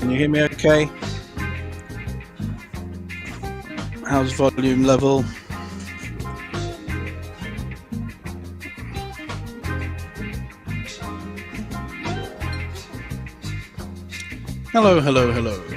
Can you hear me okay? How's volume level? Hello, hello, hello.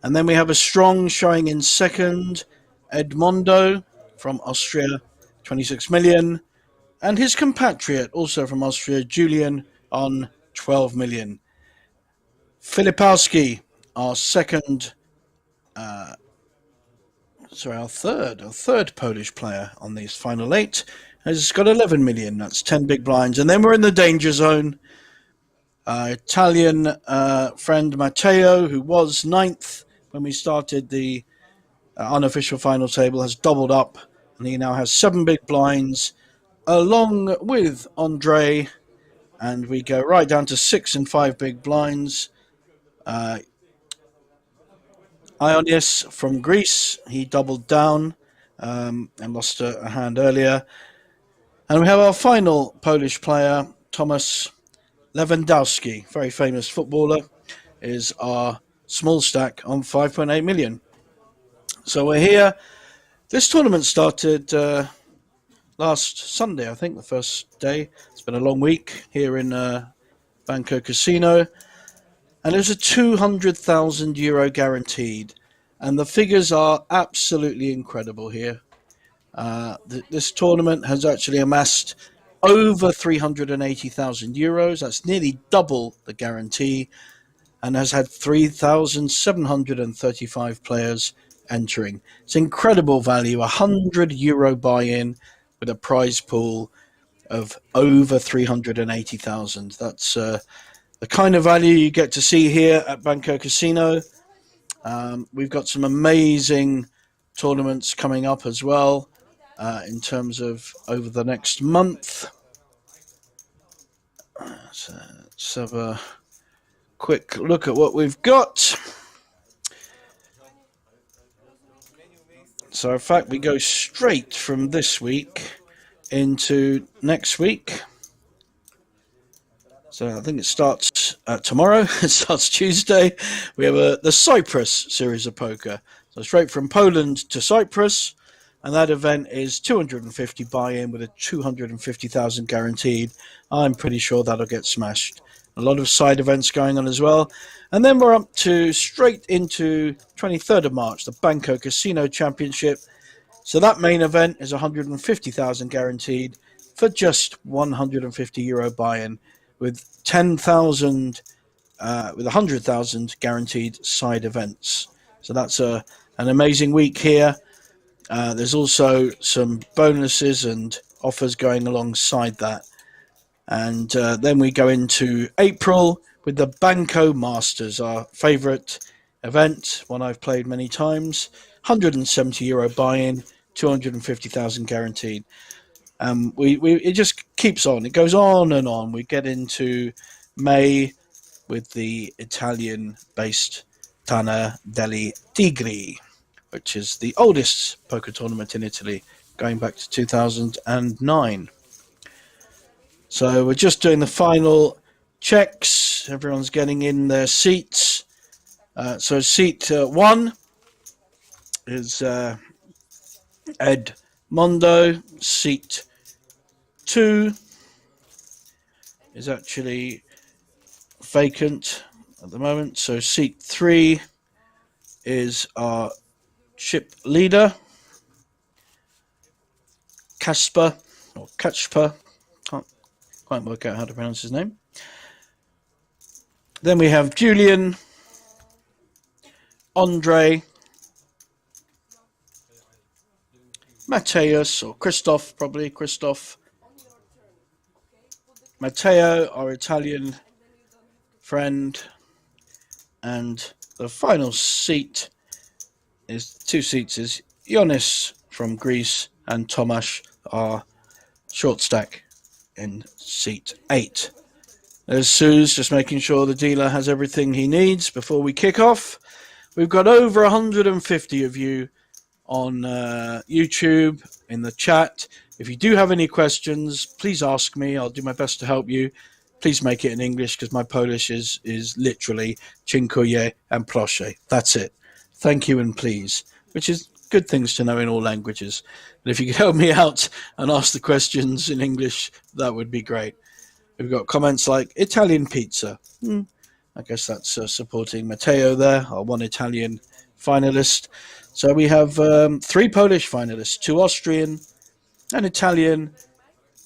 And then we have a strong showing in second, Edmondo from Austria, 26 million. And his compatriot, also from Austria, Julian, on 12 million. Filipowski our second, our third Polish player on these final 8 has got 11 million. That's 10 big blinds. And then we're in the danger zone. Italian friend Matteo, who was 9th when we started the unofficial final table, has doubled up, and he now has 7 big blinds, along with Andre, and we go right down to 6 and 5 big blinds. Ionis from Greece, he doubled down and lost a hand earlier. And we have our final Polish player, Thomas Lewandowski, very famous footballer, is our small stack on 5.8 million. So we're here. This tournament started last Sunday, I think, the first day. It's been a long week here in Banco Casino. And there's a €200,000 guaranteed. And the figures are absolutely incredible here. This tournament has actually amassed over €380,000. That's nearly double the guarantee, and has had 3,735 players entering. It's incredible value, €100 buy-in with a prize pool of over 380,000. That's the kind of value you get to see here at Banco Casino. We've got some amazing tournaments coming up as well in terms of over the next month. So let's have a quick look at what we've got. So in fact, we go straight from this week into next week. So I think it starts tomorrow. It starts Tuesday. We have the Cyprus series of poker. So straight from Poland to Cyprus. And that event is 250 buy-in with a 250,000 guaranteed. I'm pretty sure that'll get smashed. A lot of side events going on as well. And then we're up to straight into 23rd of March, the Banco Casino Championship. So that main event is 150,000 guaranteed for just €150 buy-in with 10,000, with 100,000 guaranteed side events. So that's an amazing week here. There's also some bonuses and offers going alongside that. And then we go into April with the Banco Masters, our favourite event, one I've played many times. €170 buy-in, 250,000 guaranteed. It just keeps on. It goes on and on. We get into May with the Italian-based Tana degli Tigri, which is the oldest poker tournament in Italy, going back to 2009. So we're just doing the final checks. Everyone's getting in their seats. So seat 1 is Edmondo. Seat 2 is actually vacant at the moment. So seat 3 is our chip leader, Kasper, or Kachper. Can't quite work out how to pronounce his name. Then we have Julian, Andre, Mateus, or Christoph, probably Christoph, Matteo, our Italian friend, and the final seat is 2 seats is Ionis from Greece and Tomasz, our short stack, in seat 8. There's Suze, just making sure the dealer has everything he needs before we kick off. We've got over 150 of you on YouTube in the chat. If you do have any questions, please ask me. I'll do my best to help you. Please make it in English because my Polish is literally dziękuję and proszę. That's it. Thank you and please, which is good things to know in all languages. But if you could help me out and ask the questions in English, that would be great. We've got comments like Italian pizza. I guess that's supporting Matteo there, our one Italian finalist. So we have 3 Polish finalists, 2 Austrian, an Italian,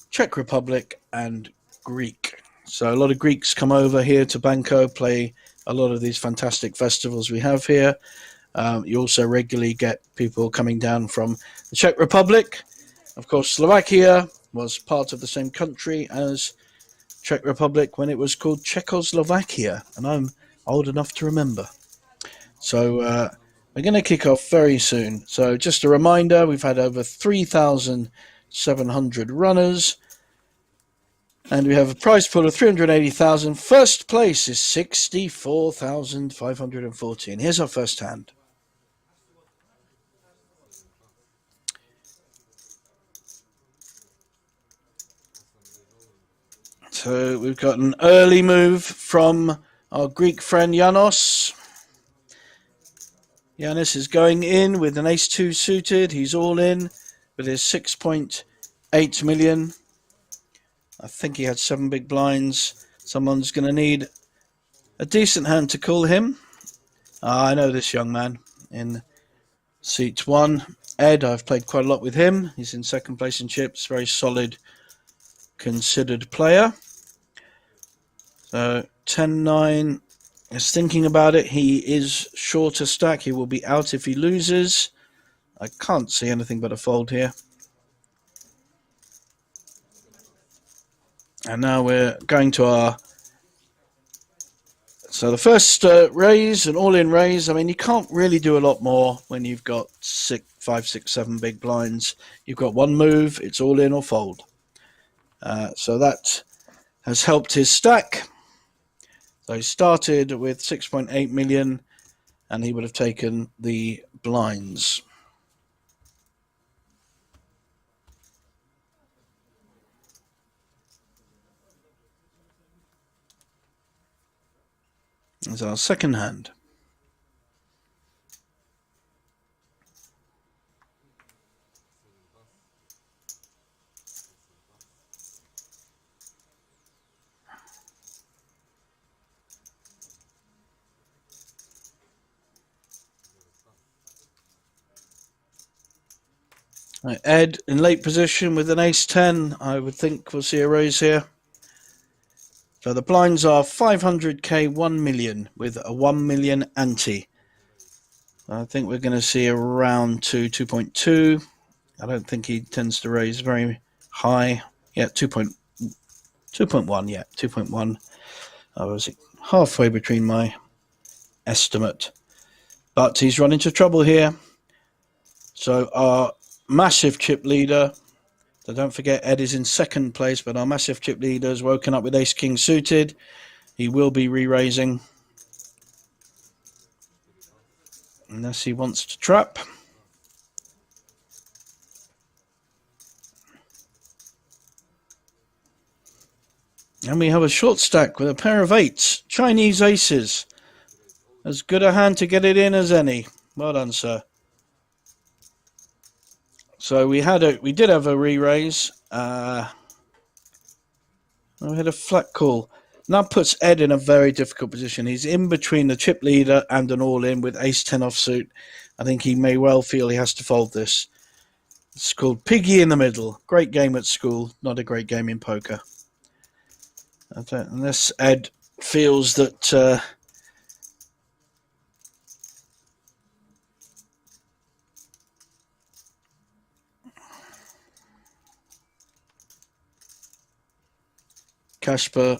Czech Republic, and Greek. So a lot of Greeks come over here to Banco, play a lot of these fantastic festivals we have here. You also regularly get people coming down from the Czech Republic. Of course, Slovakia was part of the same country as Czech Republic when it was called Czechoslovakia, and I'm old enough to remember. So we're going to kick off very soon. So just a reminder, we've had over 3,700 runners, and we have a prize pool of 380,000. First place is 64,540. And here's our first hand. So we've got an early move from our Greek friend Janos. Yanis is going in with an ace-2 suited. He's all in with his 6.8 million. I think he had 7 big blinds. Someone's going to need a decent hand to call him. I know this young man in seat 1. Ed, I've played quite a lot with him. He's in second place in chips. Very solid, considered player. So 10-9 is thinking about it. He is short a stack. He will be out if he loses. I can't see anything but a fold here. And now we're going to our... So the first raise, an all-in raise. I mean, you can't really do a lot more when you've got 5, 6, 7 big blinds. You've got one move. It's all in or fold. So that has helped his stack. So he started with 6.8 million, and he would have taken the blinds. There's our second hand. Ed in late position with an ace-10. I would think we'll see a raise here. So the blinds are 500k, 1 million with a 1 million ante. I think we're going to see around 2.2. I don't think he tends to raise very high. Yeah, 2.1. Yeah, 2.1. I was halfway between my estimate. But he's run into trouble here. So our massive chip leader, so don't forget Ed is in second place, but our massive chip leader has woken up with ace-king suited. He will be re-raising. Unless he wants to trap. And we have a short stack with a pair of 8s. Chinese aces. As good a hand to get it in as any. Well done, sir. So we did have a re-raise. We had a flat call. And that puts Ed in a very difficult position. He's in between the chip leader and an all-in with ace-10 offsuit. I think he may well feel he has to fold this. It's called Piggy in the Middle. Great game at school, not a great game in poker. Unless Ed feels that Kasper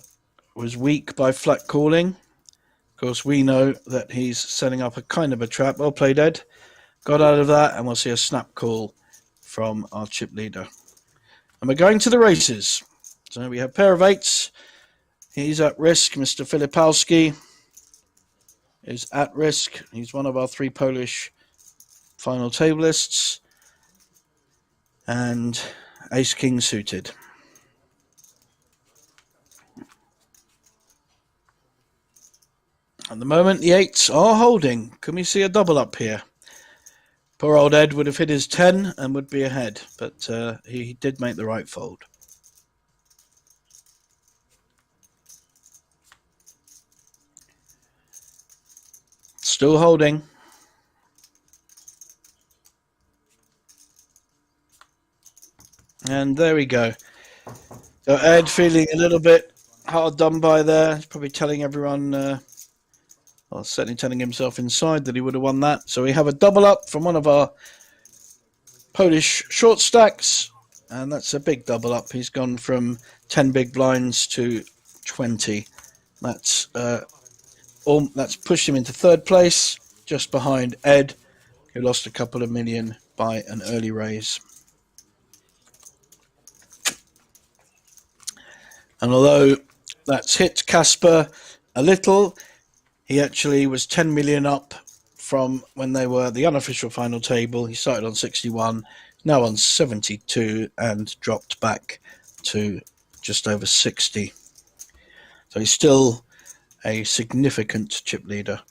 was weak by flat calling. Of course, we know that he's setting up a kind of a trap. Well played, Ed. Got out of that, and we'll see a snap call from our chip leader. And we're going to the races. So we have a pair of 8s. He's at risk. Mr. Filipowski is at risk. He's one of our 3 Polish final tablists. And ace-king suited. At the moment, the 8s are holding. Can we see a double up here? Poor old Ed would have hit his 10 and would be ahead, but he did make the right fold. Still holding. And there we go. So Ed feeling a little bit hard done by there. He's probably telling everyone Well, certainly telling himself inside that he would have won that. So we have a double up from one of our Polish short stacks, and that's a big double up. He's gone from 10 big blinds to 20. That's pushed him into third place, just behind Ed, who lost a couple of million by an early raise. And although that's hit Casper a little, he actually was 10 million up from when they were the unofficial final table. He started on 61, now on 72, and dropped back to just over 60. So he's still a significant chip leader.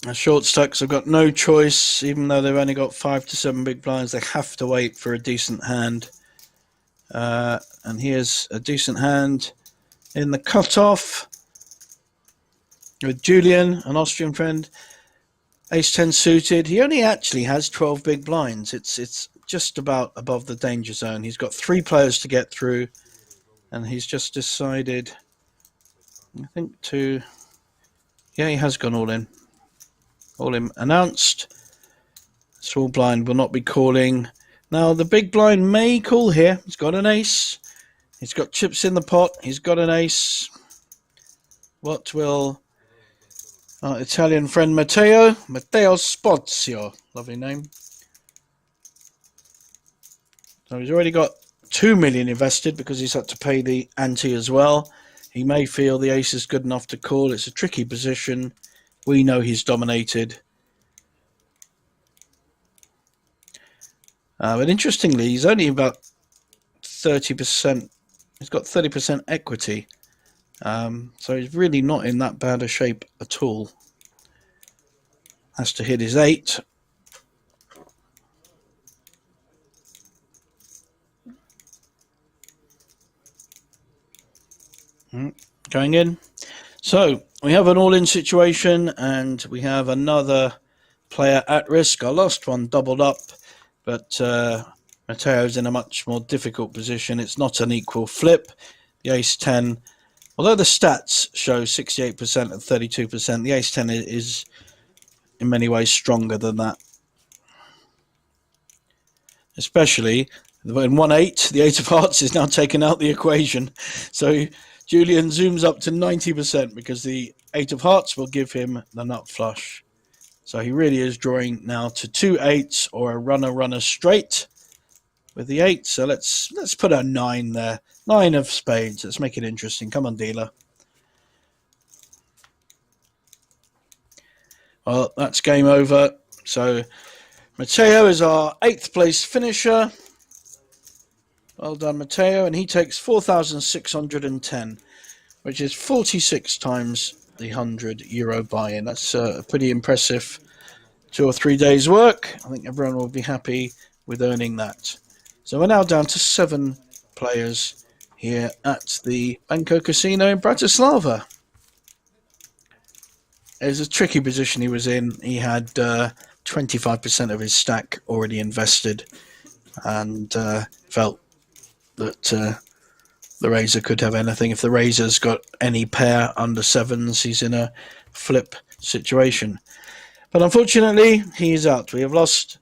The short stacks have got no choice, even though they've only got 5 to 7 big blinds. They have to wait for a decent hand. And here's a decent hand in the cutoff with Julian, an Austrian friend. Ace-10 suited. He only actually has 12 big blinds. It's just about above the danger zone. He's got 3 players to get through, and he's just decided, I think, to... Yeah, he has gone all in. All in announced. Small blind will not be calling. Now, the big blind may call here. He's got an ace. He's got chips in the pot. He's got an ace. What will our Italian friend Matteo Spozio, lovely name. So he's already got 2 million invested because he's had to pay the ante as well. He may feel the ace is good enough to call. It's a tricky position. We know he's dominated. But interestingly, he's only about 30%. He's got 30% equity. So he's really not in that bad a shape at all. Has to hit his 8. Going in. So we have an all-in situation, and we have another player at risk. Our last one doubled up, but Matteo's in a much more difficult position. It's not an equal flip. The ace-10, although the stats show 68% and 32%, the ace-10 is in many ways stronger than that. Especially when 1-8, the 8 of hearts is now taken out the equation. So Julian zooms up to 90% because the 8 of hearts will give him the nut flush. So he really is drawing now to 2 8s or a runner straight with the 8. So let's put a 9 there. 9 of spades. Let's make it interesting. Come on, dealer. Well, that's game over. So Matteo is our 8th place finisher. Well done, Matteo. And he takes 4,610, which is 46 times the €100 buy-in. That's a pretty impressive 2 or 3 days' work. I think everyone will be happy with earning that. So we're now down to 7 players here at the Banco Casino in Bratislava. It was a tricky position he was in. He had 25% of his stack already invested, and felt that the raiser could have anything. If the raiser's got any pair under 7s, he's in a flip situation. But unfortunately, he is out. We have lost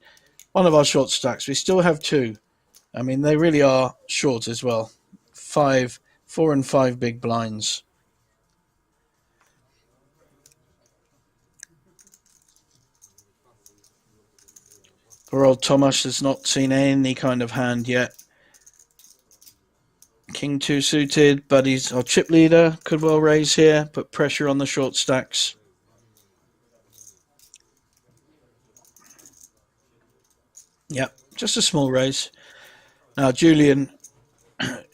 one of our short stacks. We still have 2. I mean, they really are short as well. 4 and 5 big blinds. Poor old Tomasz has not seen any kind of hand yet. King 2 suited, but he's our chip leader. Could well raise here, put pressure on the short stacks. Yep, just a small raise. Now Julian,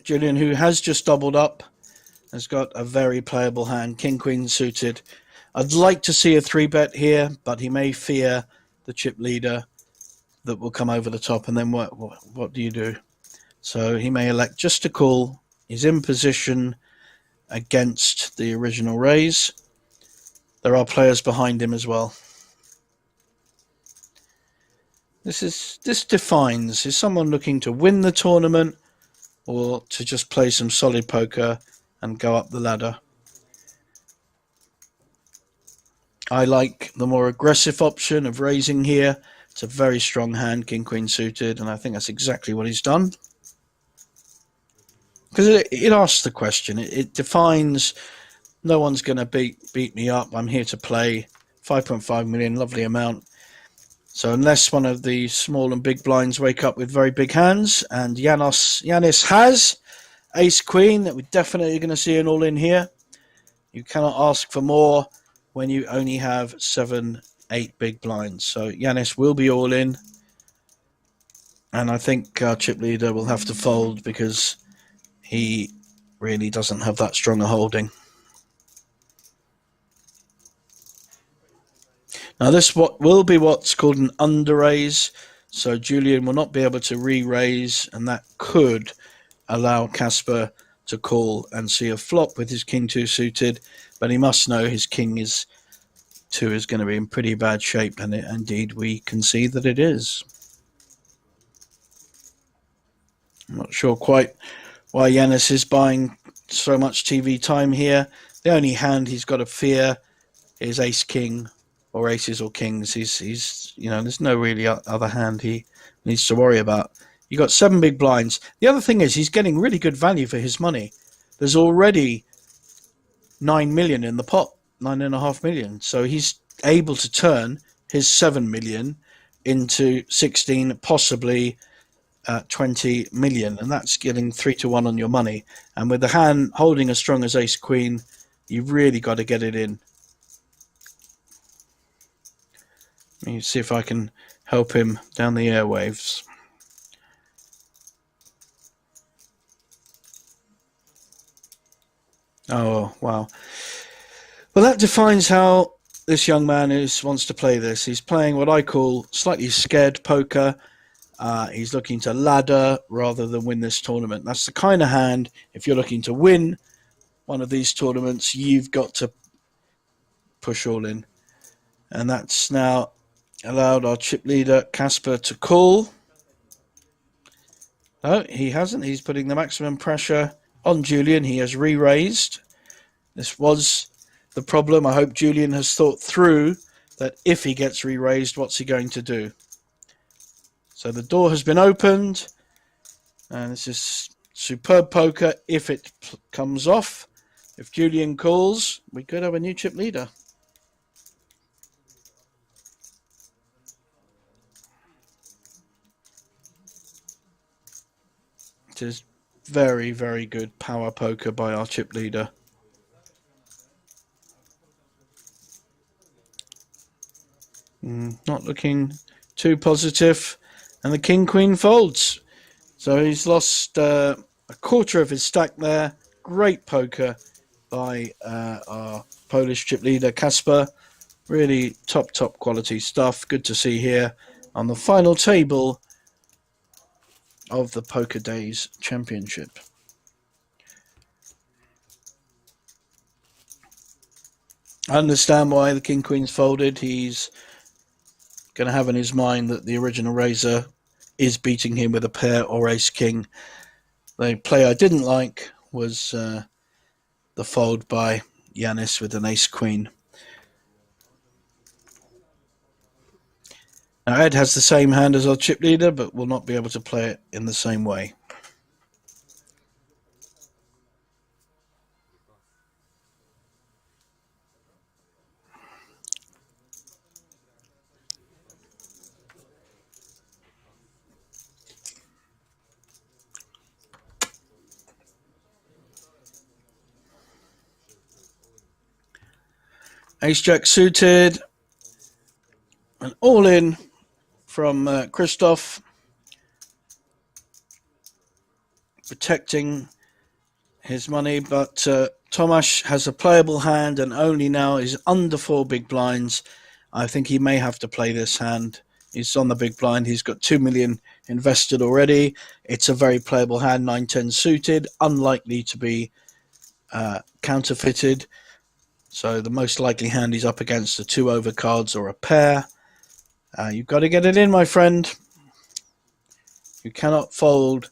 who has just doubled up, has got a very playable hand. King Queen suited. I'd like to see a 3-bet here, but he may fear the chip leader that will come over the top, and then what do you do? So he may elect just to call. He's in position. against the original raise. There are players behind him as well. This defines, is someone looking to win the tournament or to just play some solid poker and go up the ladder? I like the more aggressive option of raising here. It's a very strong hand, King Queen suited, and I think that's exactly what he's done. Because it asks the question, it defines, no one's going to beat me up, I'm here to play. 5.5 million, lovely amount. So unless one of the small and big blinds wake up with very big hands, and Yanis has ace queen, that we're definitely going to see an all in here. You cannot ask for more when you only have 7, 8 big blinds. So Yanis will be all in, and I think our chip leader will have to fold because he really doesn't have that strong a holding. Now this will be what's called an underraise, so Julian will not be able to re-raise, and that could allow Casper to call and see a flop with his king 2 suited, but he must know his king 2 is going to be in pretty bad shape, and indeed we can see that it is. I'm not sure quite why Yanis is buying so much TV time here. The only hand he's got to fear is ace king or aces or kings. He's there's no really other hand he needs to worry about. You got 7 big blinds. The other thing is he's getting really good value for his money. There's already 9 million in the pot, 9.5 million. So he's able to turn his 7 million into 16, possibly 20 million, and that's getting 3-1 on your money. And with the hand holding as strong as ace queen, you've really got to get it in. Let me see if I can help him down the airwaves. Oh, wow. Well, that defines how this young man wants to play this. He's playing what I call slightly scared poker. He's looking to ladder rather than win this tournament. That's the kind of hand, if you're looking to win one of these tournaments, you've got to push all in. And that's now allowed our chip leader, Casper, to call. No, he hasn't. He's putting the maximum pressure on Julian. He has re-raised. This was the problem. I hope Julian has thought through that if he gets re-raised, what's he going to do? So the door has been opened, and this is superb poker if it comes off. If Julian calls, we could have a new chip leader. It is very, very good power poker by our chip leader. Not looking too positive. And the king queen folds. So he's lost a quarter of his stack there. Great poker by our Polish chip leader, Casper. Really top quality stuff. Good to see here on the final table of the Poker Days Championship. I understand why the king queen's folded. He's going to have in his mind that the original raiser is beating him with a pair or ace king. The play I didn't like was the fold by Yanis with an ace queen. Now Ed has the same hand as our chip leader, but will not be able to play it in the same way. Ace-Jack suited, and all in from Christoph, protecting his money, but Tomasz has a playable hand and only now is under 4 big blinds. I think he may have to play this hand. He's on the big blind. He's got 2 million invested already. It's a very playable hand, 9-10 suited, unlikely to be counterfeited. So the most likely hand he's up against are 2 overcards or a pair. You've got to get it in, my friend. You cannot fold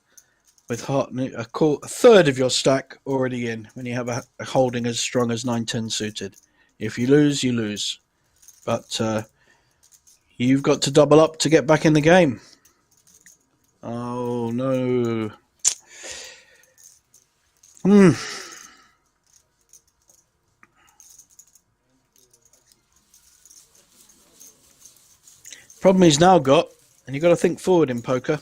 with a third of your stack already in when you have a holding as strong as 9-10 suited. If you lose, you lose. But you've got to double up to get back in the game. Oh, no. Problem he's now got, and you've got to think forward in poker.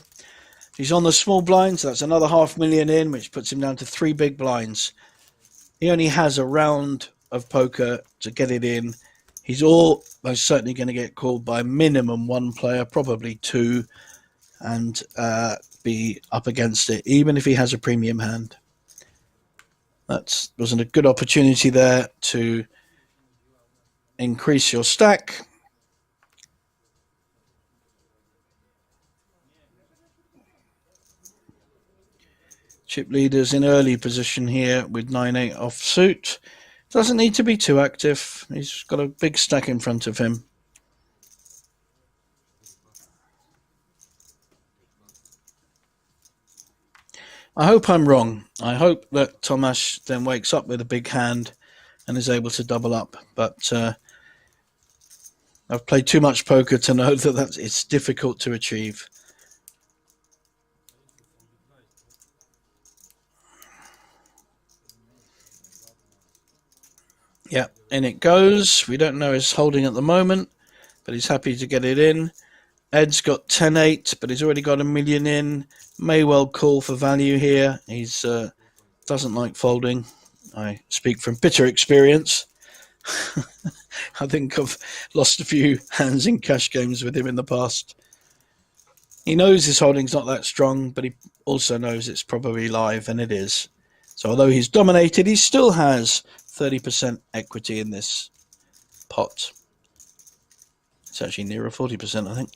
He's on the small blinds, that's another $500,000 in, which puts him down to 3 big blinds. He only has a round of poker to get it in. He's almost certainly going to get called by minimum 1 player, probably 2, and be up against it, even if he has a premium hand. That wasn't a good opportunity there to increase your stack. Chip leader's in early position here with 9-8 offsuit. Doesn't need to be too active. He's got a big stack in front of him. I hope I'm wrong. I hope that Tomasz then wakes up with a big hand and is able to double up. But I've played too much poker to know that it's difficult to achieve. Yeah, in it goes. We don't know his holding at the moment, but he's happy to get it in. Ed's got 10-8, but he's already got $1 million in. May well call for value here. He's doesn't like folding. I speak from bitter experience. I think I've lost a few hands in cash games with him in the past. He knows his holding's not that strong, but he also knows it's probably live, and it is. So although he's dominated, he still has 30% equity in this pot. It's actually nearer 40%, I think.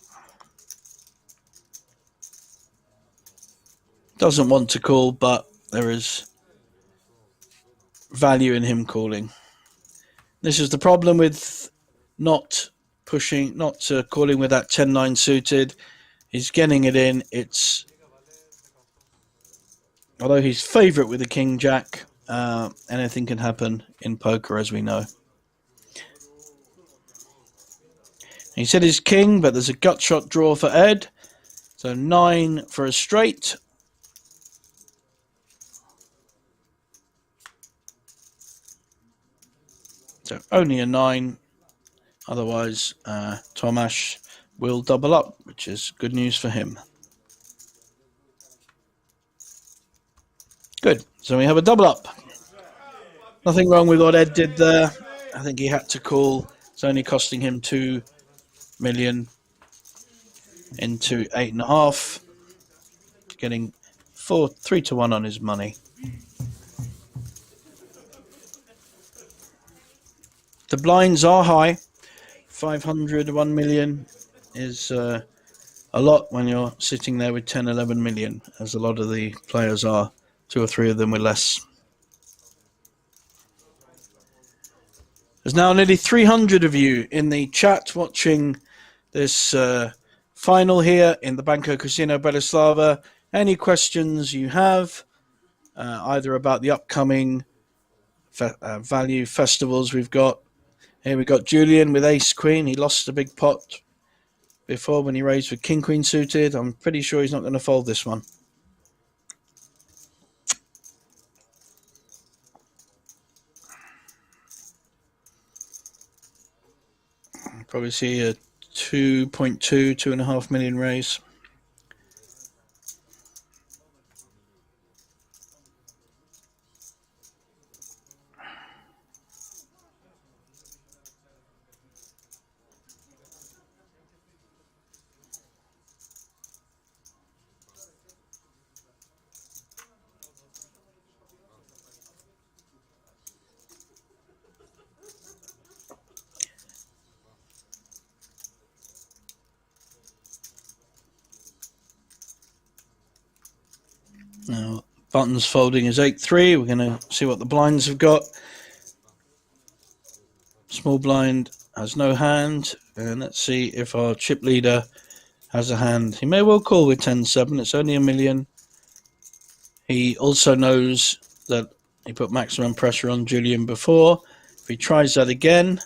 Doesn't want to call, but there is value in him calling. This is the problem with not pushing, not calling with that 10-9 suited. He's getting it in. It's, although he's favourite with the King Jack, anything can happen in poker, as we know. He said he's king, but there's a gut shot draw for Ed. So 9 for a straight. So only a 9. Otherwise, Tomasz will double up, which is good news for him. Good. So we have a double up. Nothing wrong with what Ed did there. I think he had to call. It's only costing him 2 million into 8.5. Getting 3 to 1 on his money. The blinds are high. 500, 1 million is a lot when you're sitting there with 10, 11 million, as a lot of the players are. 2 or 3 of them with less. There's now nearly 300 of you in the chat watching this final here in the Banco Casino Bratislava. Any questions you have, either about the upcoming value festivals we've got. Here we got Julian with Ace Queen. He lost a big pot before when he raised with King Queen suited. I'm pretty sure he's not going to fold this one. Probably see a 2.5 million raise. Button's folding is 8-3. We're going to see what the blinds have got. Small blind has no hand. And let's see if our chip leader has a hand. He may well call with 10-7. It's only a million. He also knows that he put maximum pressure on Julian before. If he tries that again,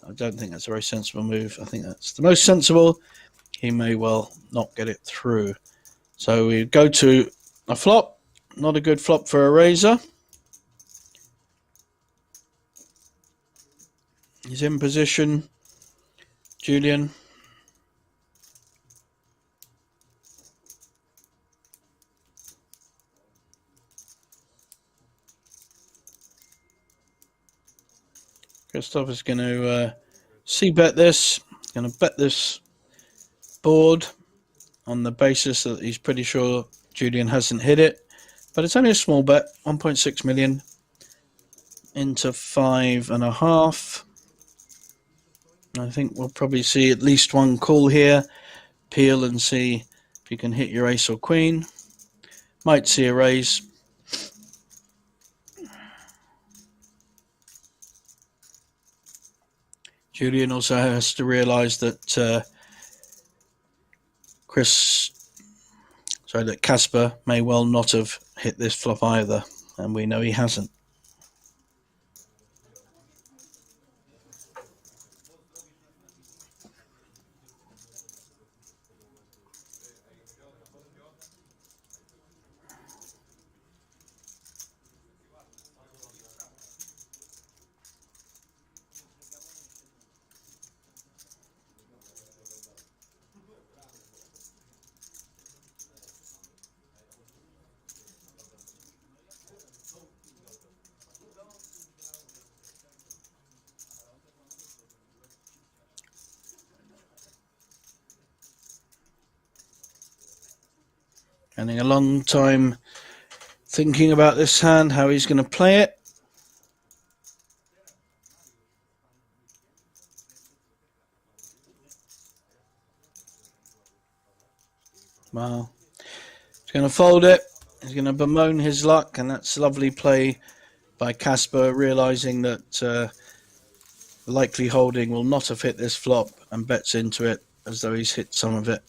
I don't think that's a very sensible move. I think that's the most sensible. He may well not get it through. So we go to a flop. Not a good flop for a raiser. He's in position. Julian. Christoph is going to c-bet this. He's going to bet this board on the basis that he's pretty sure Julian hasn't hit it. But it's only a small bet, 1.6 million into 5.5. I think we'll probably see at least one call here. Peel and see if you can hit your ace or queen. Might see a raise. Julian also has to realise that that Casper may well not have hit this flop either, and we know he hasn't. Spending a long time thinking about this hand, how he's going to play it. Well, he's going to fold it. He's going to bemoan his luck, and that's a lovely play by Casper, realising that the likely holding will not have hit this flop and bets into it as though he's hit some of it.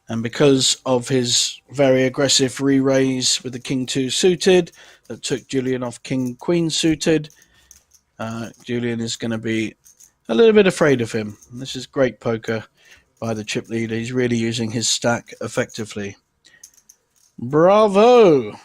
And because of his very aggressive re-raise with the King-2 suited that took Julian off King-Queen suited, Julian is going to be a little bit afraid of him. This is great poker by the chip leader. He's really using his stack effectively. Bravo!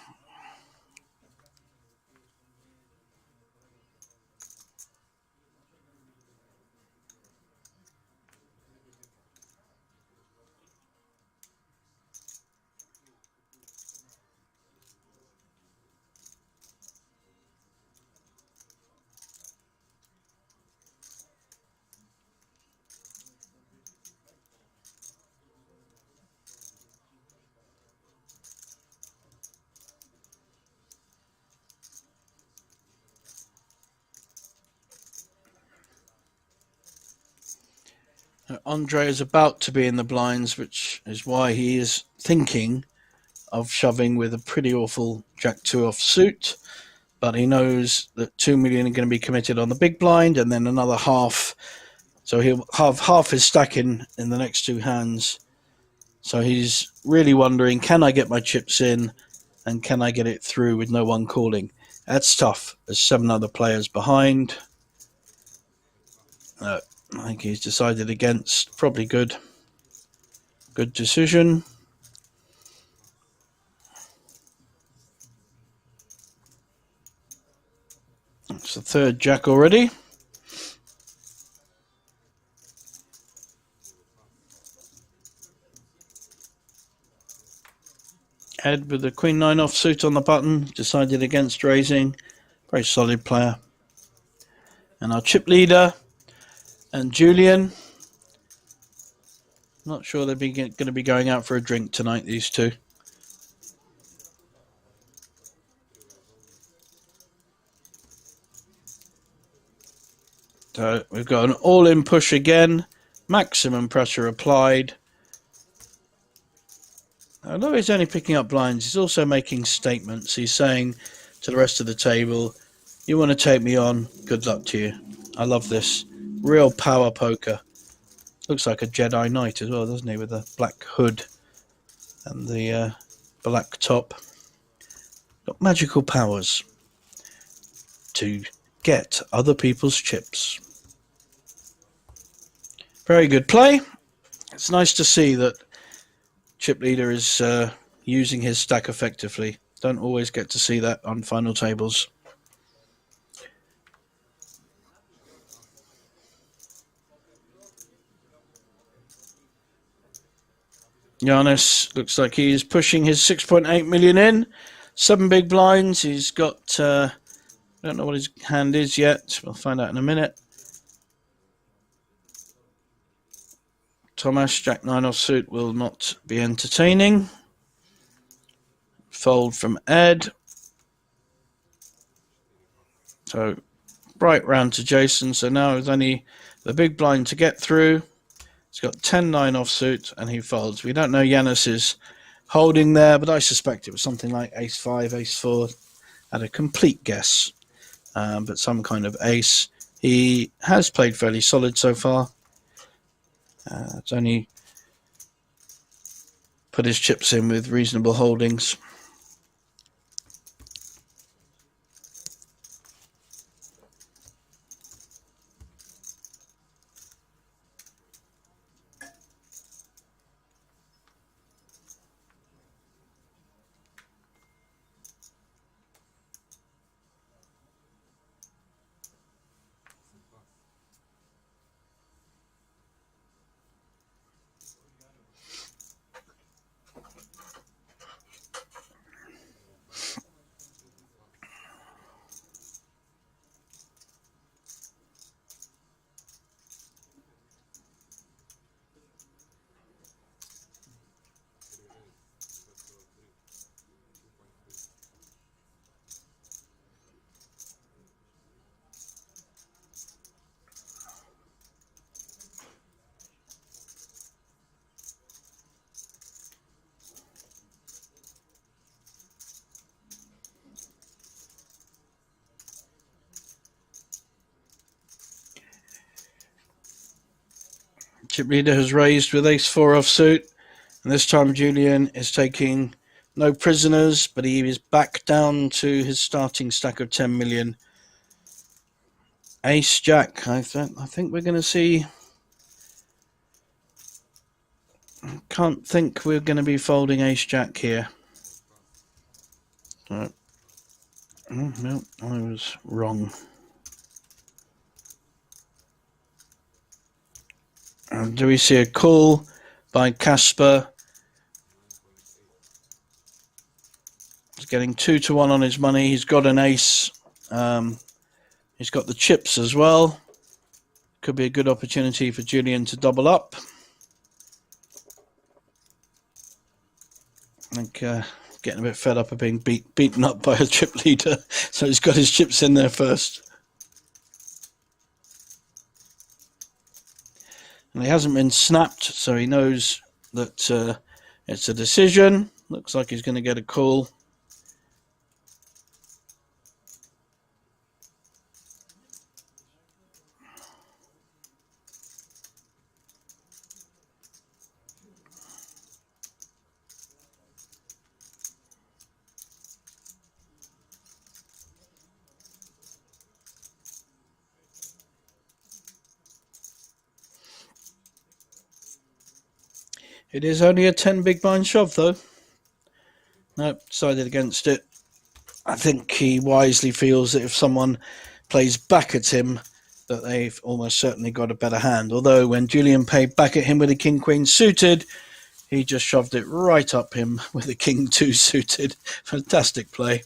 Andre is about to be in the blinds, which is why he is thinking of shoving with a pretty awful Jack-2 offsuit. But he knows that 2 million are going to be committed on the big blind and then another half. So he'll have half his stack in the next two hands. So he's really wondering, can I get my chips in and can I get it through with no one calling? That's tough. There's 7 other players behind. I think he's decided against. Probably good. Good decision. It's the third jack already. Ed with the Queen-9 offsuit on the button. Decided against raising. Very solid player. And our chip leader and Julian. Not sure they're going to be going out for a drink tonight, these two. So we've got an all-in push again. Maximum pressure applied. although he's only picking up blinds, he's also making statements. He's saying to the rest of the table, you want to take me on, good luck to you. I love this. Real power poker. Looks like a Jedi Knight as well, doesn't he, with a black hood and the black top. Got magical powers to get other people's chips. Very good play. It's nice to see that Chip Leader is using his stack effectively. Don't always get to see that on final tables. Giannis looks like he's pushing his 6.8 million in. 7 big blinds. He's got, I don't know what his hand is yet. We'll find out in a minute. Thomas, Jack 9 offsuit will not be entertaining. Fold from Ed. So, right round to Jason. So now there's only the big blind to get through. He's got 10-9 offsuit and he folds. We don't know Giannis's holding there, but I suspect it was something like ace-5, ace-4. At a complete guess, but some kind of ace. He has played fairly solid so far. It's only put his chips in with reasonable holdings. Chip Leader has raised with ace-4 offsuit, and this time Julian is taking no prisoners, but he is back down to his starting stack of 10 million. Ace-Jack, I think we're going to see... Can't think we're going to be folding ace-Jack here. No, I was wrong. Do we see a call by Casper? He's getting 2-1 on his money. He's got an ace. He's got the chips as well. Could be a good opportunity for Julian to double up. I think getting a bit fed up of being beaten up by a Chip Leader. So he's got his chips in there first. And he hasn't been snapped, so he knows that it's a decision. Looks like he's going to get a call. It is only a 10 big blind shove, though. Nope, decided against it. I think he wisely feels that if someone plays back at him, that they've almost certainly got a better hand. Although when Julian played back at him with a king-queen suited, he just shoved it right up him with a king-2 suited. Fantastic play.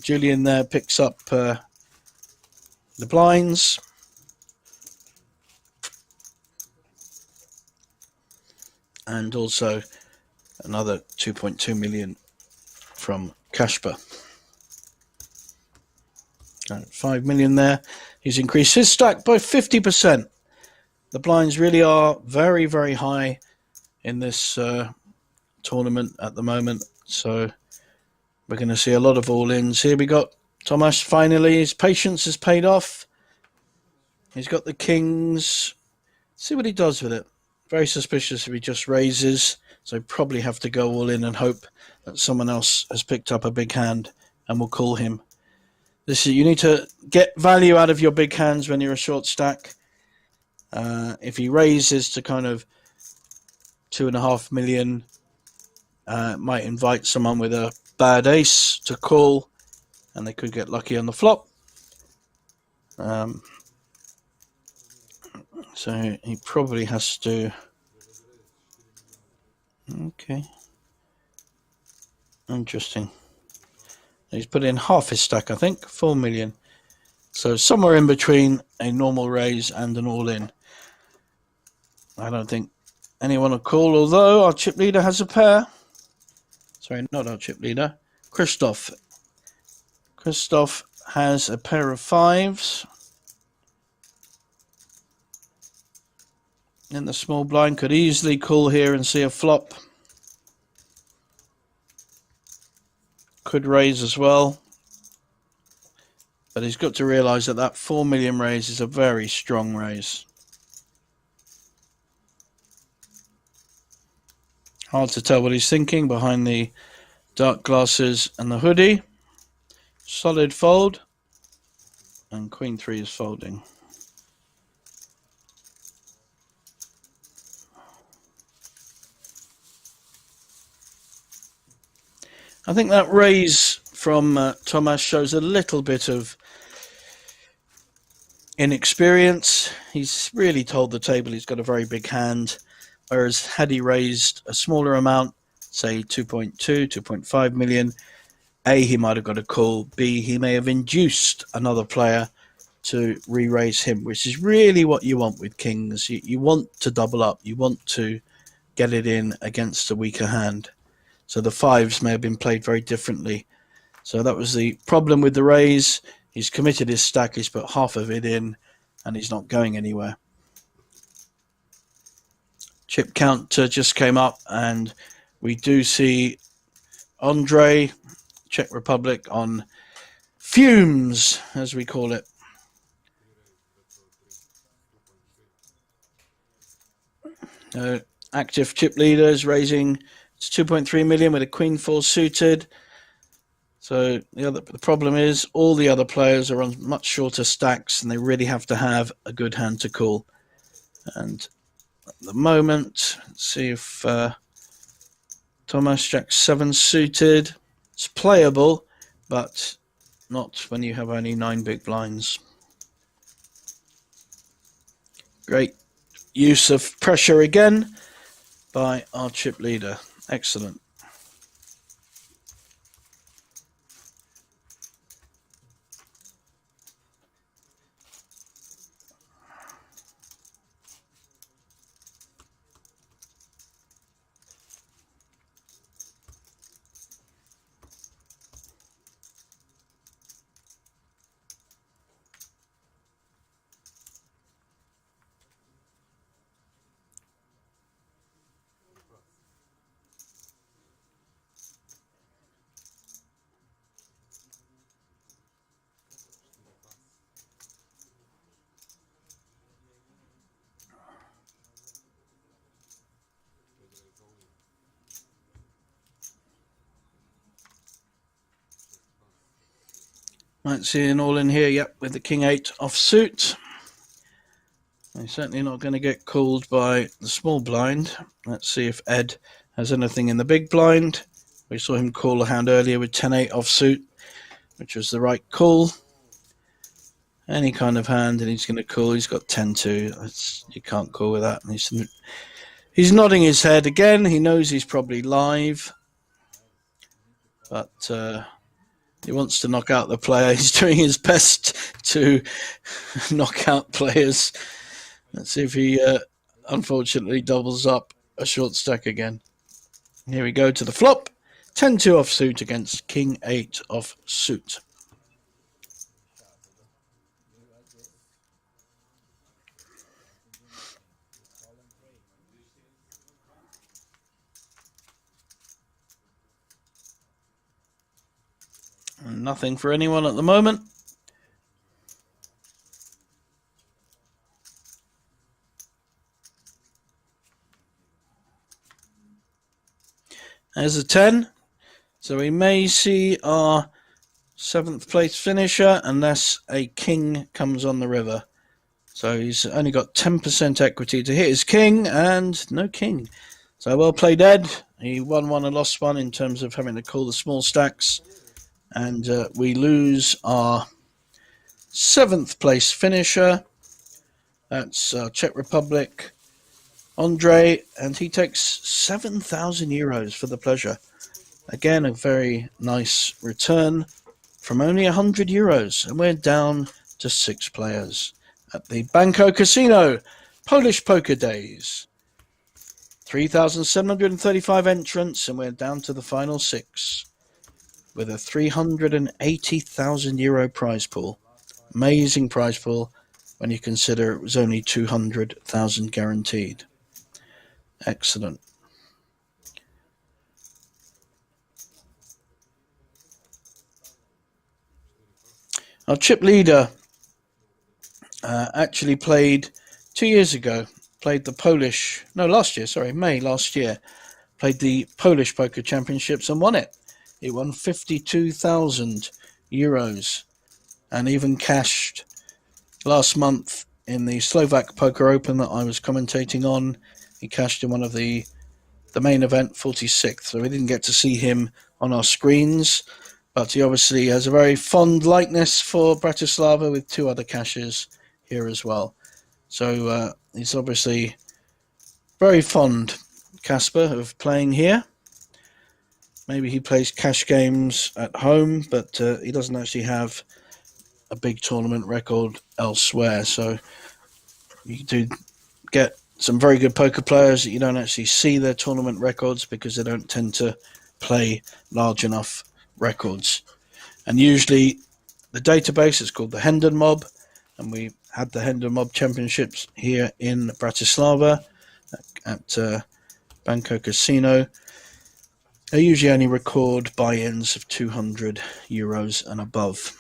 Julian there picks up the blinds. And also another 2.2 million from Casper. 5 million there. He's increased his stack by 50%. The blinds really are very, very high in this tournament at the moment. So we're going to see a lot of all-ins. Here we got Tomasz finally. His patience has paid off. He's got the kings. See what he does with it. Very suspicious if he just raises. So probably have to go all in and hope that someone else has picked up a big hand and will call him. You need to get value out of your big hands when you're a short stack. If he raises to kind of 2.5 million, might invite someone with a bad ace to call, and they could get lucky on the flop. So he probably has to. Okay. Interesting. He's put in half his stack, I think, 4 million. So somewhere in between a normal raise and an all-in. I don't think anyone will call, although our chip leader has a pair. Sorry, not our chip leader. Christoph. Christoph has a pair of fives. In the small blind, could easily call here and see a flop. Could raise as well. But he's got to realise that that 4 million raise is a very strong raise. Hard to tell what he's thinking behind the dark glasses and the hoodie. Solid fold. And Queen 3 is folding. I think that raise from Tomasz shows a little bit of inexperience. He's really told the table he's got a very big hand, whereas had he raised a smaller amount, say 2.2, 2.5 million, A, he might have got a call, B, he may have induced another player to re-raise him, which is really what you want with kings. You want to double up. You want to get it in against a weaker hand. So the fives may have been played very differently. So that was the problem with the raise. He's committed his stack. He's put half of it in, and he's not going anywhere. Chip count just came up, and we do see Andre, Czech Republic, on fumes, as we call it. Active chip leaders raising 2.3 million with a Queen 4 suited. So the problem is all the other players are on much shorter stacks, and they really have to have a good hand to call. And at the moment, let's see if Tomasz Jack 7 suited. It's playable, but not when you have only 9 big blinds. Great use of pressure again by our chip leader. Excellent. Might see an all in here, yep, with the King 8 offsuit. He's certainly not going to get called by the small blind. Let's see if Ed has anything in the big blind. We saw him call a hand earlier with 10-8 offsuit, which was the right call. Any kind of hand, and he's going to call. He's got 10-2. You can't call with that. And he's nodding his head again. He knows he's probably live, but he wants to knock out the player. He's doing his best to knock out players. Let's see if he unfortunately doubles up a short stack again. Here we go to the flop. 10-2 offsuit against King 8 offsuit. Nothing for anyone at the moment. There's a 10. So we may see our 7th place finisher unless a king comes on the river. So he's only got 10% equity to hit his king, and no king. So well played, Ed. He won one and lost one in terms of having to call the small stacks. And we lose our 7th place finisher. That's Czech Republic, Andre, and he takes 7,000 euros for the pleasure. Again, a very nice return from only 100 euros, and we're down to 6 players at the Banco Casino Polish Poker Days. 3,735 entrants, and we're down to the final 6 with a 380,000 euro prize pool. Amazing prize pool when you consider it was only 200,000 guaranteed. Excellent. Our chip leader actually played 2 years ago. Played the May last year. Played the Polish Poker Championships and won it. He won 52,000 euros and even cashed last month in the Slovak Poker Open that I was commentating on. He cashed in one of the main event, 46th, so we didn't get to see him on our screens, but he obviously has a very fond likeness for Bratislava with 2 other cashes here as well. So he's obviously very fond, Casper, of playing here. Maybe he plays cash games at home, but he doesn't actually have a big tournament record elsewhere. So you do get some very good poker players that you don't actually see their tournament records because they don't tend to play large enough records. And usually the database is called the Hendon Mob, and we had the Hendon Mob Championships here in Bratislava at Banco Casino. They usually only record buy-ins of 200 euros and above.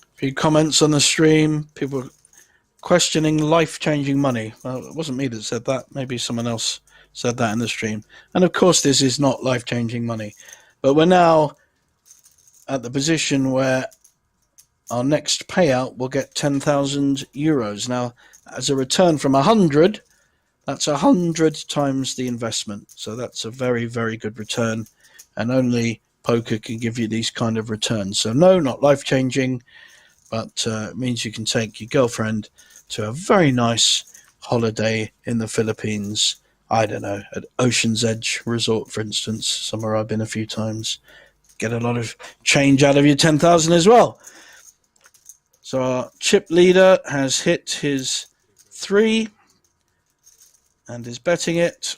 A few comments on the stream. People questioning life-changing money. Well, it wasn't me that said that. Maybe someone else said that in the stream. And of course, this is not life-changing money. But we're now at the position where our next payout will get 10,000 euros. Now, as a return from 100, that's 100 times the investment. So that's a very, very good return. And only poker can give you these kind of returns. So no, not life-changing, but it means you can take your girlfriend to a very nice holiday in the Philippines. I don't know, at Ocean's Edge Resort, for instance, somewhere I've been a few times. Get a lot of change out of your 10,000 as well. So our chip leader has hit his 3 and is betting it.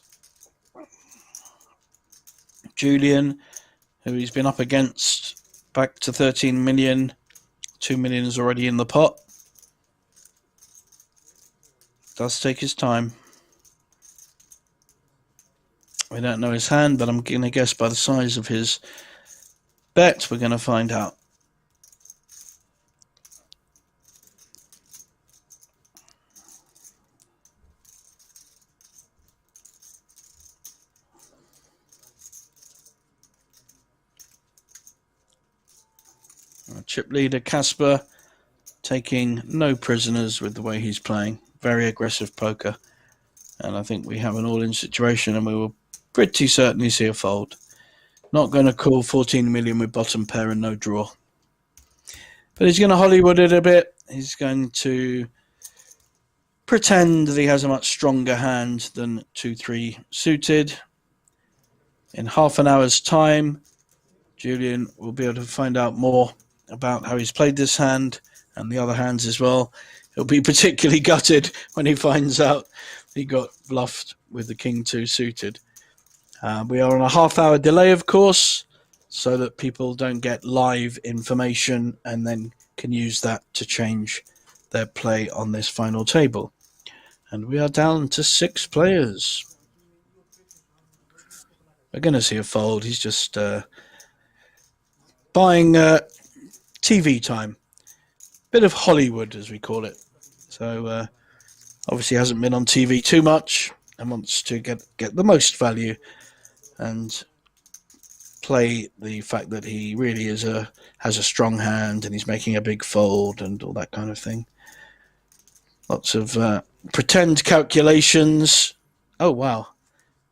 Julian, who he's been up against, back to 13 million. 2 million is already in the pot. Does take his time. We don't know his hand, but I'm going to guess by the size of his bet, we're going to find out. Our chip leader, Casper, taking no prisoners with the way he's playing. Very aggressive poker. And I think we have an all-in situation, and we will pretty certainly see a fold. Not going to call 14 million with bottom pair and no draw. But he's going to Hollywood it a bit. He's going to pretend that he has a much stronger hand than 2-3 suited. In half an hour's time, Julian will be able to find out more about how he's played this hand and the other hands as well. he'll be particularly gutted when he finds out he got bluffed with the king 2 suited. We are on a half-hour delay, of course, so that people don't get live information and then can use that to change their play on this final table. And we are down to 6 players. We're going to see a fold. He's just buying TV time. Bit of Hollywood, as we call it. So obviously hasn't been on TV too much and wants to get the most value and play the fact that he really has a strong hand and he's making a big fold and all that kind of thing. Lots of pretend calculations. Oh, wow.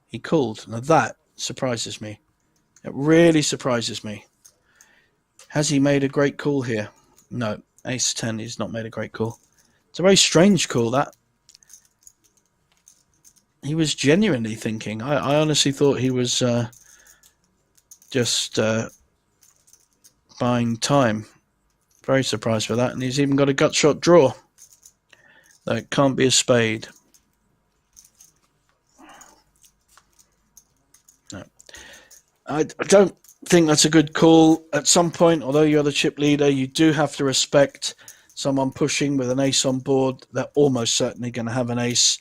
He called. Now that surprises me. It really surprises me. Has he made a great call here? No. Ace 10, he's not made a great call. It's a very strange call, that. He was genuinely thinking. I honestly thought he was just buying time. Very surprised by that. And he's even got a gut shot draw. That can't be a spade. No. I don't think that's a good call. At some point, although you're the chip leader, you do have to respect someone pushing with an ace on board. They're almost certainly going to have an ace.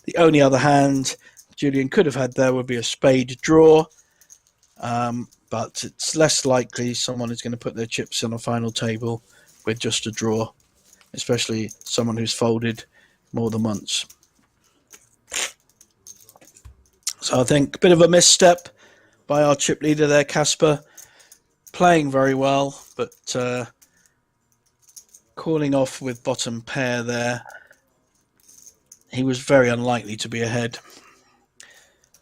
The only other hand Julian could have had there would be a spade draw. But it's less likely someone is going to put their chips on a final table with just a draw, especially someone who's folded more than once. So I think a bit of a misstep by our chip leader there, Casper. Playing very well, but calling off with bottom pair there. He was very unlikely to be ahead.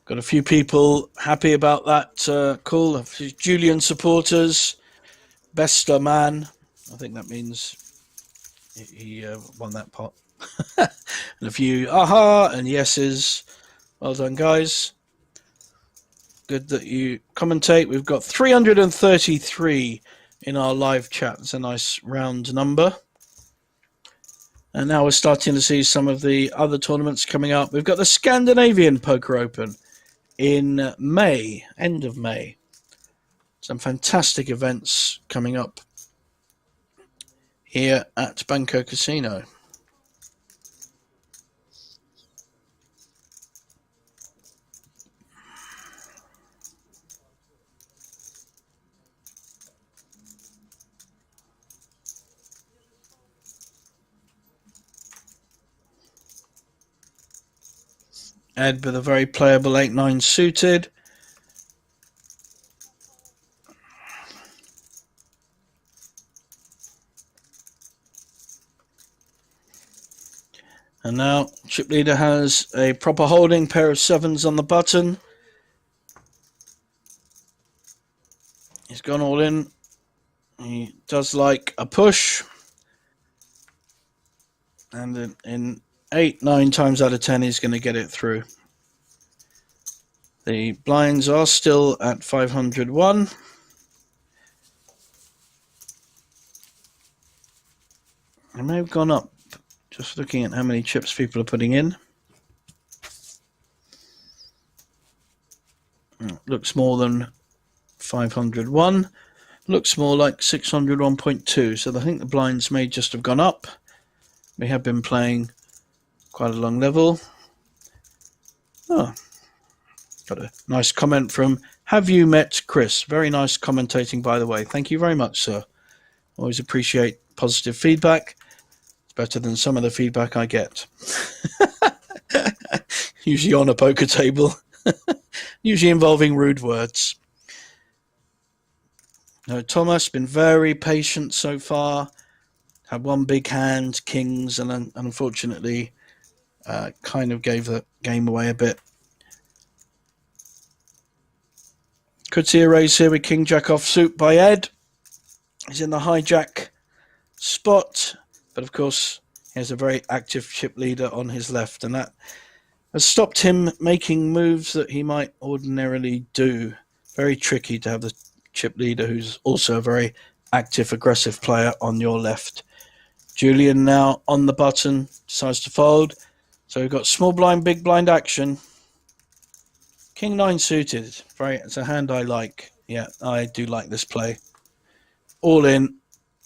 Got a few people happy about that call. A few Julian supporters. Bester man. I think that means he won that pot. And a few aha and yeses. Well done, guys. Good that you commentate. We've got 333 in our live chat. It's a nice round number. And now we're starting to see some of the other tournaments coming up. We've got the Scandinavian Poker Open in May, end of May. Some fantastic events coming up here at Banco Casino. Ed with a very playable 8-9 suited. And now chip leader has a proper holding, pair of 7s on the button. He's gone all in. He does like a push. And in 8-9 times out of 10, he's going to get it through. The blinds are still at 501. They may have gone up, just looking at how many chips people are putting in. Looks more than 501. Looks more like 601.2. So I think the blinds may just have gone up. We have been playing quite a long level. Oh, got a nice comment from Have You Met Chris? Very nice commentating, by the way. Thank you very much, sir. Always appreciate positive feedback. It's better than some of the feedback I get. Usually on a poker table. Usually involving rude words. No, Thomas, been very patient so far. Had one big hand, kings, and unfortunately kind of gave the game away a bit. Could see a raise here with King Jack offsuit by Ed. He's in the hijack spot, but of course he has a very active chip leader on his left, and that has stopped him making moves that he might ordinarily do. Very tricky to have the chip leader who's also a very active, aggressive player on your left. Julian now on the button, decides to fold. So we've got small blind, big blind action. King 9 suited. Right, it's a hand I like. Yeah, I do like this play. All in,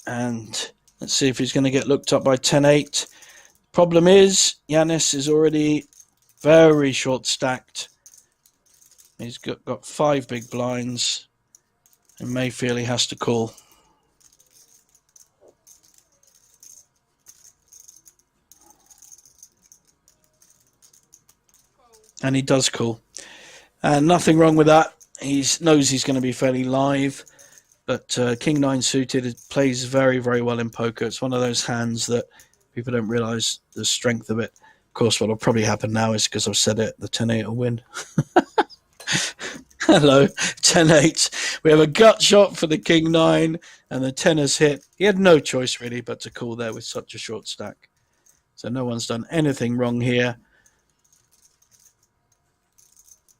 and let's see if he's going to get looked up by 10-8. Problem is, Yanis is already very short stacked. He's got 5 big blinds, and may feel he has to call. And he does call. And nothing wrong with that. He knows he's going to be fairly live. But King 9 suited plays very, very well in poker. It's one of those hands that people don't realise the strength of it. Of course, what will probably happen now is, because I've said it, the 10-8 will win. Hello, 10-8. We have a gut shot for the King 9, and the 10 has hit. He had no choice, really, but to call there with such a short stack. So no one's done anything wrong here.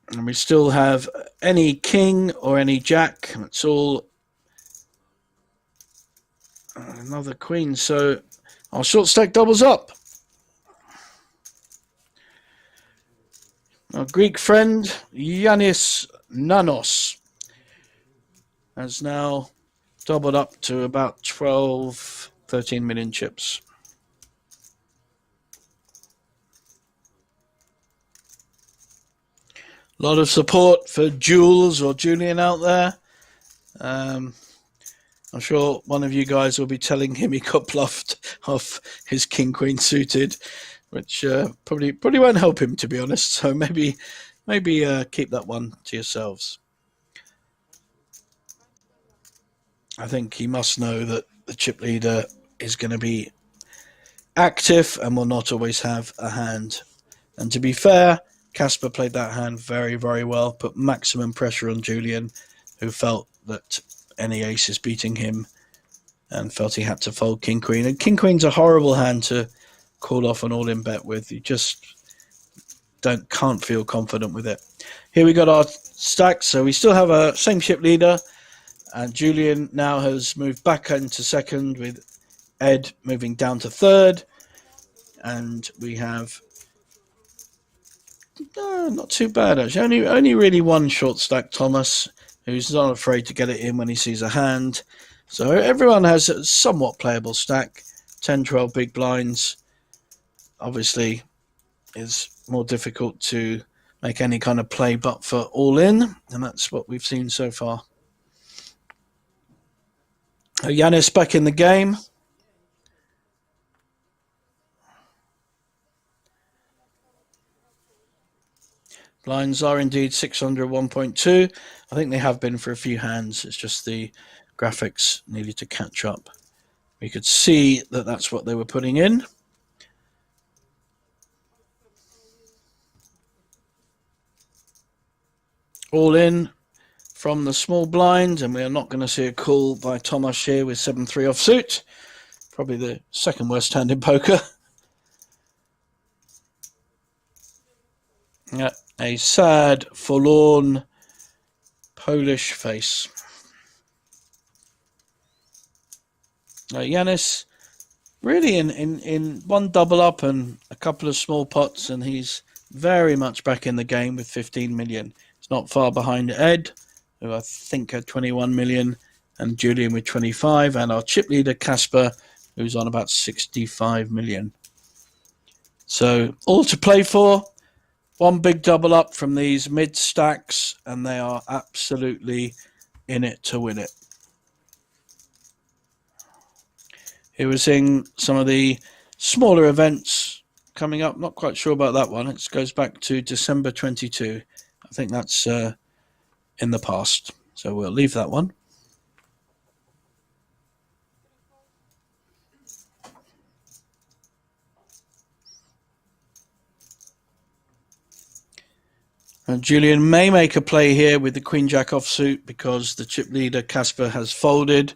And we still have any king or any jack. It's all another queen. So our short stack doubles up. Our Greek friend, Yanis Nanos, has now doubled up to about 12, 13 million chips. A lot of support for Jules or Julian out there. I'm sure one of you guys will be telling him he got bluffed off his king queen suited, which probably won't help him, to be honest. So maybe keep that one to yourselves. I think he must know that the chip leader is going to be active and will not always have a hand. And to be fair, Casper played that hand very, very well, put maximum pressure on Julian, who felt that any ace is beating him and felt he had to fold king queen. And king queen's a horrible hand to call off an all-in bet with. You just can't feel confident with it. Here we got our stacks. So we still have a same chip leader, and Julian now has moved back into second, with Ed moving down to third, and we have not too bad actually. Only really one short stack, Thomas, who's not afraid to get it in when he sees a hand. So everyone has a somewhat playable stack. 10, 12 big blinds. Obviously, is more difficult to make any kind of play but for all in, and that's what we've seen so far. Yanis back in the game. Blinds are indeed 600, 1.2. I think they have been for a few hands. It's just the graphics needed to catch up. We could see that that's what they were putting in. All in from the small blind, and we are not going to see a call by Thomas here with 7-3 offsuit. Probably the second worst hand in poker. Yeah, a sad, forlorn Polish face. Yanis really in one double up and a couple of small pots, and he's very much back in the game with 15 million. It's not far behind Ed, who I think had 21 million, and Julian with 25, and our chip leader Casper, who's on about 65 million. So all to play for. One big double up from these mid stacks, and they are absolutely in it to win it. Here we're seeing some of the smaller events coming up. Not quite sure about that one. It goes back to December 22. I think that's in the past. So we'll leave that one. And Julian may make a play here with the Queen Jack offsuit, because the chip leader Casper has folded,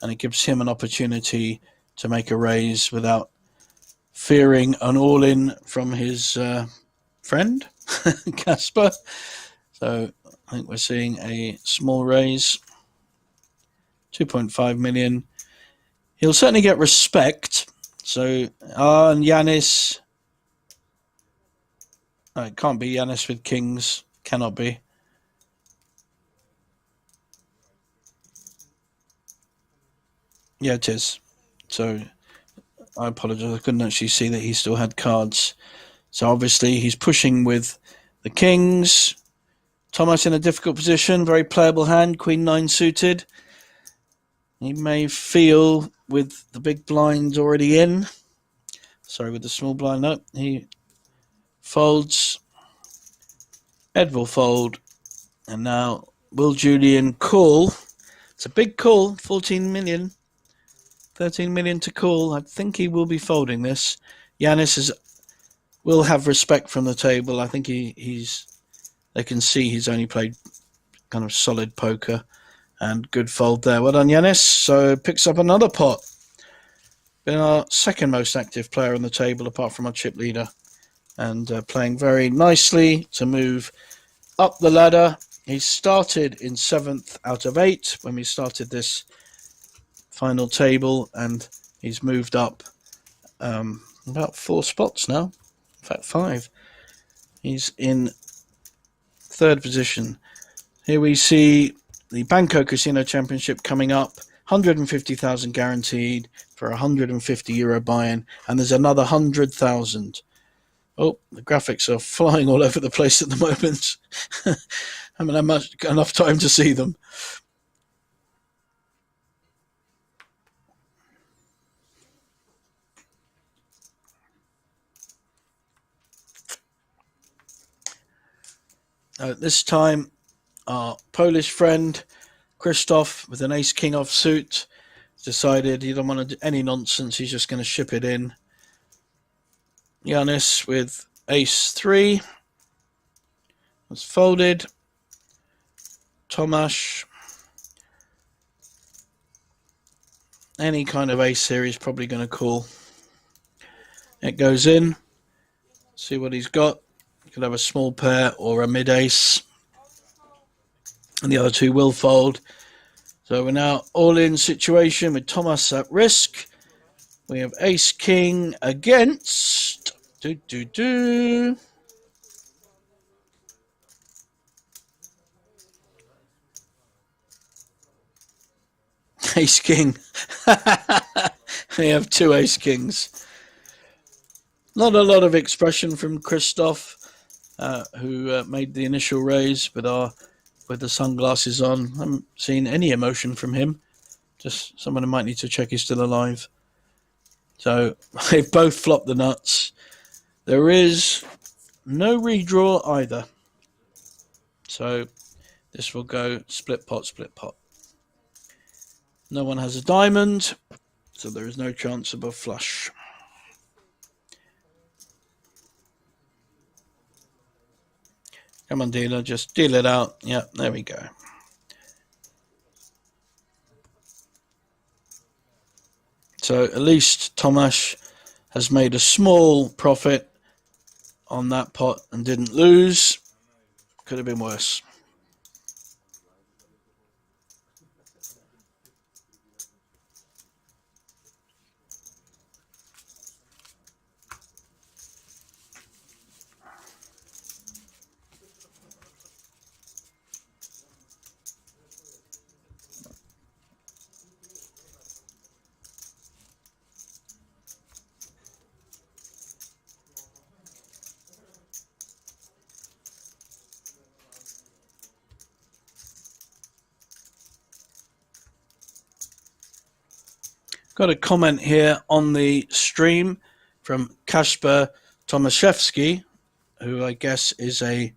and it gives him an opportunity to make a raise without fearing an all-in from his friend, Casper. So I think we're seeing a small raise, 2.5 million. He'll certainly get respect, So, and Yanis. Oh, it can't be Yanis with kings. Cannot be. Yeah, it is. So, I apologise. I couldn't actually see that he still had cards. So, obviously, he's pushing with the kings. Thomas in a difficult position. Very playable hand. Queen 9 suited. He may feel with the big blinds already in. Sorry, with the small blind. No, he folds. Ed will fold. And now, will Julian call? It's a big call. 14 million. 13 million to call. I think he will be folding this. Yanis will have respect from the table. I think they can see he's only played kind of solid poker. And good fold there. Well done, Yanis. So picks up another pot. Been our second most active player on the table, apart from our chip leader. And playing very nicely to move up the ladder. He started in 7th out of 8 when we started this final table. And he's moved up about 4 spots now. In fact, 5. He's in 3rd position. Here we see the Banco Casino Championship coming up. 150,000 guaranteed for a €150 buy-in, and there's another 100,000. Oh, the graphics are flying all over the place at the moment. I haven't had enough time to see them. This time, our Polish friend Krzysztof, with an ace-king offsuit, decided he don't want to do any nonsense. He's just going to ship it in. Yanis with ace-3 was folded. Tomasz, any kind of ace here, he's probably going to call. It goes in. See what he's got. Could have a small pair or a mid-ace. And the other two will fold. So we're now all-in situation with Thomas at risk. We have ace-king against... Ace-king. We have 2 ace-kings. Not a lot of expression from Krzysztof, who made the initial raise with the sunglasses on. I haven't seen any emotion from him. Just someone who might need to check he's still alive. So they've both flopped the nuts. There is no redraw either. So this will go split pot, split pot. No one has a diamond, so there is no chance above flush. Come on, dealer, just deal it out. Yeah, there we go. So at least Tomasz has made a small profit on that pot and didn't lose. Could have been worse. Got a comment here on the stream from Kasper Tomaszewski, who I guess is a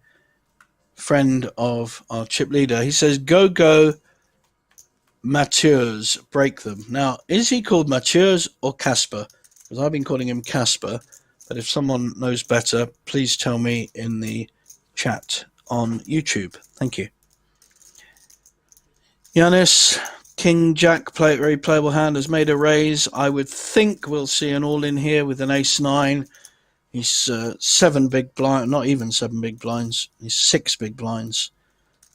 friend of our chip leader. He says, go, Mathieu's, break them. Now, is he called Mathieu's or Kasper? Because I've been calling him Kasper, but if someone knows better, please tell me in the chat on YouTube. Thank you. Yanis, King Jack, very playable hand, has made a raise. I would think we'll see an all-in here with an ace-9. He's 7 big blinds, not even 7 big blinds. He's 6 big blinds.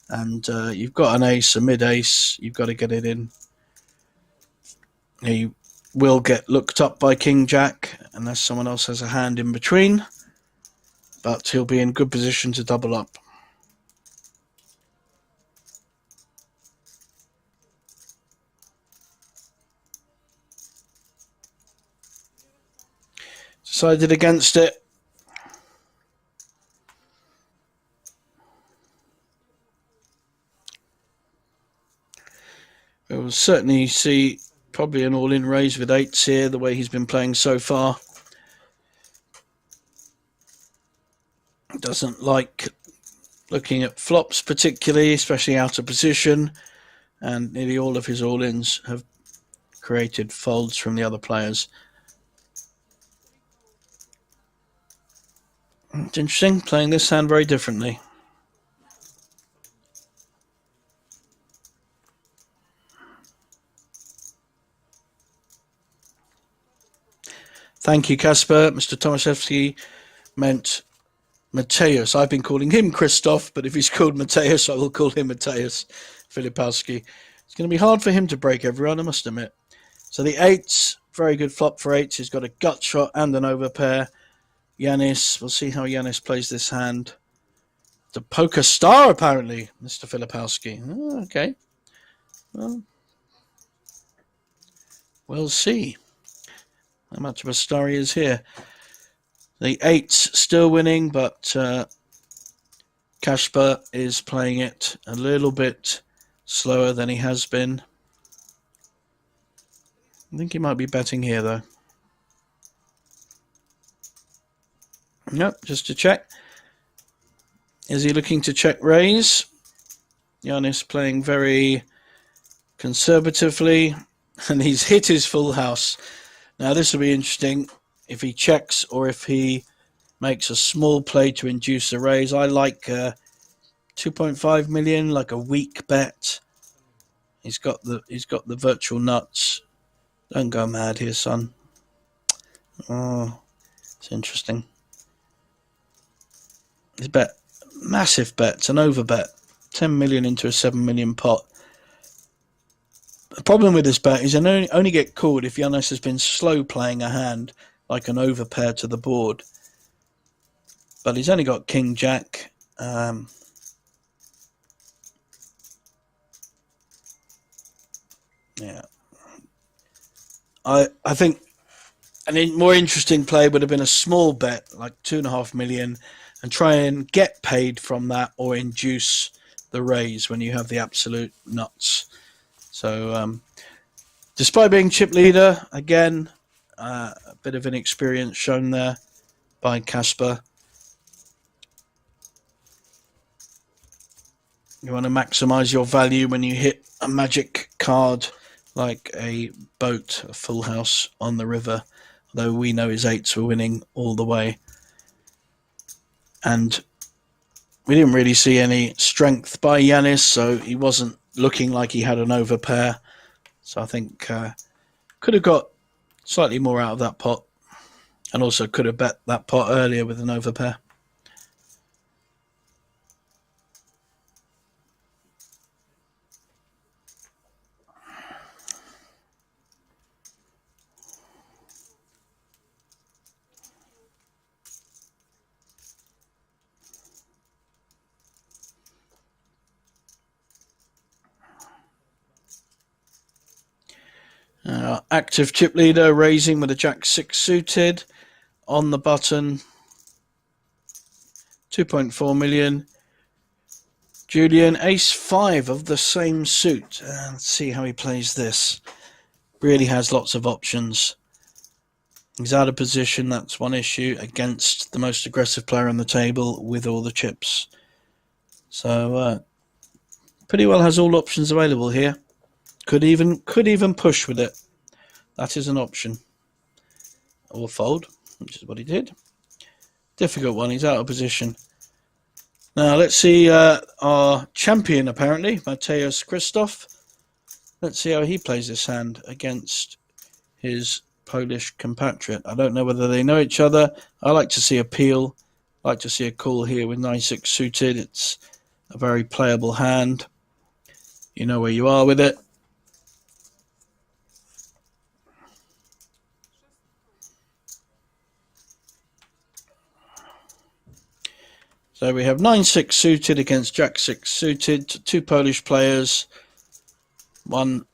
And you've got an ace, a mid-ace. You've got to get it in. He will get looked up by King Jack unless someone else has a hand in between, but he'll be in good position to double up. Decided against it. We'll certainly see probably an all-in raise with eights here, the way he's been playing so far. Doesn't like looking at flops particularly, especially out of position, and nearly all of his all-ins have created folds from the other players. It's interesting, playing this hand very differently. Thank you, Kasper. Mr. Tomaszewski meant Mateusz. I've been calling him Christoph, but if he's called Mateusz, I will call him Mateusz Filipowski. It's going to be hard for him to break everyone, I must admit. So the eights, very good flop for eights. He's got a gut shot and an overpair. Yanis, we'll see how Yanis plays this hand. The poker star, apparently, Mr. Filipowski. Oh, okay. Well, we'll see how much of a star he is here. The eights still winning, but Kasper is playing it a little bit slower than he has been. I think he might be betting here, though. Nope, just to check. Is he looking to check raise? Yanis playing very conservatively, and he's hit his full house. Now, this will be interesting if he checks or if he makes a small play to induce a raise. I like 2.5 million, like a weak bet. He's got the virtual nuts. Don't go mad here, son. Oh, it's interesting. His bet, massive bet. It's an over bet. 10 million into a 7 million pot. The problem with this bet is I only get called if Yanis has been slow playing a hand, like an overpair to the board. But he's only got King Jack. Yeah. I think a more interesting play would have been a small bet, like 2.5 million, and try and get paid from that or induce the raise when you have the absolute nuts. So, despite being chip leader, again, a bit of inexperience shown there by Kasper. You want to maximize your value when you hit a magic card like a boat, a full house on the river, though we know his eights were winning all the way. And we didn't really see any strength by Yanis, so he wasn't looking like he had an overpair. So I think could have got slightly more out of that pot, and also could have bet that pot earlier with an overpair. Active chip leader raising with a jack 6 suited on the button. 2.4 million. Julian, ace 5 of the same suit. Let's see how he plays this. Really has lots of options. He's out of position, that's one issue, against the most aggressive player on the table with all the chips. So, pretty well has all options available here. Could even push with it. That is an option. Or fold, which is what he did. Difficult one, he's out of position. Now, let's see our champion, apparently, Mateusz Christoph. Let's see how he plays this hand against his Polish compatriot. I don't know whether they know each other. I like to see a peel. I like to see a call here with 9-6 suited. It's a very playable hand. You know where you are with it. So we have 9-6 suited against Jack-6 suited, two Polish players, one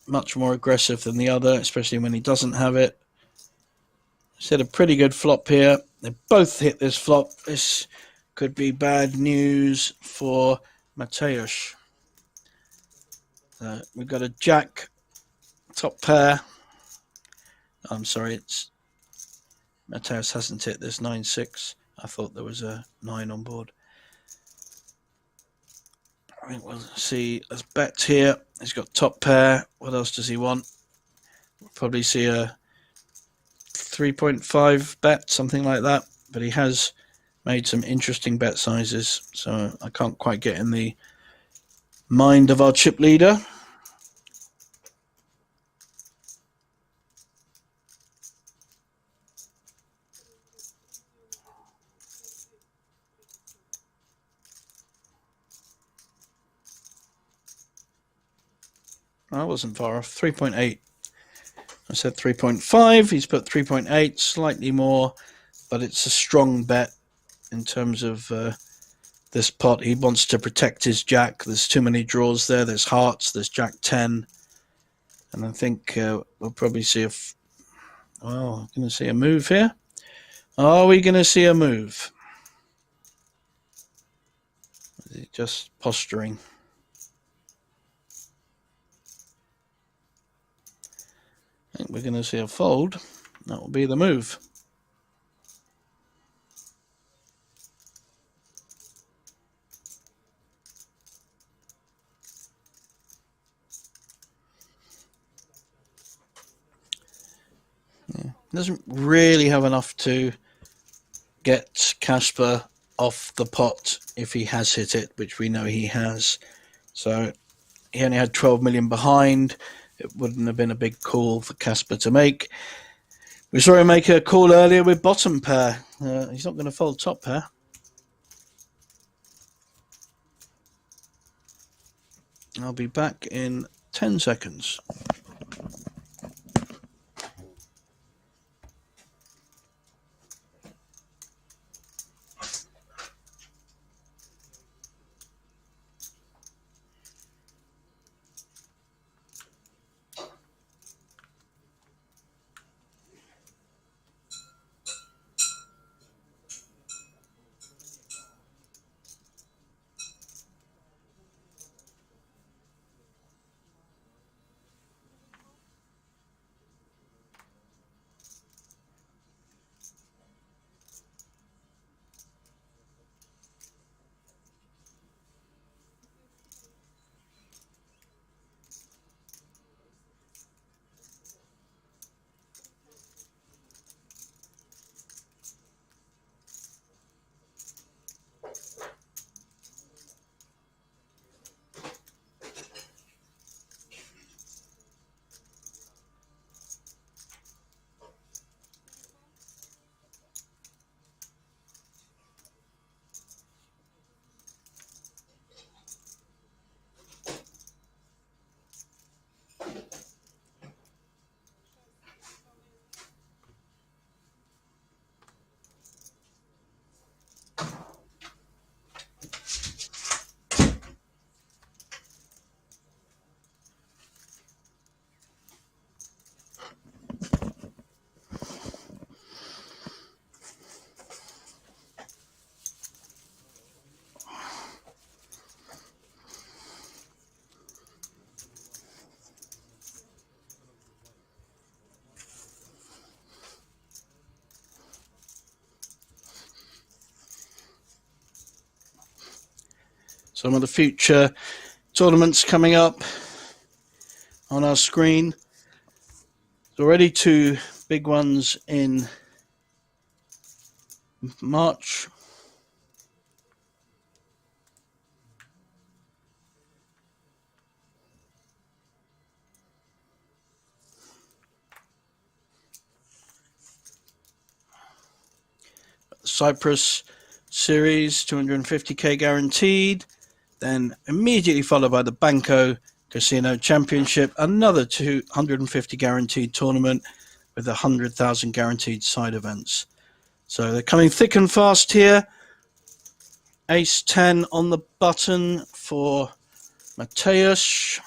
much more aggressive than the other, especially when he doesn't have it. He's hit a pretty good flop here. They both hit this flop. This could be bad news for Mateusz. We've got a Jack top pair. I'm sorry, it's Mateusz hasn't hit this 9-6. I thought there was a 9 on board. I think we'll see as bets here. He's got top pair. What else does he want? We'll probably see a 3.5 bet, something like that. But he has made some interesting bet sizes, so I can't quite get in the mind of our chip leader. I wasn't far off. 3.8. I said 3.5. He's put 3.8, slightly more, but it's a strong bet in terms of this pot. He wants to protect his jack. There's too many draws there. There's hearts. There's Jack 10. And I think we'll probably see a... Well, I'm going to see a move here. Are we going to see a move? Is he just posturing? I think we're going to see a fold. That will be the move. Yeah. Doesn't really have enough to get Casper off the pot if he has hit it, which we know he has. So he only had 12 million behind. It wouldn't have been a big call for Casper to make. We saw him make a call earlier with bottom pair. He's not going to fold top pair. I'll be back in 10 seconds. Some of the future tournaments coming up on our screen. There's already 2 big ones in March. Cyprus Series, 250k guaranteed. Then immediately followed by the Banco Casino Championship, another 250 guaranteed tournament with 100,000 guaranteed side events. So they're coming thick and fast here. Ace 10 on the button for Mateus.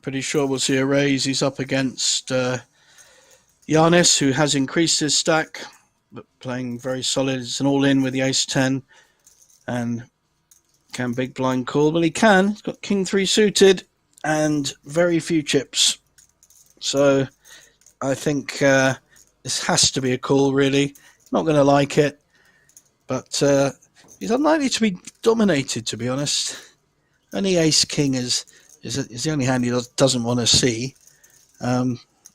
Pretty sure we'll see a raise. He's up against Giannis, who has increased his stack, but playing very solid. It's an all-in with the Ace 10. And can big blind call? Well, he can. He's got King 3 suited and very few chips. So I think this has to be a call, really. Not going to like it. But he's unlikely to be dominated, to be honest. Only Ace King is the only hand he doesn't want to see.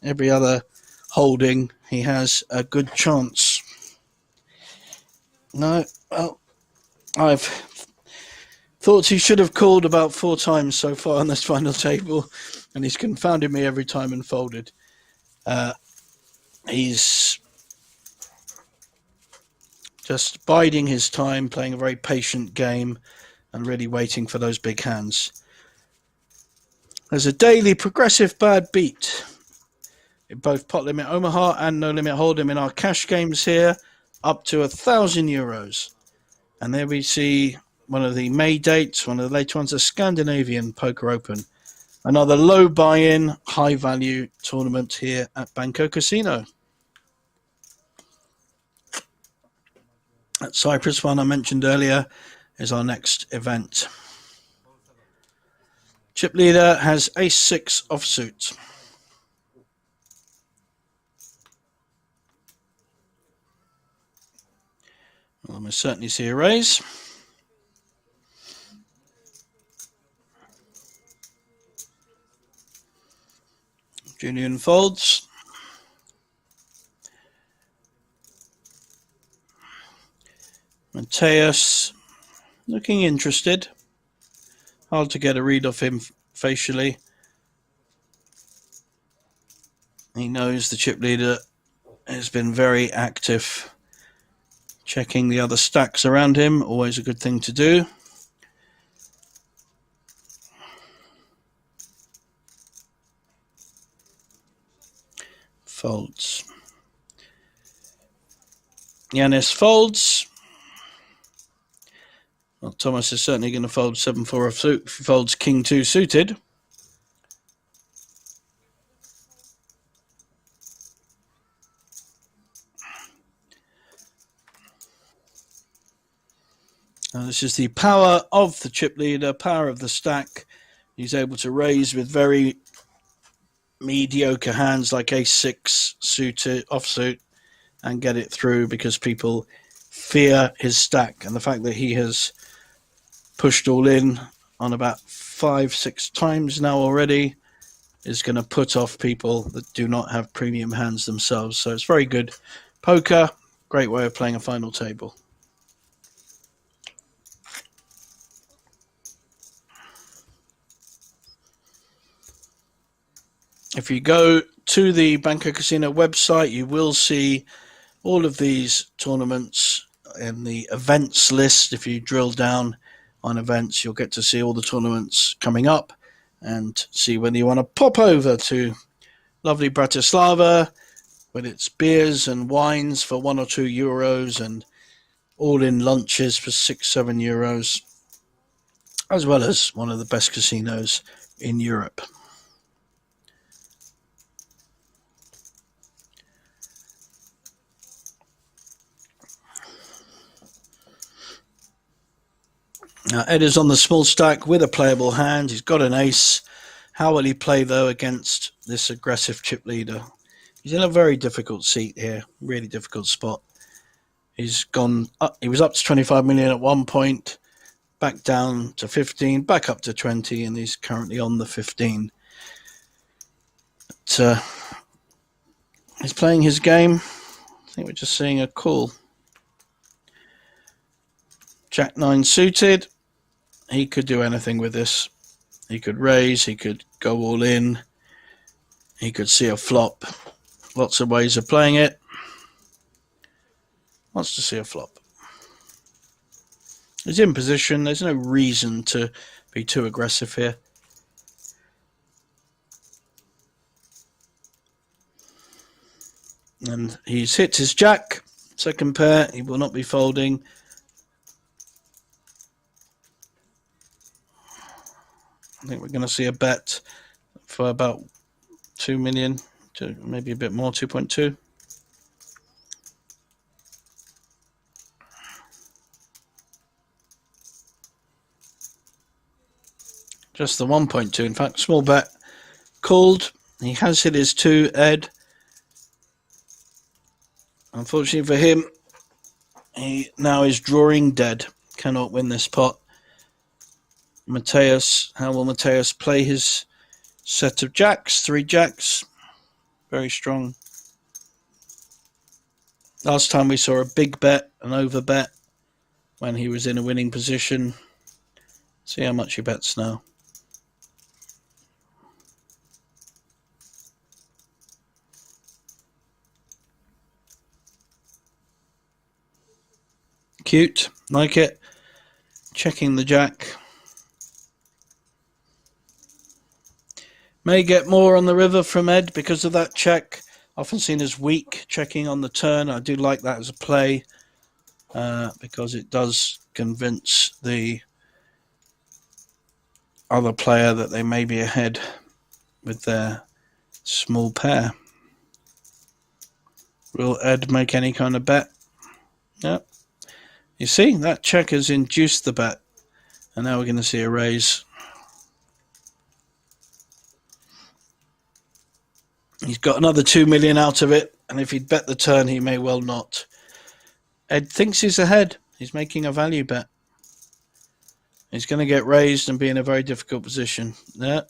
Every other holding, he has a good chance. No, well, I've thought he should have called about 4 times so far on this final table, and he's confounded me every time and folded. He's just biding his time, playing a very patient game, and really waiting for those big hands. There's a daily progressive bad beat in both pot limit Omaha and no limit hold'em in our cash games here, up to €1,000. And there we see one of the May dates, one of the later ones, a Scandinavian Poker Open. Another low buy-in, high value tournament here at Banco Casino. That Cyprus one I mentioned earlier is our next event. Chip leader has Ace 6 offsuit. Well, I certainly see a raise. Julian folds. Mateus looking interested. Hard to get a read off him facially. He knows the chip leader has been very active. Checking the other stacks around him, always a good thing to do. Folds. Giannis folds. Well, Thomas is certainly going to fold 7-4 offsuit if he folds King 2 suited. Now, this is the power of the chip leader, power of the stack. He's able to raise with very mediocre hands like Ace 6 suited, offsuit, and get it through because people fear his stack. And the fact that he has pushed all in on about 5-6 times now already is going to put off people that do not have premium hands themselves. So it's very good poker. Great way of playing a final table. If you go to the Banco Casino website, you will see all of these tournaments in the events list. If you drill down on events, you'll get to see all the tournaments coming up and see whether you want to pop over to lovely Bratislava with its beers and wines for €1 or €2 and all-in lunches for €6-7, as well as one of the best casinos in Europe. Now, Ed is on the small stack with a playable hand. He's got an ace. How will he play, though, against this aggressive chip leader? He's in a very difficult seat here, really difficult spot. He's gone up. He was up to 25 million at one point, back down to 15, back up to 20, and he's currently on the 15. But, he's playing his game. I think we're just seeing a call. Jack 9 suited. He could do anything with this. He could raise, he could go all in, he could see a flop. Lots of ways of playing it. Wants to see a flop. He's in position. There's no reason to be too aggressive here. And he's hit his jack. Second pair, he will not be folding. I think we're going to see a bet for about 2 million, to maybe a bit more, 2.2. Just the 1.2, in fact, small bet called. He has hit his 2, Ed. Unfortunately for him, he now is drawing dead. Cannot win this pot. Mateus, how will Mateus play his set of jacks? 3 jacks. Very strong. Last time we saw a big bet, an over bet, when he was in a winning position. See how much he bets now. Cute, like it. Checking the jack. May get more on the river from Ed because of that check. Often seen as weak, checking on the turn. I do like that as a play because it does convince the other player that they may be ahead with their small pair. Will Ed make any kind of bet? Yep. You see, that check has induced the bet. And now we're going to see a raise. He's got another 2 million out of it. And if he'd bet the turn, he may well not. Ed thinks he's ahead. He's making a value bet. He's going to get raised and be in a very difficult position. Yeah.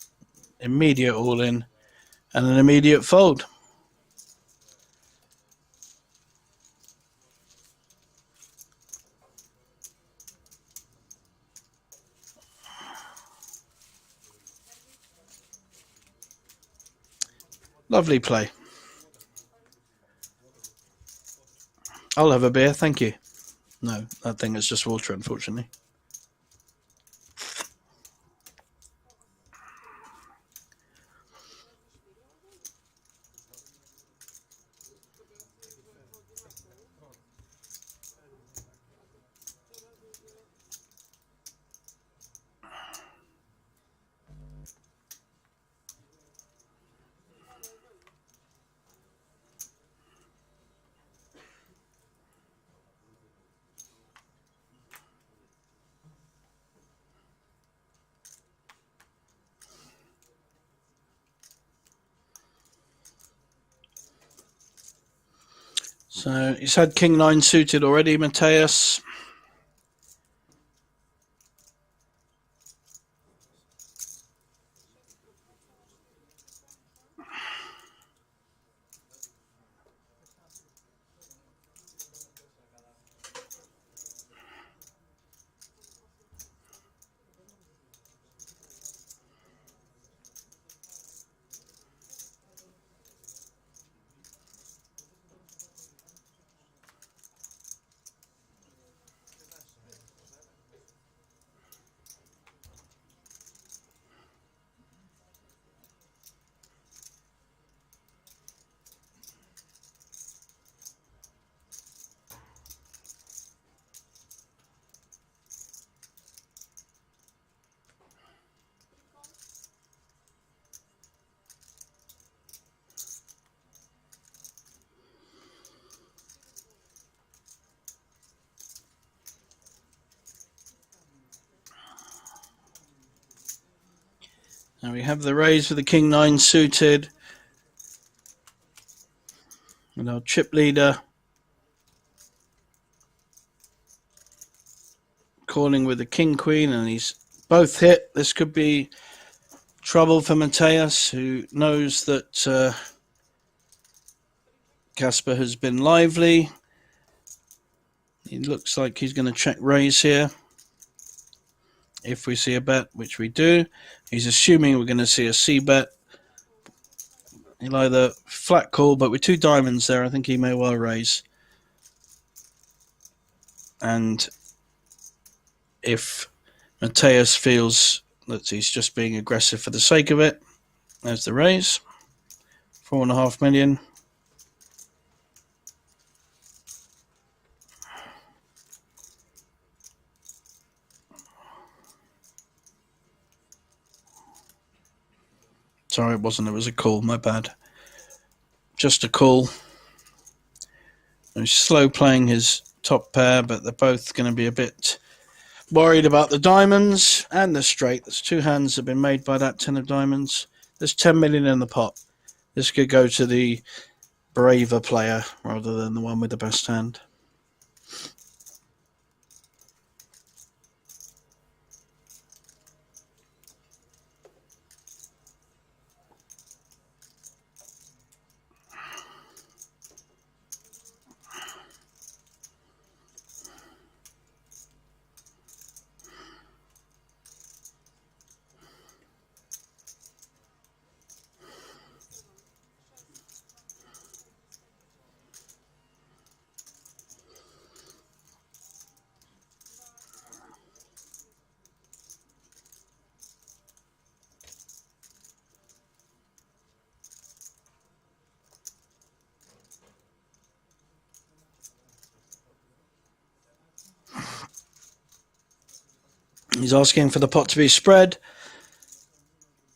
Immediate all-in. And an immediate fold. Lovely play. I'll have a beer, thank you. No, that thing is just water, unfortunately. So he's had King 9 suited already, Mateus. Now we have the raise with the King 9 suited. And our chip leader calling with the King Queen, and he's both hit. This could be trouble for Mateus, who knows that Casper has been lively. It looks like he's going to check raise here. If we see a bet, which we do. He's assuming we're going to see a C bet. He'll either flat call, but with 2 diamonds there, I think he may well raise. And if Mateus feels that he's just being aggressive for the sake of it, there's the raise. 4.5 million. Sorry, it wasn't. It was a call. My bad. Just a call. He's slow playing his top pair, but they're both going to be a bit worried about the diamonds and the straight. There's 2 hands that have been made by that 10 of diamonds. There's 10 million in the pot. This could go to the braver player rather than the one with the best hand. He's asking for the pot to be spread.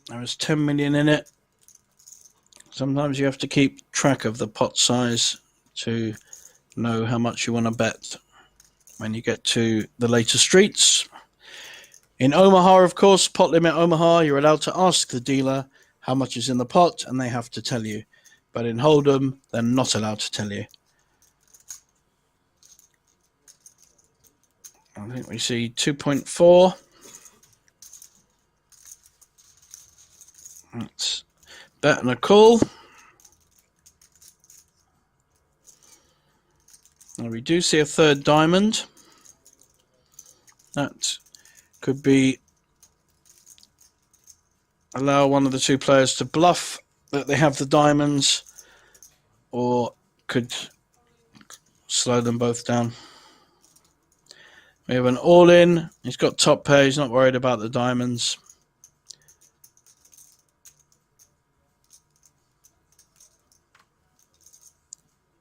There is 10 million in it. Sometimes you have to keep track of the pot size to know how much you want to bet when you get to the later streets. In Omaha, of course, pot limit Omaha, you're allowed to ask the dealer how much is in the pot and they have to tell you. But in Hold'em, they're not allowed to tell you. I think we see 2.4. That's bet and a call. And we do see a third diamond. That could be allow one of the 2 players to bluff that they have the diamonds, or could slow them both down. We have an all-in. He's got top pair. He's not worried about the diamonds.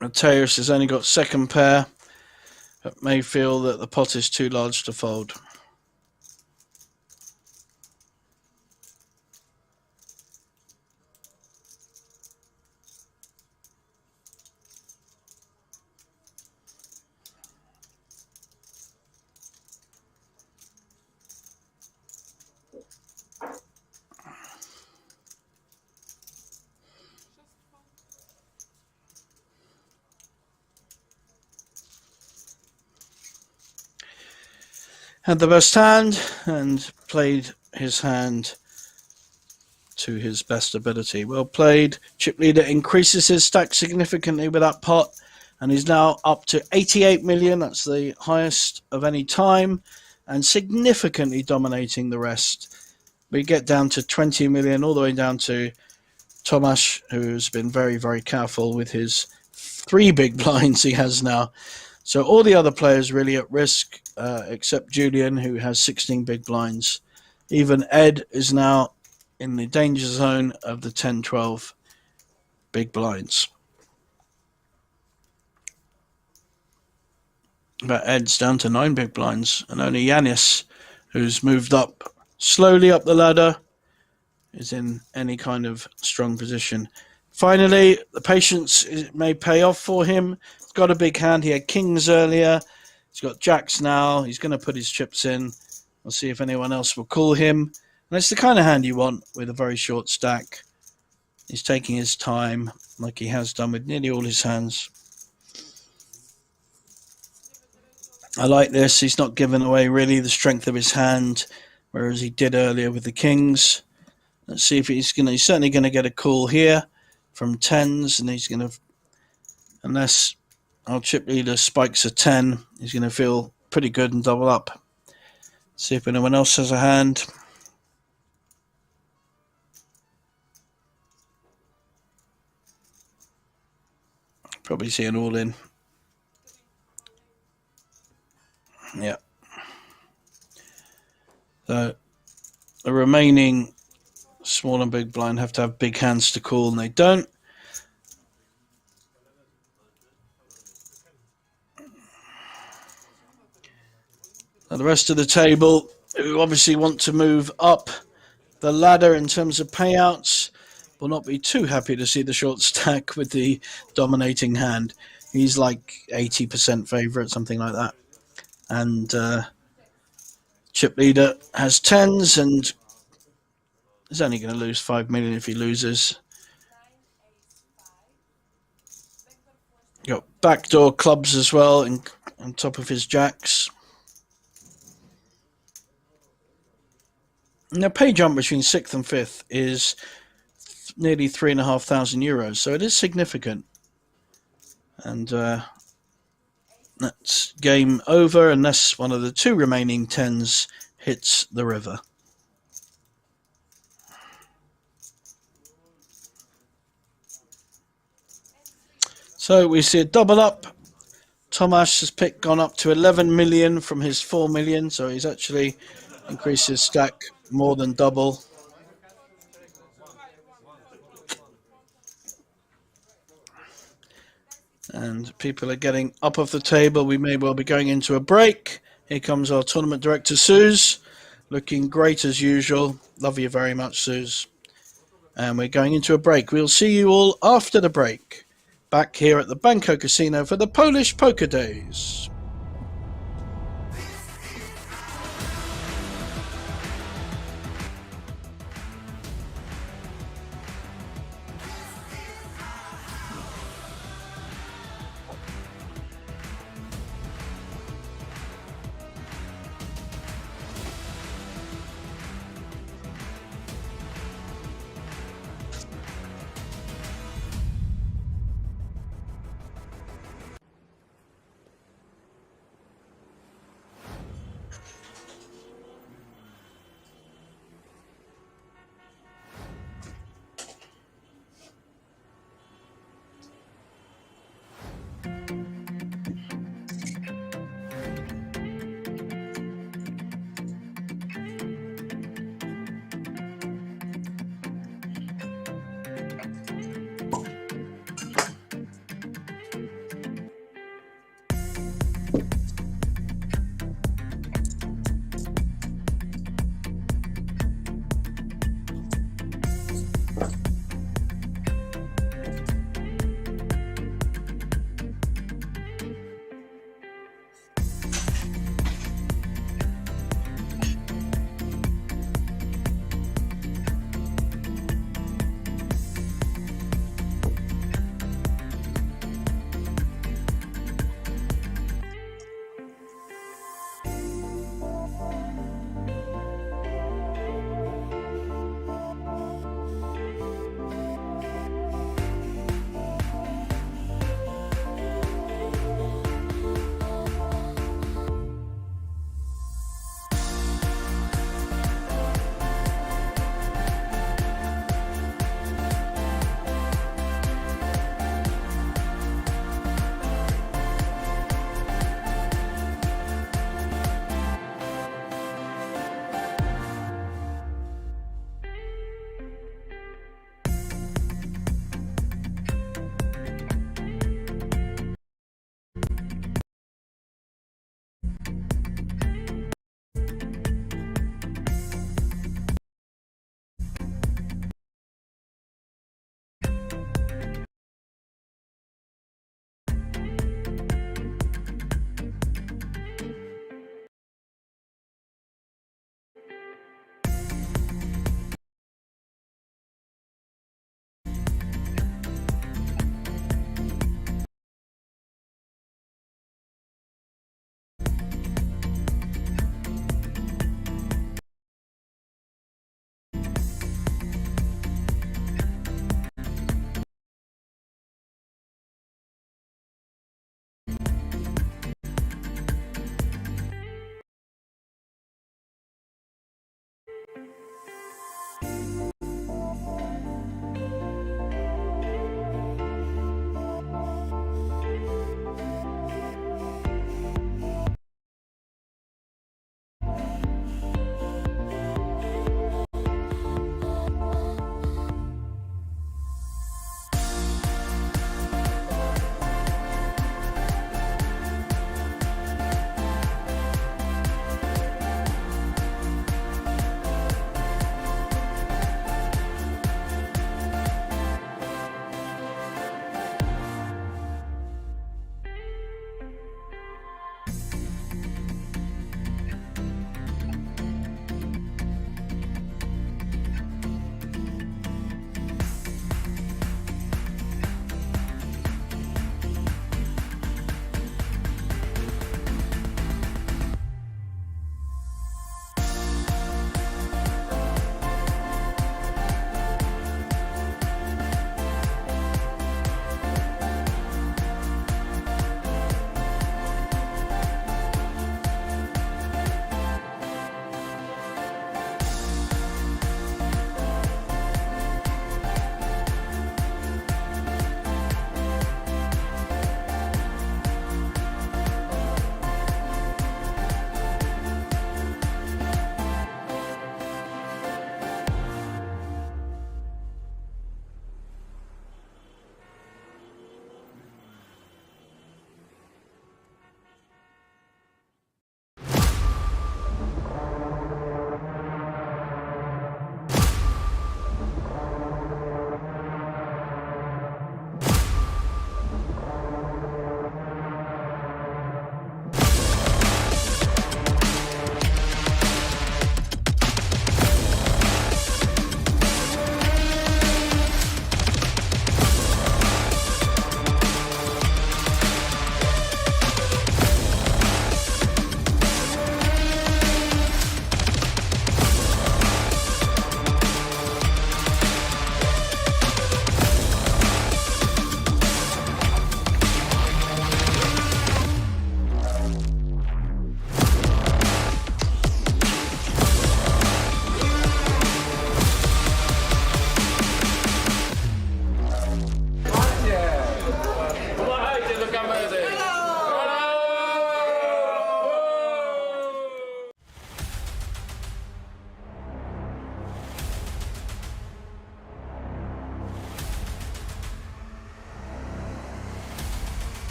Mateus has only got second pair, but may feel that the pot is too large to fold. Had the best hand and played his hand to his best ability. Well played. Chip leader increases his stack significantly with that pot and is now up to 88 million. That's the highest of any time and significantly dominating the rest. We get down to 20 million, all the way down to Tomasz, who's been very, very careful with his 3 big blinds he has now. So all the other players really at risk, except Julian, who has 16 big blinds. Even Ed is now in the danger zone of the 10-12 big blinds. But Ed's down to 9 big blinds, and only Yanis, who's moved up slowly up the ladder, is in any kind of strong position. Finally, the patience may pay off for him. He's got a big hand. He had kings earlier. He's got jacks now. He's going to put his chips in. We'll see if anyone else will call him. And it's the kind of hand you want with a very short stack. He's taking his time, like he has done with nearly all his hands. I like this. He's not giving away really the strength of his hand, whereas he did earlier with the kings. Let's see if he's certainly going to get a call here from 10s, and he's going to, unless our chip leader spikes a 10, he's going to feel pretty good and double up. See if anyone else has a hand. Probably see an all-in. Yeah. So the remaining small and big blind have to have big hands to call, and they don't. Now the rest of the table, who obviously want to move up the ladder in terms of payouts, will not be too happy to see the short stack with the dominating hand. He's like 80% favourite, something like that. And chip leader has tens and is only going to lose 5 million if he loses. Got backdoor clubs as well on top of his jacks. Now, pay jump between 6th and 5th is nearly €3,500, so it is significant. And that's game over unless one of the two remaining tens hits the river. So we see a double up. Tomasz has gone up to 11 million from his 4 million, so he's actually increased his stack more than double. And people are getting up off the table. We may well be going into a break. Here comes our tournament director, Suze, looking great as usual. Love you very much, Suze. And we're going into a break. We'll see you all after the break, back here at the Banco Casino for the Polish Poker Days.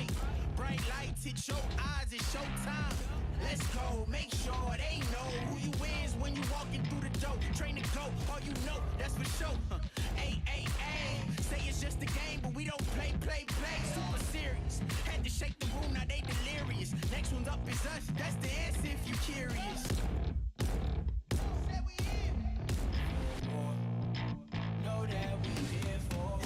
right. Bright lights hit your eyes, it's showtime. Let's go, make sure they know who you is when you walking through the door. Train to go, all you know, that's for sure. Ay, ay, ay. Say it's just a game, but we don't play. Super serious. Had to shake the room, now they delirious. Next one's up is us, that's the answer if you curious. Know that we here for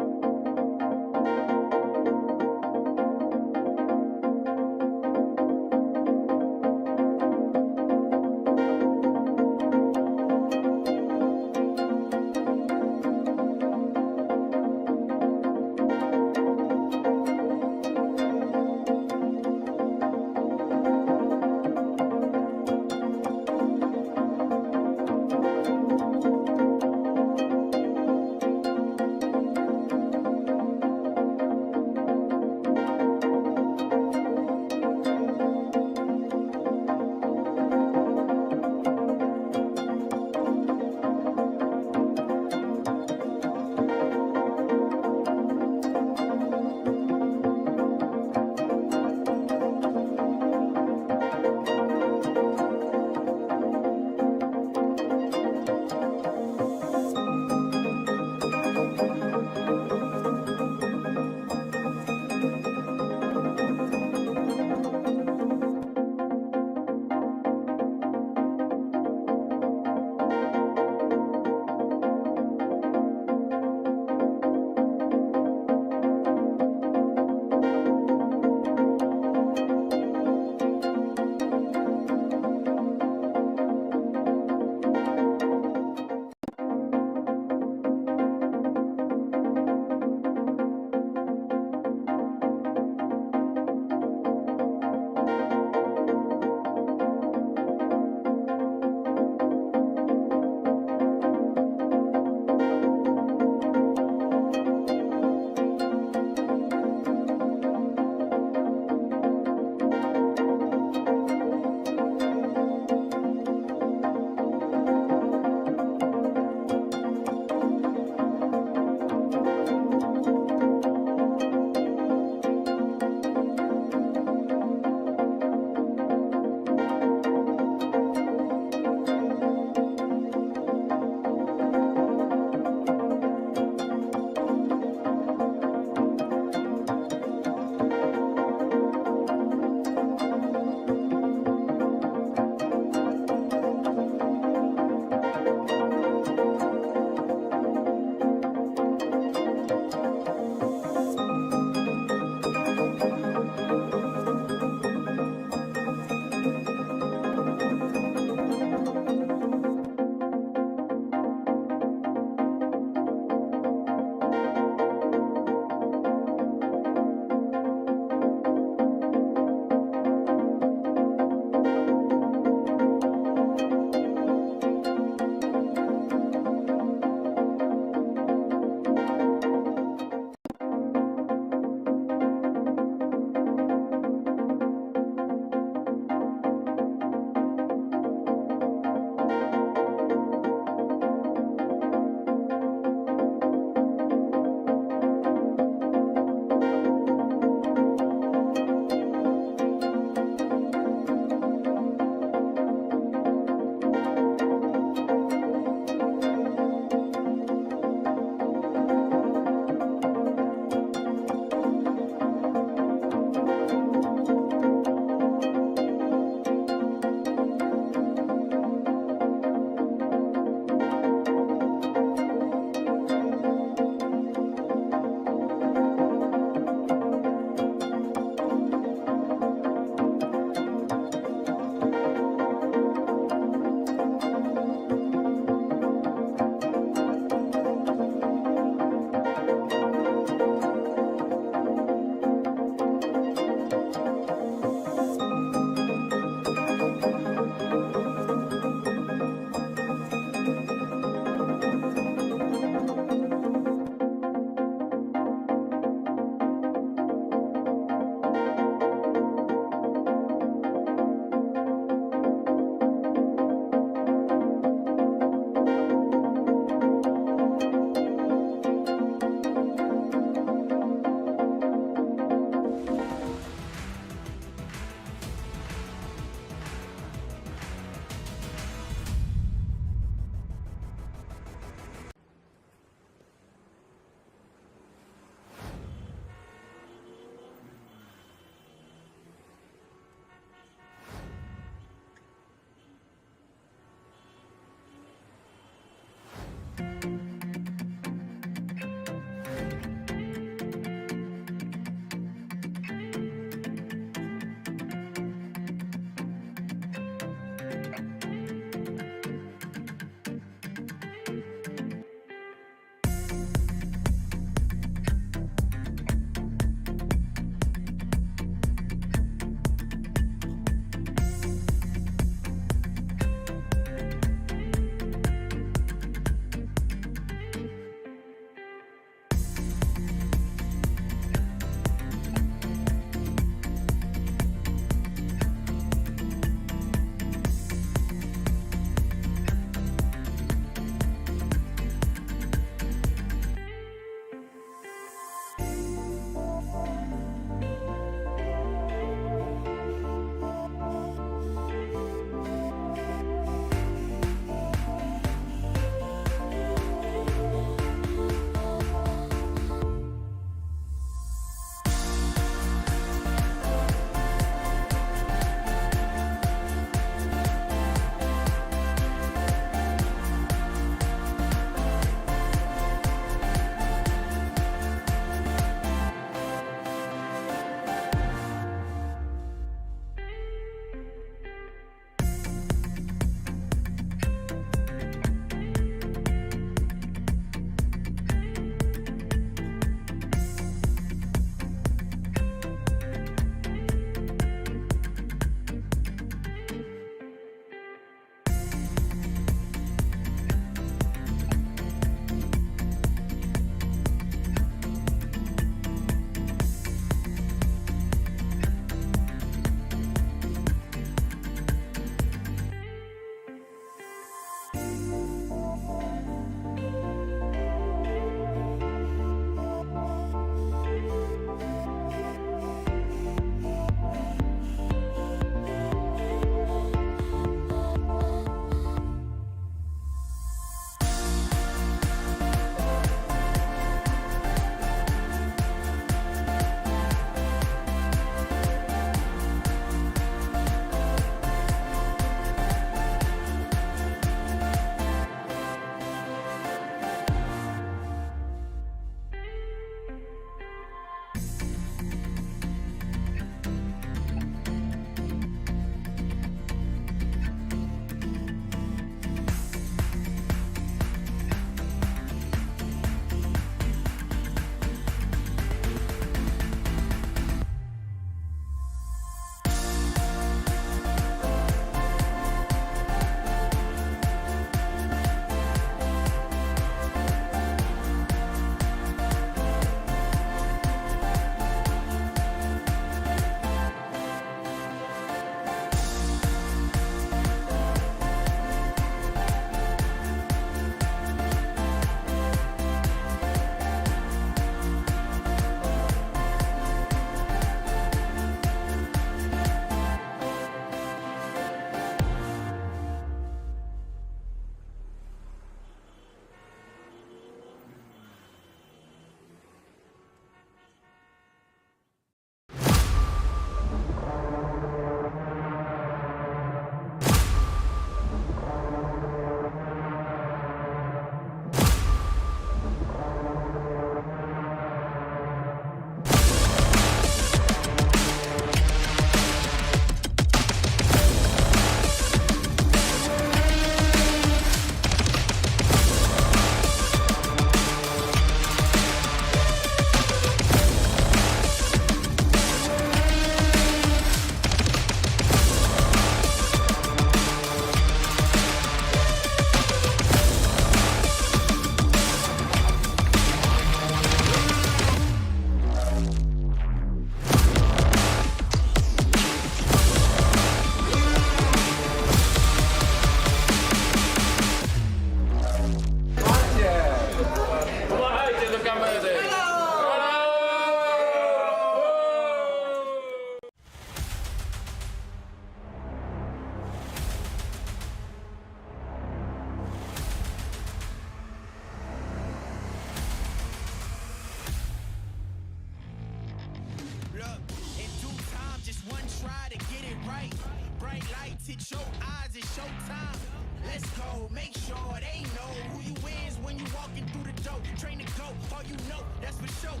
try to get it right. Bright lights hit your eyes, it's showtime. Let's go, make sure they know who you is when you walking through the door. Train to go, all you know, that's for sure.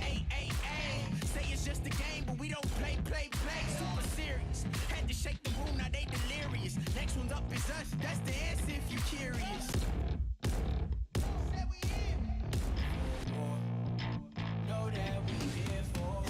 Ay, ay, ay. Say it's just a game, but we don't play. Super serious. Had to shake the room, now they delirious. Next one's up is us, that's the answer if you curious. Know that we here for.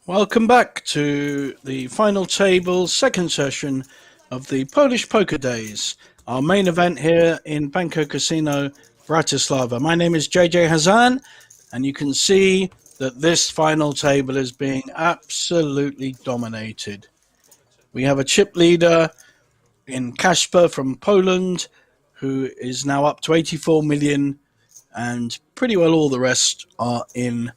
Welcome back to the final table, second session of the Polish Poker Days, our main event here in Banco Casino, Bratislava. My name is JJ Hazan, and you can see that this final table is being absolutely dominated. We have a chip leader in Kasper from Poland, who is now up to 84 million, and pretty well all the rest are in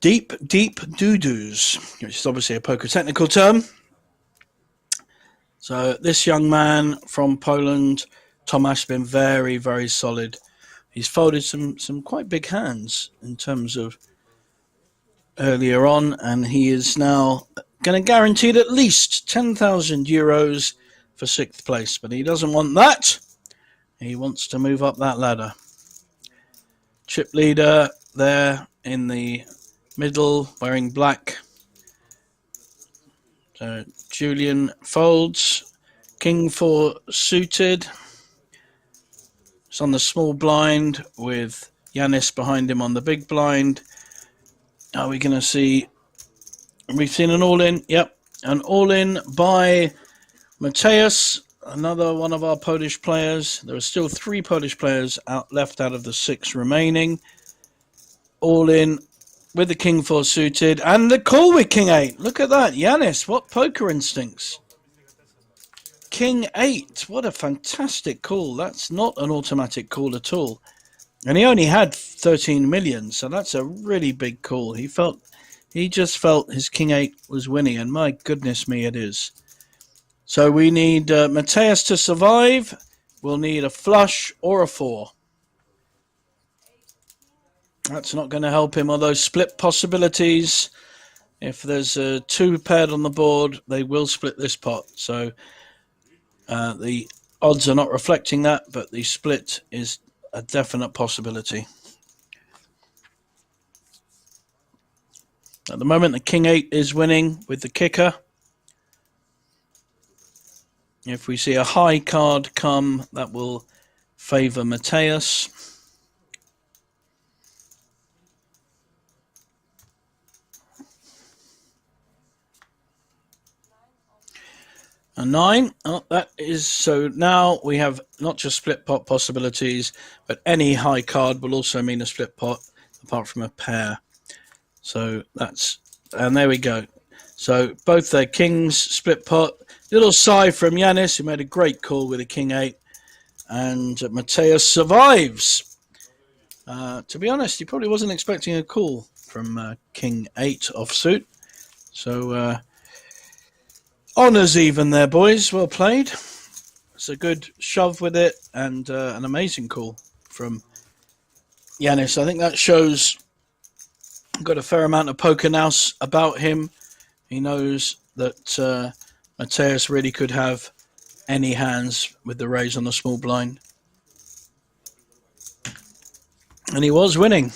deep doo-doos, which is obviously a poker technical term. So this young man from Poland, Tomasz, has been very, very solid. He's folded some quite big hands in terms of earlier on, and he is now going to guarantee at least 10,000 euros for sixth place, but he doesn't want that. He wants to move up that ladder. Chip leader there in the middle, wearing black. So Julian folds. King 4 suited. It's on the small blind with Yanis behind him on the big blind. Are we going to see... We've seen an all-in. Yep, an all-in by Mateusz, another one of our Polish players. There are still 3 Polish players left out of the 6 remaining. All-in with the King 4 suited, and the call with King 8. Look at that. Yanis, what poker instincts. King 8. What a fantastic call. That's not an automatic call at all. And he only had 13 million, so that's a really big call. He just felt his King 8 was winning, and my goodness me, it is. So we need Mateusz to survive. We'll need a flush or a 4. That's not going to help him, although split possibilities. If there's 2 paired on the board, they will split this pot. So the odds are not reflecting that, but the split is a definite possibility. At the moment, the King 8 is winning with the kicker. If we see a high card come, that will favour Mateusz. A 9. Oh, that is so. Now we have not just split pot possibilities, but any high card will also mean a split pot, apart from a pair. So that's, and there we go. So both their kings split pot. Little sigh from Yanis, who made a great call with a King 8, and Mateusz survives. To be honest, he probably wasn't expecting a call from King 8 offsuit. So, honours even there, boys. Well played. It's a good shove with it and an amazing call from Yanis. I think that shows got a fair amount of poker nous about him. He knows that Mateus really could have any hands with the raise on the small blind. And he was winning.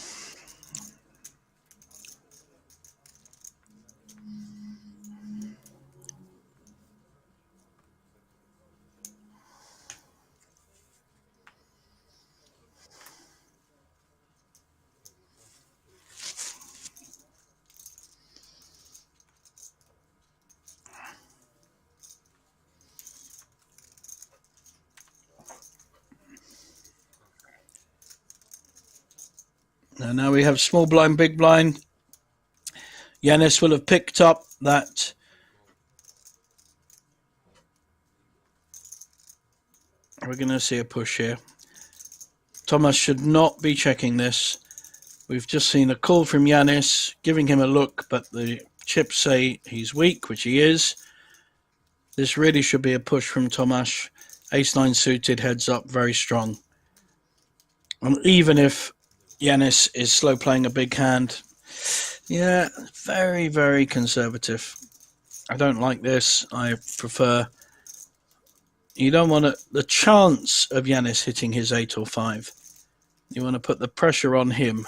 And now we have small blind, big blind. Yanis will have picked up that we're going to see a push here. Thomas should not be checking this. We've just seen a call from Yanis, giving him a look, but the chips say he's weak, which he is. This really should be a push from Tomasz. Ace-9 suited, heads up, very strong. And even if Yanis is slow playing a big hand, yeah, very, very conservative. I don't like this. I prefer... You don't want to... The chance of Yanis hitting his 8 or 5. You want to put the pressure on him.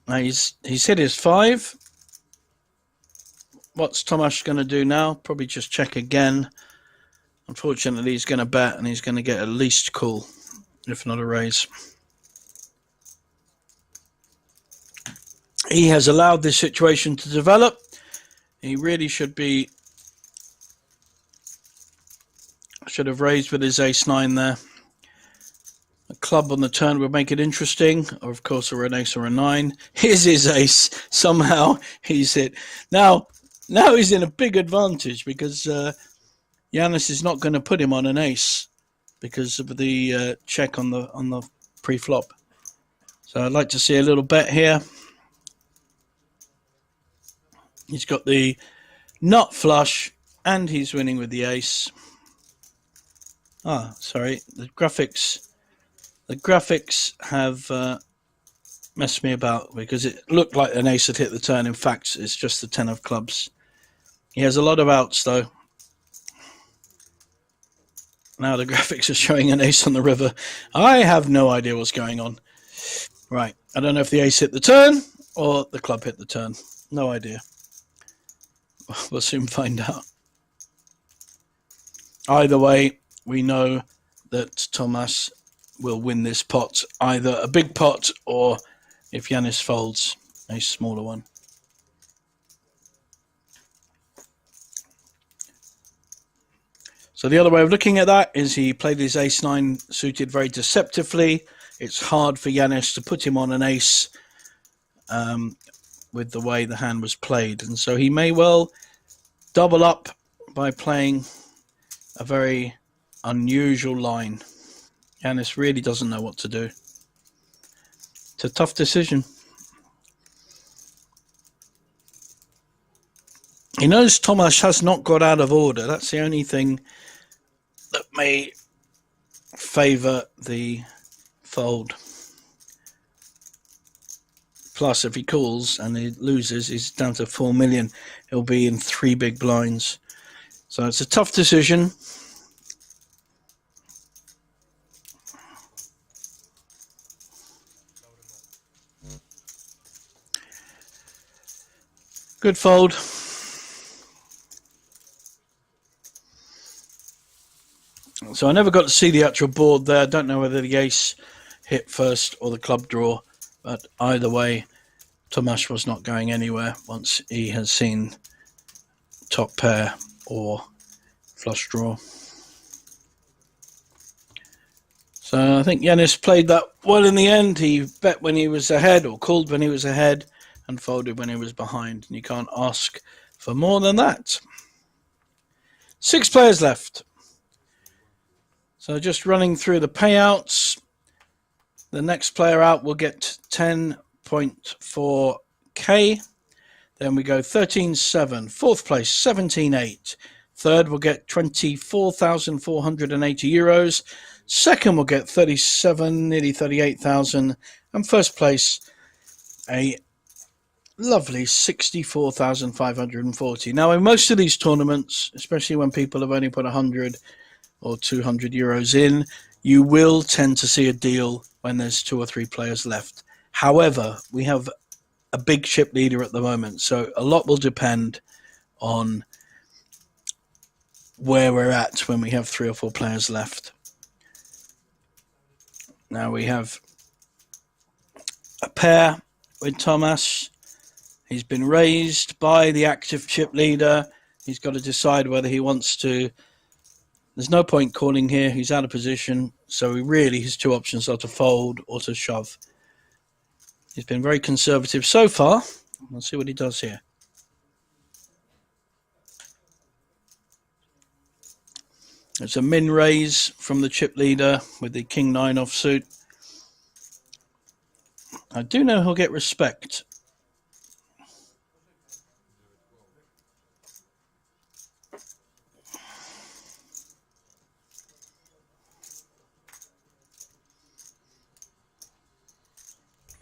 Now he's hit his 5. What's Tomasz going to do now? Probably just check again. Unfortunately, he's going to bet and he's going to get at least call, if not a raise. He has allowed this situation to develop. He really should have raised with his ace-9 there. A club on the turn would make it interesting, or of course an ace or a 9. Here's his ace. Somehow he's hit. Now he's in a big advantage because Yanis is not going to put him on an ace because of the check on the pre-flop. So I'd like to see a little bet here. He's got the nut flush and he's winning with the ace. Sorry, the graphics have messed me about because it looked like an ace had hit the turn. In fact, it's just the 10 of clubs. He has a lot of outs though. Now the graphics are showing an ace on the river. I have no idea what's going on. Right, I don't know if the ace hit the turn or the club hit the turn. No idea. We'll soon find out. Either way, we know that Tomasz will win this pot, either a big pot or, if Yanis folds, a smaller one. So the other way of looking at that is he played his ace-9 suited very deceptively. It's hard for Yanis to put him on an ace with the way the hand was played. And so he may well double up by playing a very unusual line. Yanis really doesn't know what to do. It's a tough decision. He knows Tomasz has not got out of order. That's the only thing that may favour the fold. Plus, if he calls and he loses, he's down to 4 million. He'll be in 3 big blinds. So it's a tough decision. Good fold. So I never got to see the actual board there. I don't know whether the ace hit first or the club draw. But either way, Tomasz was not going anywhere once he has seen top pair or flush draw. So I think Yanis played that well in the end. He bet when he was ahead or called when he was ahead and folded when he was behind. And you can't ask for more than that. 6 players left. So just running through the payouts. The next player out will get 10.4k. Then we go 13.7. Fourth place, 17.8. Third will get 24,480 euros. Second will get 37, nearly 38,000. And first place, a lovely 64,540. Now, in most of these tournaments, especially when people have only put 100 or 200 euros in, you will tend to see a deal when there's 2 or 3 players left. However, we have a big chip leader at the moment, so a lot will depend on where we're at when we have 3 or 4 players left. Now we have a pair with Thomas. He's been raised by the active chip leader. He's got to decide whether he wants to. There's no point calling here. He's out of position. So really his 2 options are to fold or to shove. He's been very conservative so far. We'll see what he does here. It's a min raise from the chip leader with the King 9 offsuit. I do know he'll get respect.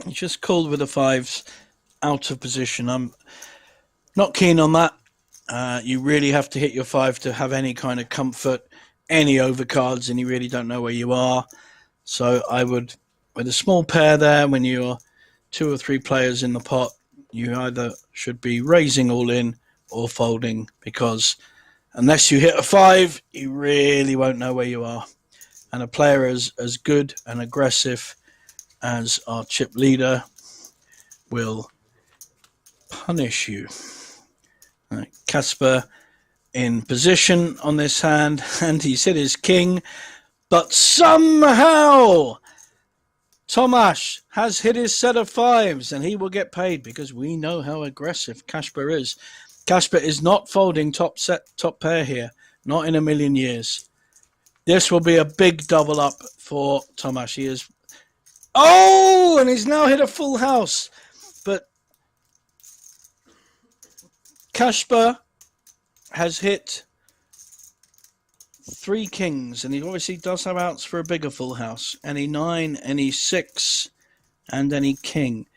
He's just called with the 5s out of position. I'm not keen on that. You really have to hit your 5 to have any kind of comfort, any overcards, and you really don't know where you are. So I would, with a small pair there, when you're 2 or 3 players in the pot, you either should be raising all in or folding, because unless you hit a 5, you really won't know where you are. And a player as good and aggressive as our chip leader will punish you. Casper in position on this hand, and he's hit his king, but somehow Tomasz has hit his set of 5s, and he will get paid because we know how aggressive Casper is. Casper is not folding top pair here, not in a million years. This will be a big double up for Tomasz. He is. Oh, and he's now hit a full house. But Casper has hit 3 kings, and he obviously does have outs for a bigger full house. Any 9, any 6, and any king.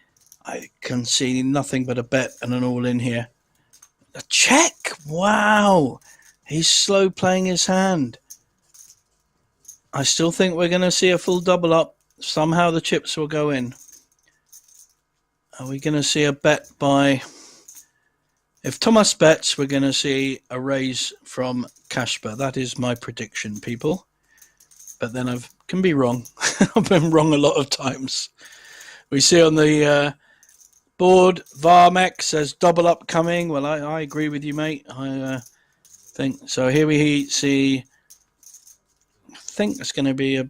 I can see nothing but a bet and an all-in here. A check! Wow! He's slow playing his hand. I still think we're going to see a full double up. Somehow the chips will go in. Are we going to see a bet by... If Thomas bets, we're going to see a raise from Casper. That is my prediction, people. But then I can be wrong. I've been wrong a lot of times. We see on the board, Varmek says double up coming. Well, I agree with you, mate. I think so. Here we see... I think it's going to be a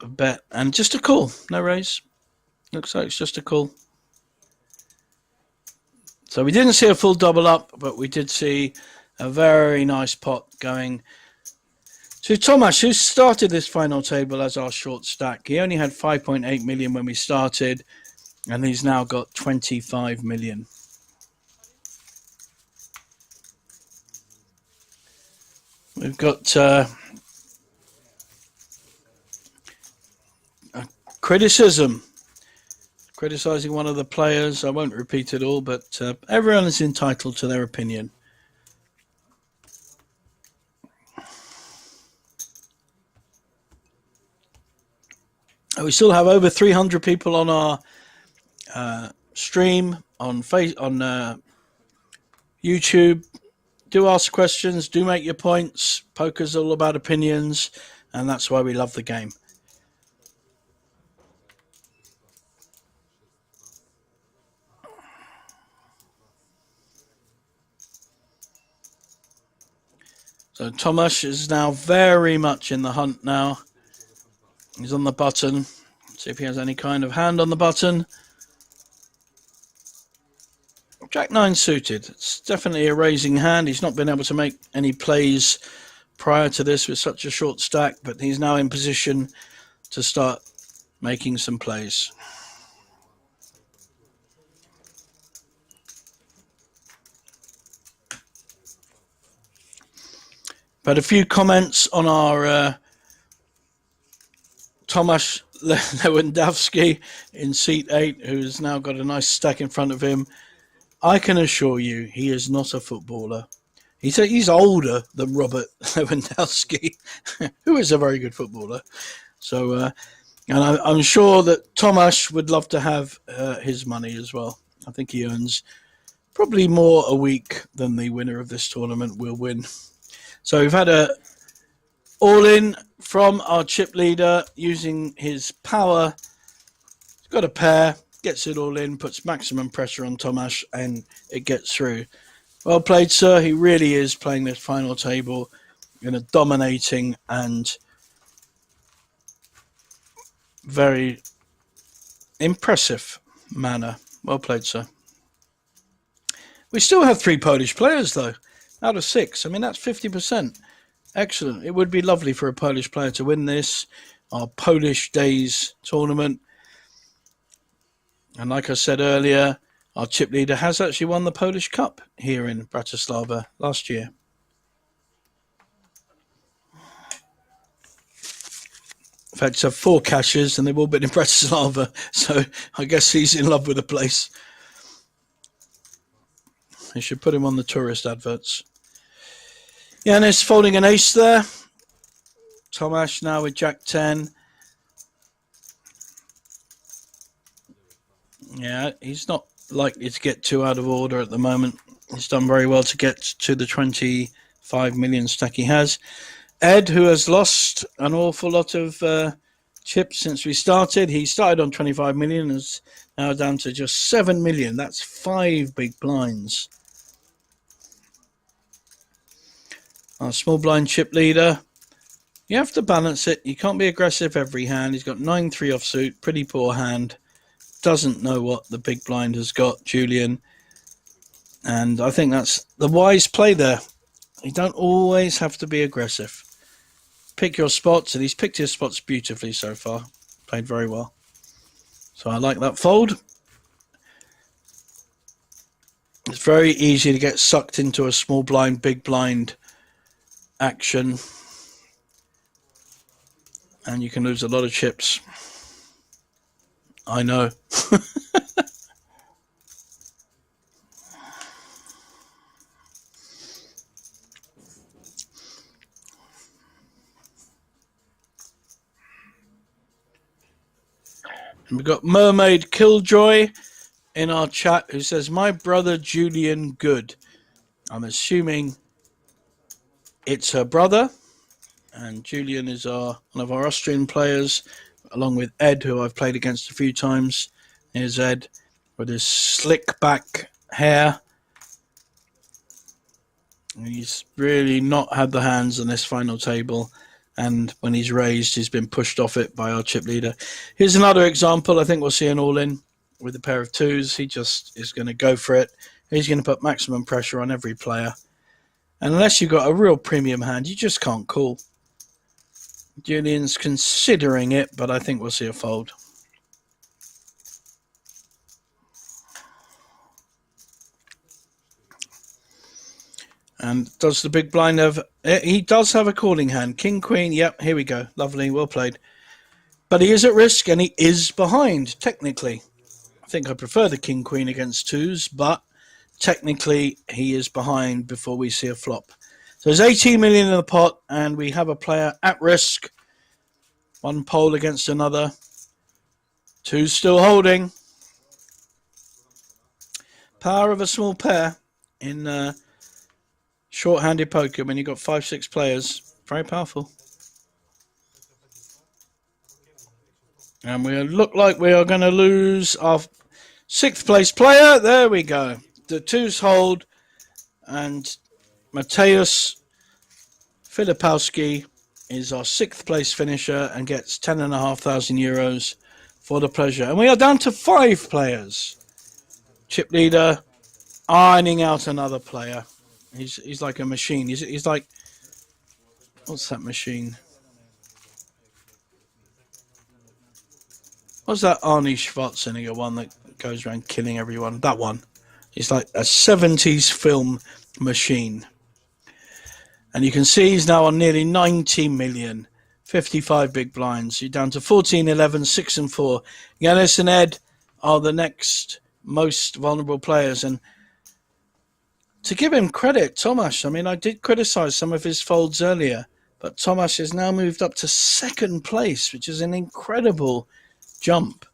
bet and just a call. No raise. Looks like it's just a call. So we didn't see a full double up, but we did see a very nice pot going to Tomasz, who started this final table as our short stack. He only had 5.8 million when we started, and he's now got 25 million. We've got criticism. Criticizing one of the players. I won't repeat it all, but everyone is entitled to their opinion. We still have over 300 people on our stream on YouTube. Do ask questions. Do make your points. Poker's all about opinions, and that's why we love the game. So Tomasz is now very much in the hunt now. He's on the button. See if he has any kind of hand on the button. Jack 9 suited. It's definitely a raising hand. He's not been able to make any plays prior to this with such a short stack, but he's now in position to start making some plays. But a few comments on our Tomasz Lewandowski in seat 8, who's now got a nice stack in front of him. I can assure you he is not a footballer. He's older than Robert Lewandowski, who is a very good footballer. So, and I'm sure that Tomasz would love to have his money as well. I think he earns probably more a week than the winner of this tournament will win. So we've had a all-in from our chip leader using his power. He's got a pair, gets it all in, puts maximum pressure on Tomasz, and it gets through. Well played, sir. He really is playing this final table in a dominating and very impressive manner. Well played, sir. We still have 3 Polish players, though, out of 6. I mean, that's 50%. Excellent. It would be lovely for a Polish player to win this, our Polish Days tournament. And like I said earlier, our chip leader has actually won the Polish Cup here in Bratislava last year. In fact, he's had 4 cashes and they've all been in Bratislava. So I guess he's in love with the place. They should put him on the tourist adverts. Yanis folding an ace there. Tomasz now with Jack 10. Yeah, he's not likely to get too out of order at the moment. He's done very well to get to the 25 million stack he has. Ed, who has lost an awful lot of chips since we started. He started on 25 million, is now down to just 7 million. That's 5 big blinds. Our small blind chip leader. You have to balance it. You can't be aggressive every hand. He's got 9-3 offsuit. Pretty poor hand. Doesn't know what the big blind has got, Julian. And I think that's the wise play there. You don't always have to be aggressive. Pick your spots, and he's picked his spots beautifully so far. Played very well. So I like that fold. It's very easy to get sucked into a small blind, big blind action. And you can lose a lot of chips. I know. And we've got Mermaid Killjoy in our chat who says, my brother Julian Good. I'm assuming it's her brother. And Julian is one of our Austrian players, along with Ed, who I've played against a few times. Here's Ed with his slick back hair. He's really not had the hands on this final table. And when he's raised, he's been pushed off it by our chip leader. Here's another example. I think we'll see an all-in with a pair of 2s. He just is going to go for it. He's going to put maximum pressure on every player. And unless you've got a real premium hand, you just can't call. Julian's considering it, but I think we'll see a fold. And does the big blind have... He does have a calling hand. King, Queen, yep, here we go. Lovely, well played. But he is at risk, and he is behind, technically. I think I prefer the King, Queen against 2s, but technically he is behind before we see a flop. So there's 18 million in the pot, and we have a player at risk. One pole against another. 2 still holding. Power of a small pair in short-handed poker when you've got 5-6 players. Very powerful. And we look like we are going to lose our 6th place player. There we go. The 2s hold, and Mateusz Filipowski is our 6th place finisher and gets 10,500 euros for the pleasure. And we are down to 5 players. Chip leader ironing out another player. He's like a machine. He's like, what's that machine? What's that Arnie Schwarzenegger one that goes around killing everyone? That one. He's like a 70s film machine. And you can see he's now on nearly 90 million. 55 big blinds. You're down to 14, 11, 6 and 4. Yanis and Ed are the next most vulnerable players. And to give him credit, Tomasz, I mean, I did criticise some of his folds earlier, but Tomasz has now moved up to second place, which is an incredible jump.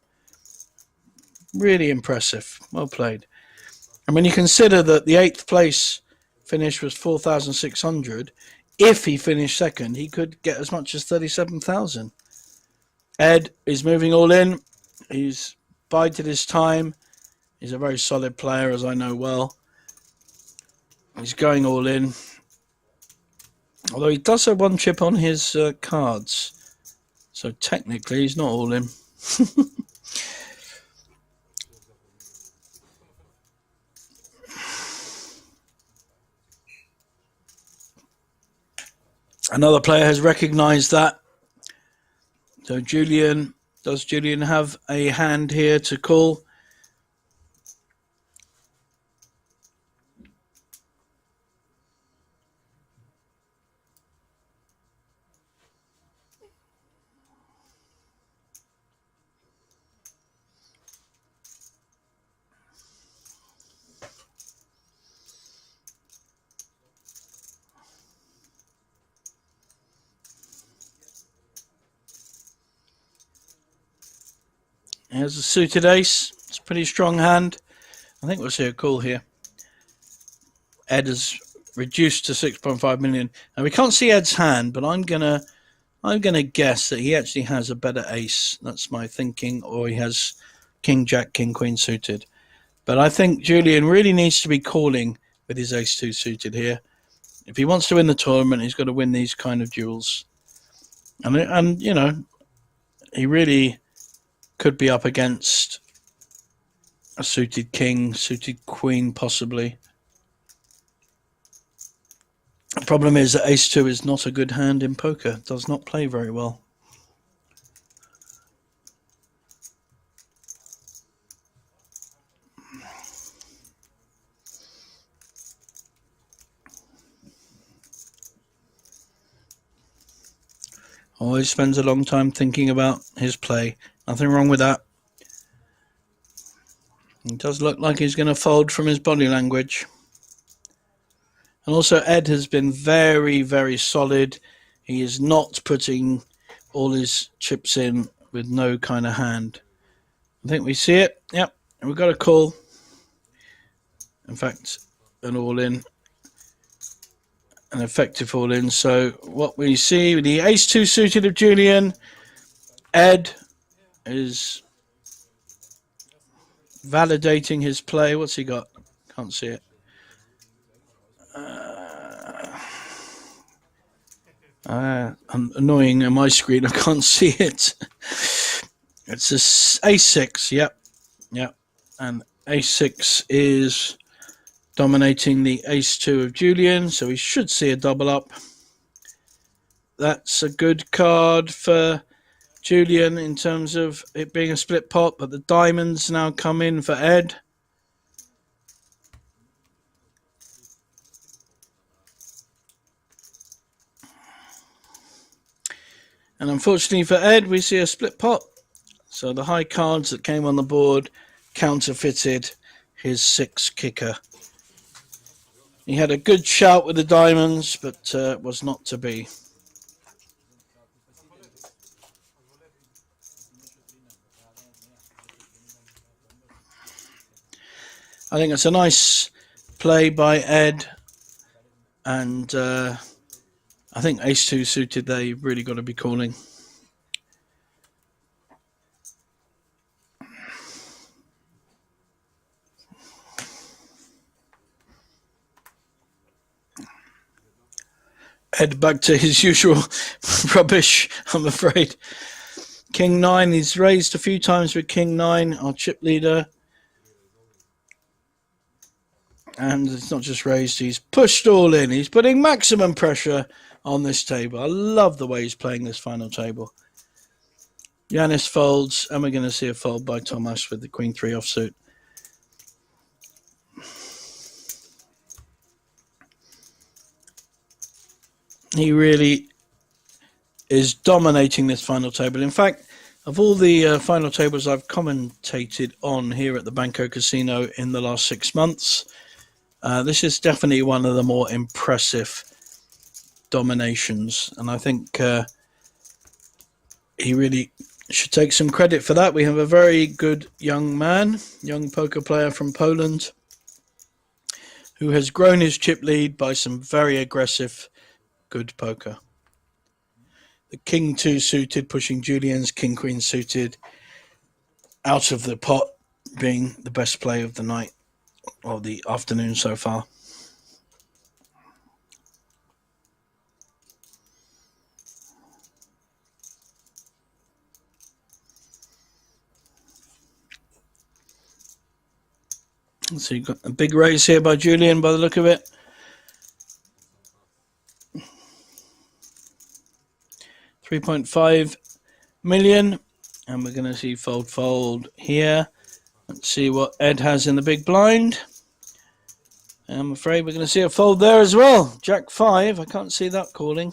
Really impressive. Well played. And when you consider that the 8th place finish was 4,600, if he finished second, he could get as much as 37,000. Ed is moving all in. He's bided his time. He's a very solid player, as I know well. He's going all in. Although he does have one chip on his cards. So technically, he's not all in. Another player has recognised that. So Julian, does Julian have a hand here to call? Here's a suited ace. It's a pretty strong hand. I think we'll see a call here. Ed has reduced to 6.5 million. Now we can't see Ed's hand, but I'm gonna guess that he actually has a better ace. That's my thinking, or he has King Jack, King Queen suited. But I think Julian really needs to be calling with his ace 2 suited here. If he wants to win the tournament, he's got to win these kind of duels. And you know, he really could be up against a suited king, suited queen, possibly. The problem is that ace 2 is not a good hand in poker. It does not play very well. Always spends a long time thinking about his play. Nothing wrong with that. It does look like he's going to fold from his body language. And also Ed has been very, very solid. He is not putting all his chips in with no kind of hand. I think we see it. Yep. And we've got a call. In fact, an all-in. An effective all-in. So what we see with the ace 2 suited of Julian, Ed is validating his play. What's he got? Can't see it. Annoying on my screen. I can't see it. It's a ace 6. Yep. And ace 6 is dominating the ace 2 of Julian, so we should see a double up. That's a good card for Julian in terms of it being a split pot, but the diamonds now come in for Ed. And unfortunately for Ed, we see a split pot. So the high cards that came on the board counterfeited his 6 kicker. He had a good shout with the diamonds, but was not to be. I think it's a nice play by Ed. And I think ace 2 suited there, you've really got to be calling. Ed back to his usual rubbish, I'm afraid. King 9, he's raised a few times with King 9, our chip leader. And it's not just raised, he's pushed all in. He's putting maximum pressure on this table. I love the way he's playing this final table. Yanis folds, and we're going to see a fold by Tomas with the Queen 3 offsuit. He really is dominating this final table. In fact, of all the final tables I've commentated on here at the Banco Casino in the last 6 months, this is definitely one of the more impressive dominations. And I think he really should take some credit for that. We have a very good young poker player from Poland, who has grown his chip lead by some very aggressive, good poker. The King 2 suited pushing Julian's King Queen suited out of the pot, being the best play of the night or the afternoon so far. So you've got a big raise here by Julian by the look of it. $3.5 million, and we're going to see fold here. Let's see what Ed has in the big blind. I'm afraid we're going to see a fold there as well. Jack 5, I can't see that calling.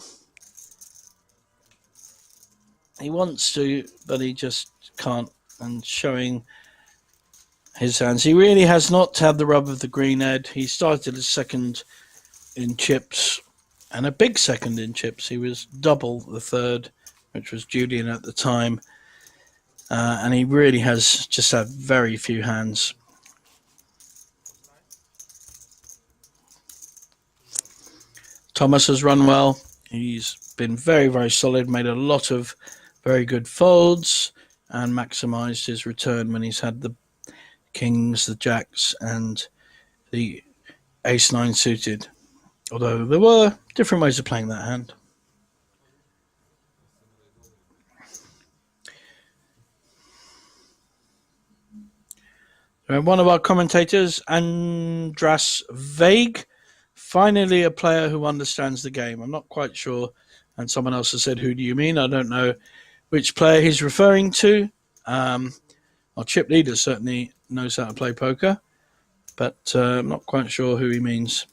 He wants to, but he just can't, and showing his hands. He really has not had the rub of the green, Ed. He started as second in chips, and a big second in chips. He was double the third, which was Julian at the time. And he really has just had very few hands. Thomas has run well. He's been very, very solid, made a lot of very good folds, and maximised his return when he's had the kings, the jacks, and the ace-9 suited. Although there were different ways of playing that hand. One of our commentators, Andras Vague, finally a player who understands the game. I'm not quite sure. And someone else has said, who do you mean? I don't know which player he's referring to. Our chip leader certainly knows how to play poker, but I'm not quite sure who he means.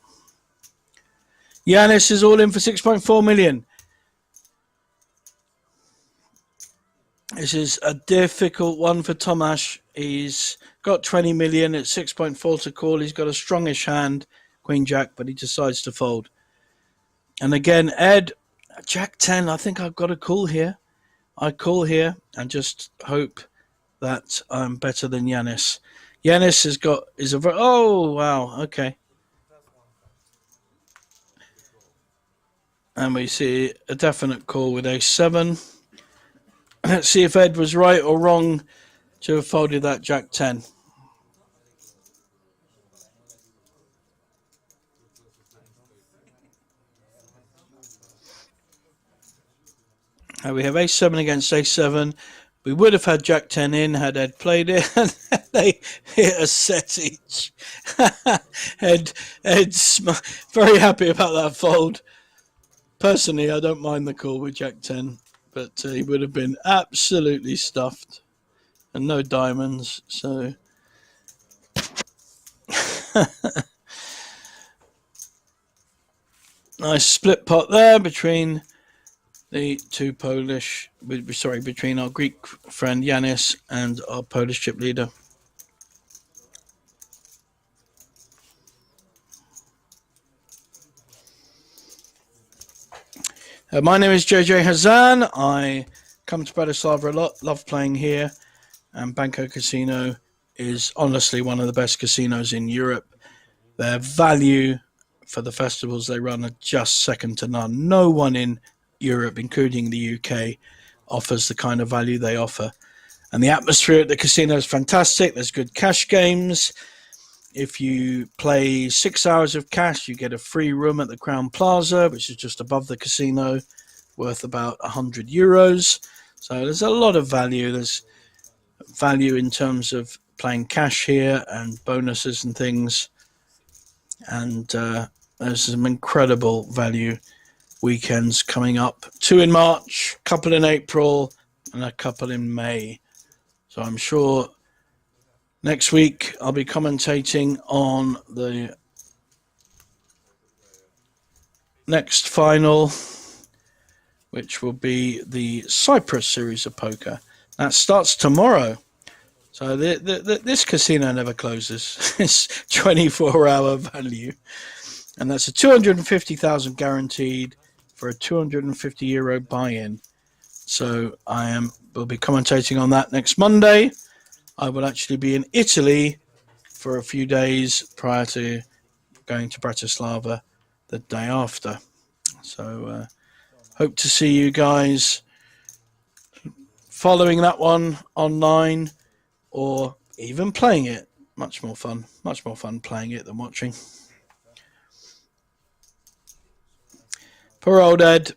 Yanis is all in for 6.4 million. This is a difficult one for Tomasz. He's got 20 million at 6.4 to call. He's got a strongish hand, Queen Jack, but he decides to fold. And again, Ed, Jack 10, I think I've got a call here. I call here and just hope that I'm better than Yanis. Yanis oh, wow, okay. And we see a definite call with ace-7. Let's see if Ed was right or wrong to have folded that Jack 10. We have ace-7 against ace-7. We would have had Jack 10 in had Ed played it, and they hit a set each. Ed's very happy about that fold. Personally, I don't mind the call with Jack 10, but he would have been absolutely stuffed. And no diamonds, so... Nice split pot there between the two between our Greek friend Yanis and our Polish chip leader. My name is JJ Hazan. I come to Bratislava a lot, love playing here, and Banco Casino is honestly one of the best casinos in Europe. Their value for the festivals they run are just second to none. No one in Europe, including the UK, offers the kind of value they offer. And the atmosphere at the casino is fantastic. There's good cash games. If you play 6 hours of cash, you get a free room at the Crown Plaza, which is just above the casino, worth about €100. So there's a lot of value. There's value in terms of playing cash here and bonuses and things. And there's some incredible value weekends coming up. 2 in March, couple in April, and a couple in May. So I'm sure next week I'll be commentating on the next final, which will be the Cyprus series of poker. That starts tomorrow. So this casino never closes. It's 24-hour value. And that's a 250,000 guaranteed for a €250 buy-in. So will be commentating on that next Monday. I will actually be in Italy for a few days prior to going to Bratislava the day after. So hope to see you guys following that one online or even playing it. Much more fun playing it than watching. Poor old Ed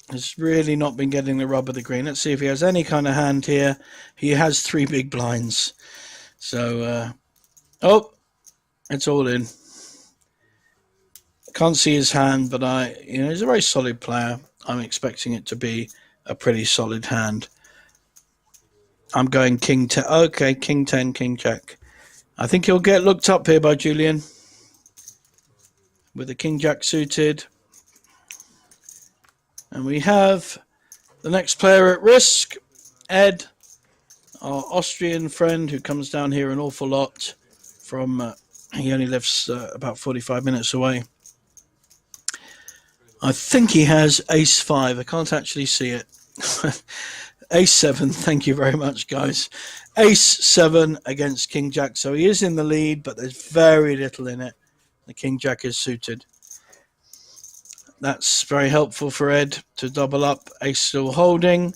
has really not been getting the rub of the green. Let's see if he has any kind of hand here. He has 3 big blinds. So, it's all in. Can't see his hand, but he's a very solid player. I'm expecting it to be a pretty solid hand. I'm going King 10. Okay, King 10, King Jack. I think he'll get looked up here by Julian with the King Jack suited. And we have the next player at risk, Ed, our Austrian friend who comes down here an awful lot from, he only lives about 45 minutes away. I think he has ace 5. I can't actually see it. Ace 7, thank you very much, guys. Ace 7 against King Jack. So he is in the lead, but there's very little in it. The King Jack is suited. That's very helpful for Ed to double up. Ace still holding.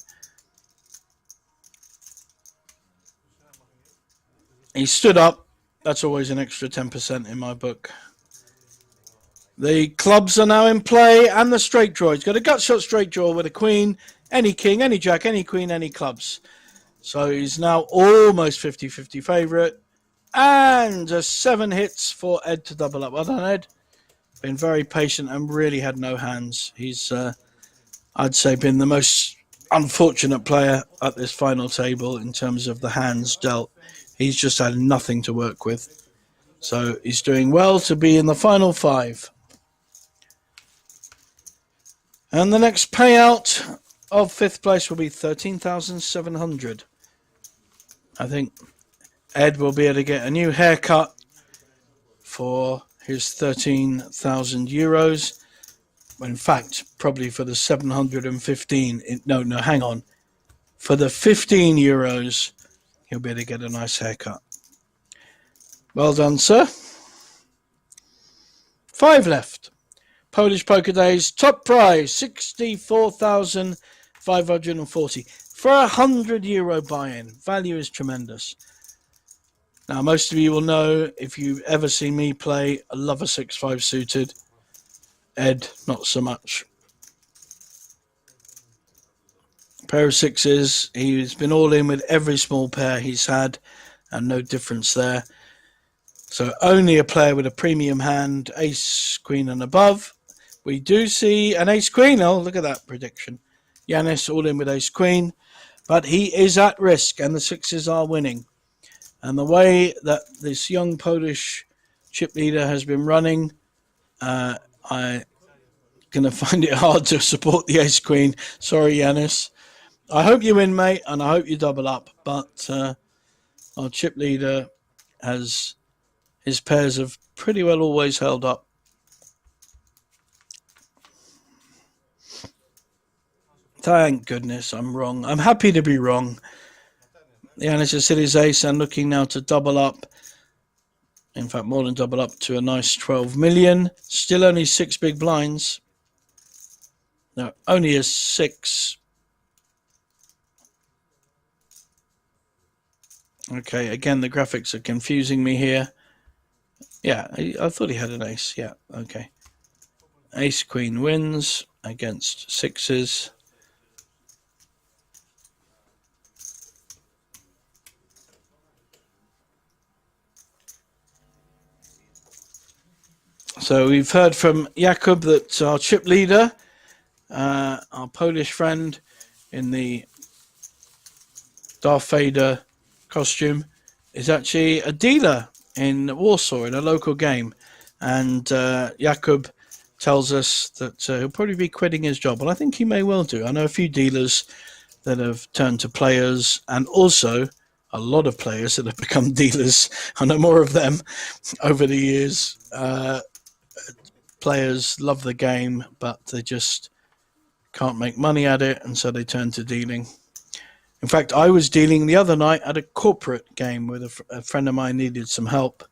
He stood up. That's always an extra 10% in my book. The clubs are now in play and the straight draw. He's got a gut shot straight draw with a queen, any king, any jack, any queen, any clubs. So he's now almost 50-50 favourite. And just 7 hits for Ed to double up. Well done, Ed. Been very patient and really had no hands. He's, I'd say, been the most unfortunate player at this final table in terms of the hands dealt. He's just had nothing to work with. So he's doing well to be in the final 5. And the next payout of 5th place will be 13,700. I think Ed will be able to get a new haircut for his 13,000 euros. In fact, probably for the 715. No, hang on. For the 15 euros, he'll be able to get a nice haircut. Well done, sir. 5 left. Polish Poker Days, top prize, 64,540 for a €100 buy-in. Value is tremendous. Now, most of you will know, if you've ever seen me play, I love a 6-5 suited. Ed, not so much. Pair of 6s. He's been all in with every small pair he's had, and no difference there. So only a player with a premium hand, ace, queen and above. We do see an ace queen. Oh, look at that prediction. Yanis all in with ace queen. But he is at risk and the 6s are winning. And the way that this young Polish chip leader has been running, I'm going to find it hard to support the ace queen. Sorry, Yanis. I hope you win, mate, and I hope you double up. But our chip leader has... his pairs have pretty well always held up. Thank goodness I'm wrong. I'm happy to be wrong. Yanis has hit his ace and looking now to double up. In fact, more than double up to a nice 12 million. Still only 6 big blinds. No, only a 6. Okay, again, the graphics are confusing me here. Yeah, I thought he had an ace. Yeah, okay. Ace queen wins against 6s. So we've heard from Jakub that our chip leader, our Polish friend in the Darth Vader costume is actually a dealer in Warsaw in a local game. And Jakub tells us that he'll probably be quitting his job. Well, I think he may well do. I know a few dealers that have turned to players, and also a lot of players that have become dealers. I know more of them over the years. Players love the game, but they just can't make money at it, and so they turn to dealing. In fact, I was dealing the other night at a corporate game with a friend of mine needed some help,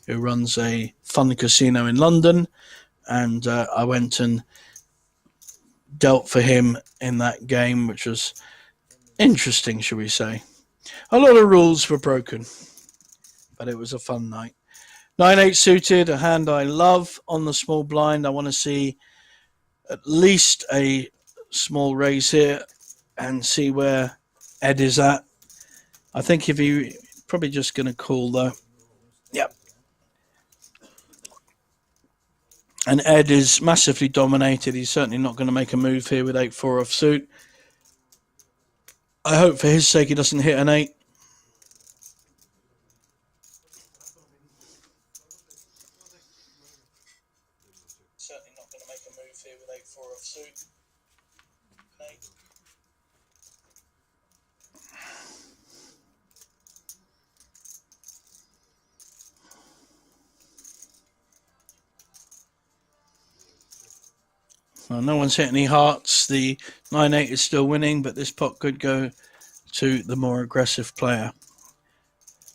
who runs a fun casino in London, and I went and dealt for him in that game, which was interesting, shall we say. A lot of rules were broken, but it was a fun night. 9-8 suited, a hand I love on the small blind. I want to see at least a small raise here and see where Ed is at. I think if he probably just going to call though. Yep. And Ed is massively dominated. He's certainly not going to make a move here with 8-4 off suit. I hope for his sake he doesn't hit an 8. Certainly not going to make a move here with 8-4 off suit. 8. Well, no one's hit any hearts. The 9-8 is still winning, but this pot could go to the more aggressive player.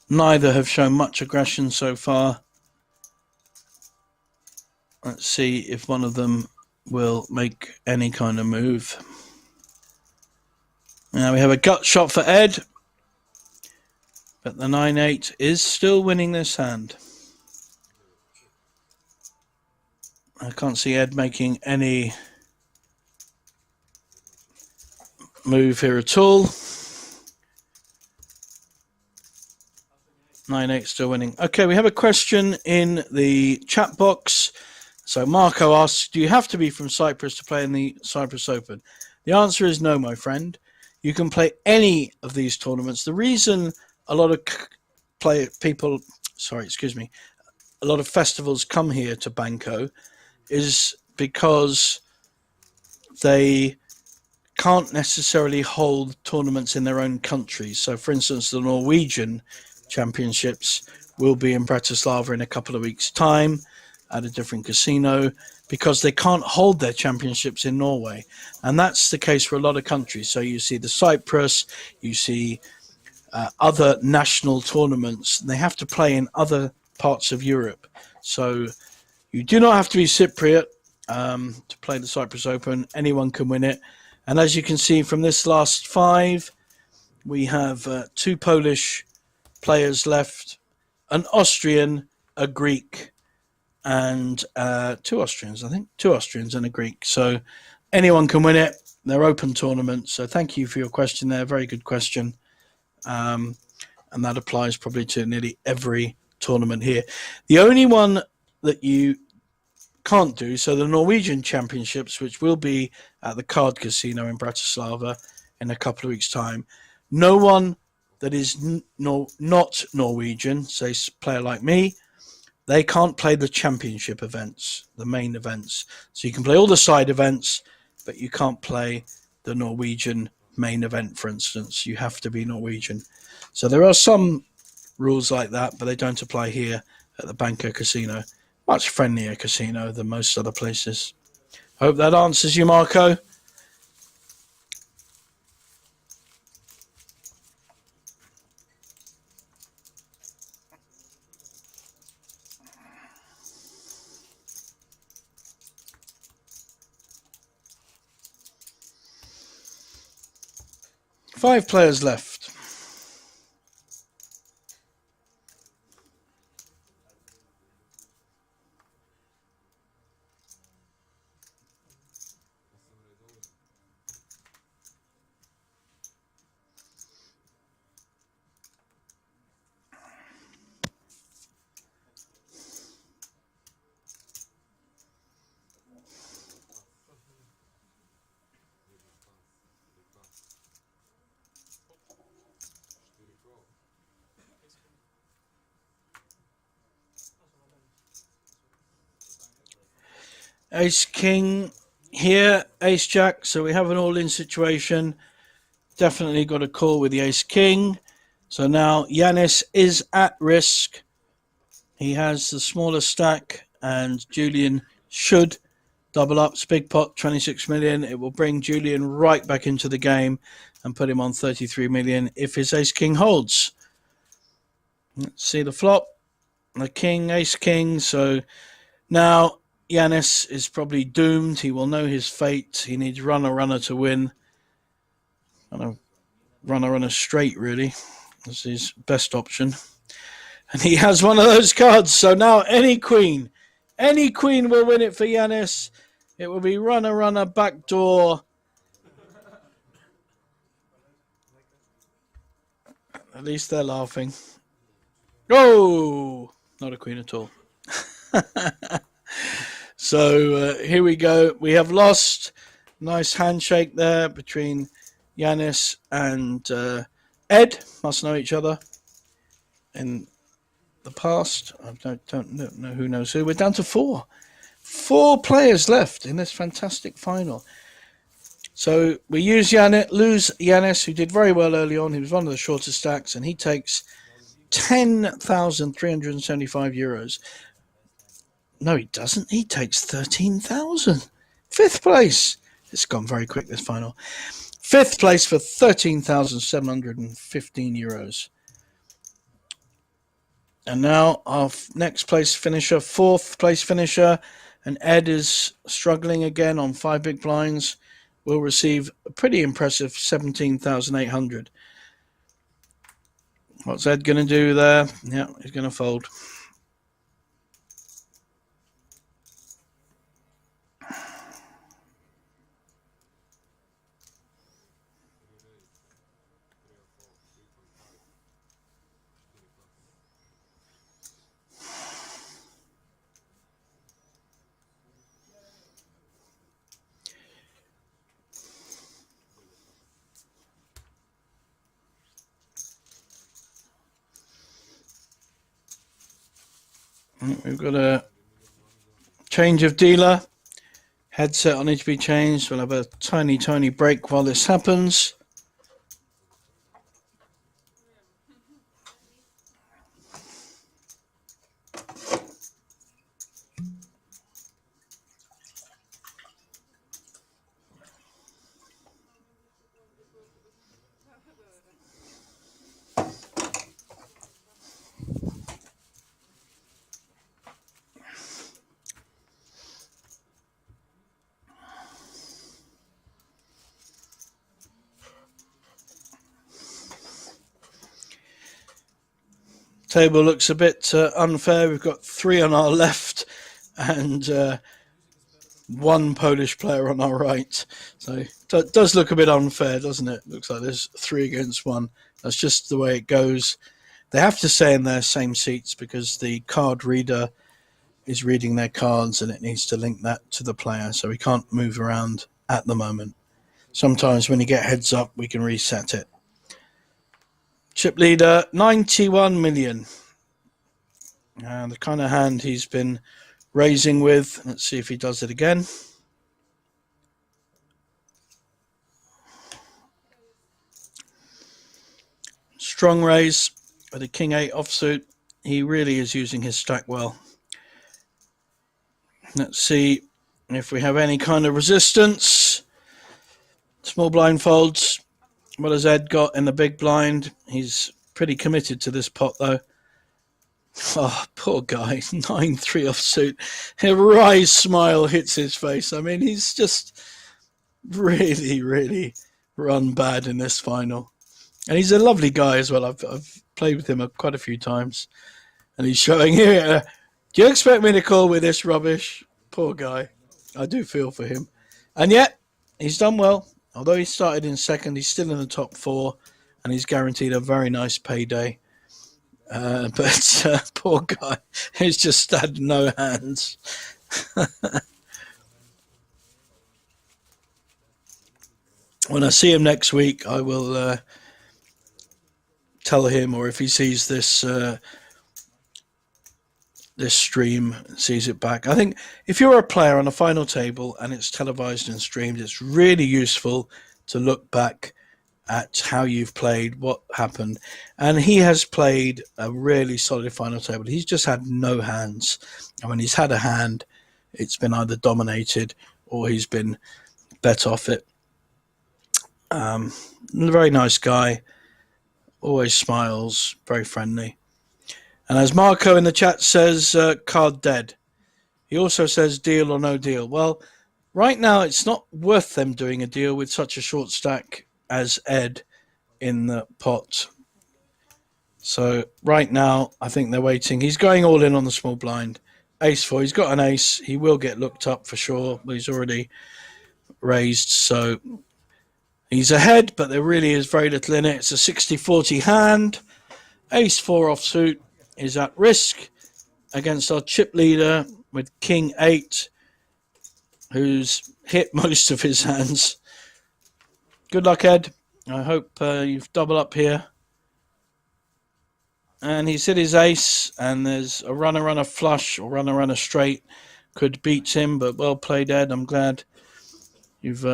Neither have shown much aggression so far. Let's see if one of them will make any kind of move. Now we have a gut shot for Ed, but the 9-8 is still winning this hand. I can't see Ed making any move here at all. 9-8 still winning. Okay, we have a question in the chat box. So Marco asks, do you have to be from Cyprus to play in the Cyprus Open? The answer is no, my friend. You can play any of these tournaments. The reason a lot of a lot of festivals come here to Banco is because they can't necessarily hold tournaments in their own countries. So, for instance, the Norwegian Championships will be in Bratislava in a couple of weeks' time at a different casino because they can't hold their championships in Norway. And that's the case for a lot of countries. So you see the Cyprus, you see other national tournaments. They have to play in other parts of Europe. So you do not have to be Cypriot to play the Cyprus Open. Anyone can win it. And as you can see from this last 5, we have 2 Polish players left, an Austrian, a Greek, and 2 Austrians, I think. 2 Austrians and a Greek. So anyone can win it. They're open tournaments. So thank you for your question there. Very good question. And that applies probably to nearly every tournament here. The only one that you can't do, so the Norwegian Championships, which will be at the Card Casino in Bratislava in a couple of weeks' time, no one that is not Norwegian, say a player like me, they can't play the championship events, the main events. So you can play all the side events, but you can't play the Norwegian main event, for instance. You have to be Norwegian. So there are some rules like that, but they don't apply here at the Banco Casino. Much friendlier casino than most other places. Hope that answers you, Marco. Five players left. Ace King here, Ace Jack. So we have an all-in situation. Definitely got a call with the Ace King. So now Yanis is at risk. He has the smaller stack, and Julian should double up. It's big pot, 26 million. It will bring Julian right back into the game and put him on 33 million if his Ace King holds. Let's see the flop. The King, Ace King. So now Yanis is probably doomed. He will know his fate. He needs runner to win. Runner straight, really. That's his best option. And he has one of those cards. So now any queen will win it for Yanis. It will be runner, backdoor. At least they're laughing. Oh, not a queen at all. So here we go. We have lost. Nice handshake there between Yanis and Ed. Must know each other in the past. I don't know who knows who. We're down to four. 4 players left in this fantastic final. So we lose Yanis, who did very well early on. He was one of the shortest stacks, and he takes 10,375 euros. No, he doesn't. He takes 13,000. 5th place. It's gone very quick, this final. 5th place for 13,715 euros. And now our next place finisher, 4th place finisher, and Ed is struggling again on 5 big blinds, will receive a pretty impressive 17,800. What's Ed going to do there? Yeah, he's going to fold. We've got a change of dealer. Headset will need to be changed. We'll have a tiny break while this happens. Table looks a bit unfair. We've got 3 on our left and 1 Polish player on our right. So it does look a bit unfair, doesn't it? Looks like there's 3 against 1. That's just the way it goes. They have to stay in their same seats because the card reader is reading their cards and it needs to link that to the player. So we can't move around at the moment. Sometimes when you get heads up, we can reset it. Chip leader, 91 million. The kind of hand he's been raising with. Let's see if he does it again. Strong raise with a King 8 offsuit. He really is using his stack well. Let's see if we have any kind of resistance. Small blind folds. What has Ed got in the big blind? He's pretty committed to this pot, though. Oh, poor guy. 9-3 offsuit. A wry smile hits his face. I mean, he's just really run bad in this final. And he's a lovely guy as well. I've played with him quite a few times. And he's showing here. Do you expect me to call with this rubbish? Poor guy. I do feel for him. And yet, he's done well. Although he started in second, he's still in the top 4, and he's guaranteed a very nice payday. But poor guy, he's just had no hands. When I see him next week, I will tell him, or if he sees this this stream and sees it back. I think if you're a player on a final table and it's televised and streamed, it's really useful to look back at how you've played, what happened. And he has played a really solid final table. He's just had no hands. And when he's had a hand, it's been either dominated or he's been bet off it. Very nice guy, always smiles, very friendly. And as Marco in the chat says, card dead. He also says deal or no deal. Well, right now it's not worth them doing a deal with such a short stack as Ed in the pot. So right now I think they're waiting. He's going all in on the small blind. Ace 4, he's got an ace. He will get looked up for sure, but he's already raised, so he's ahead, but there really is very little in it. It's a 60-40 hand. Ace 4 offsuit is at risk against our chip leader with King 8, who's hit most of his hands. Good luck, Ed. I hope you've double up here. And he's hit his ace, and there's a runner flush or runner straight. Could beat him, but well played, Ed. I'm glad you've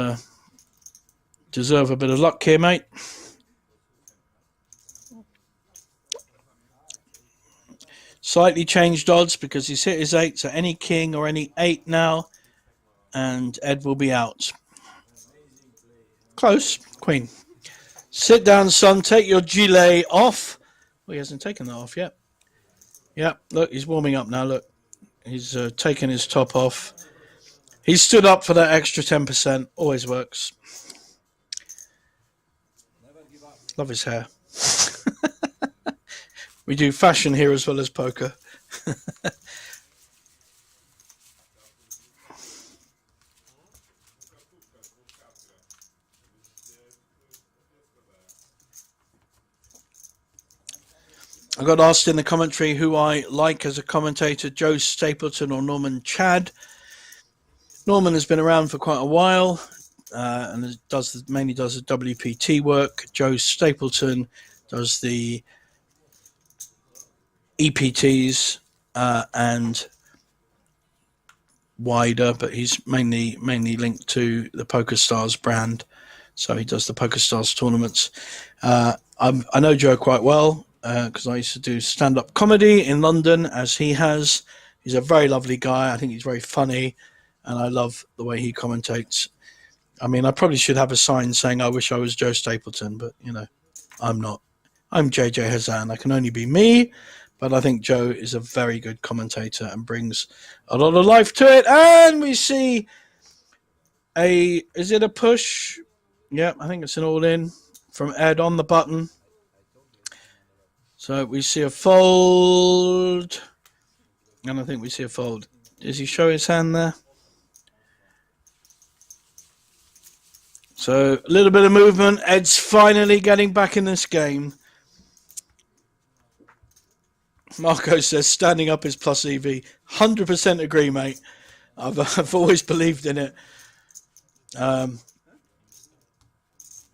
deserve a bit of luck here, mate. Slightly changed odds because he's hit his 8, so any king or any 8 now, and Ed will be out. Close. Queen. Sit down, son. Take your gilet off. Well, he hasn't taken that off yet. Yeah, look, he's warming up now. Look, he's taken his top off. He stood up for that extra 10%. Always works. Love his hair. We do fashion here as well as poker. I got asked in the commentary who I like as a commentator, Joe Stapleton or Norman Chad. Norman has been around for quite a while and mainly does the WPT work. Joe Stapleton does the EPTs and wider, but he's mainly linked to the PokerStars brand, so he does the PokerStars tournaments. I know Joe quite well because I used to do stand-up comedy in London, as he has. He's a very lovely guy. I think he's very funny, and I love the way he commentates. I mean, I probably should have a sign saying I wish I was Joe Stapleton, but, you know, I'm not. I'm JJ Hazan. I can only be me. But I think Joe is a very good commentator and brings a lot of life to it. And we see is it a push? Yeah, I think it's an all-in from Ed on the button. So we see a fold. And I think we see a fold. Does he show his hand there? So a little bit of movement. Ed's finally getting back in this game. Marco says standing up is plus EV. 100% agree, mate. I've always believed in it.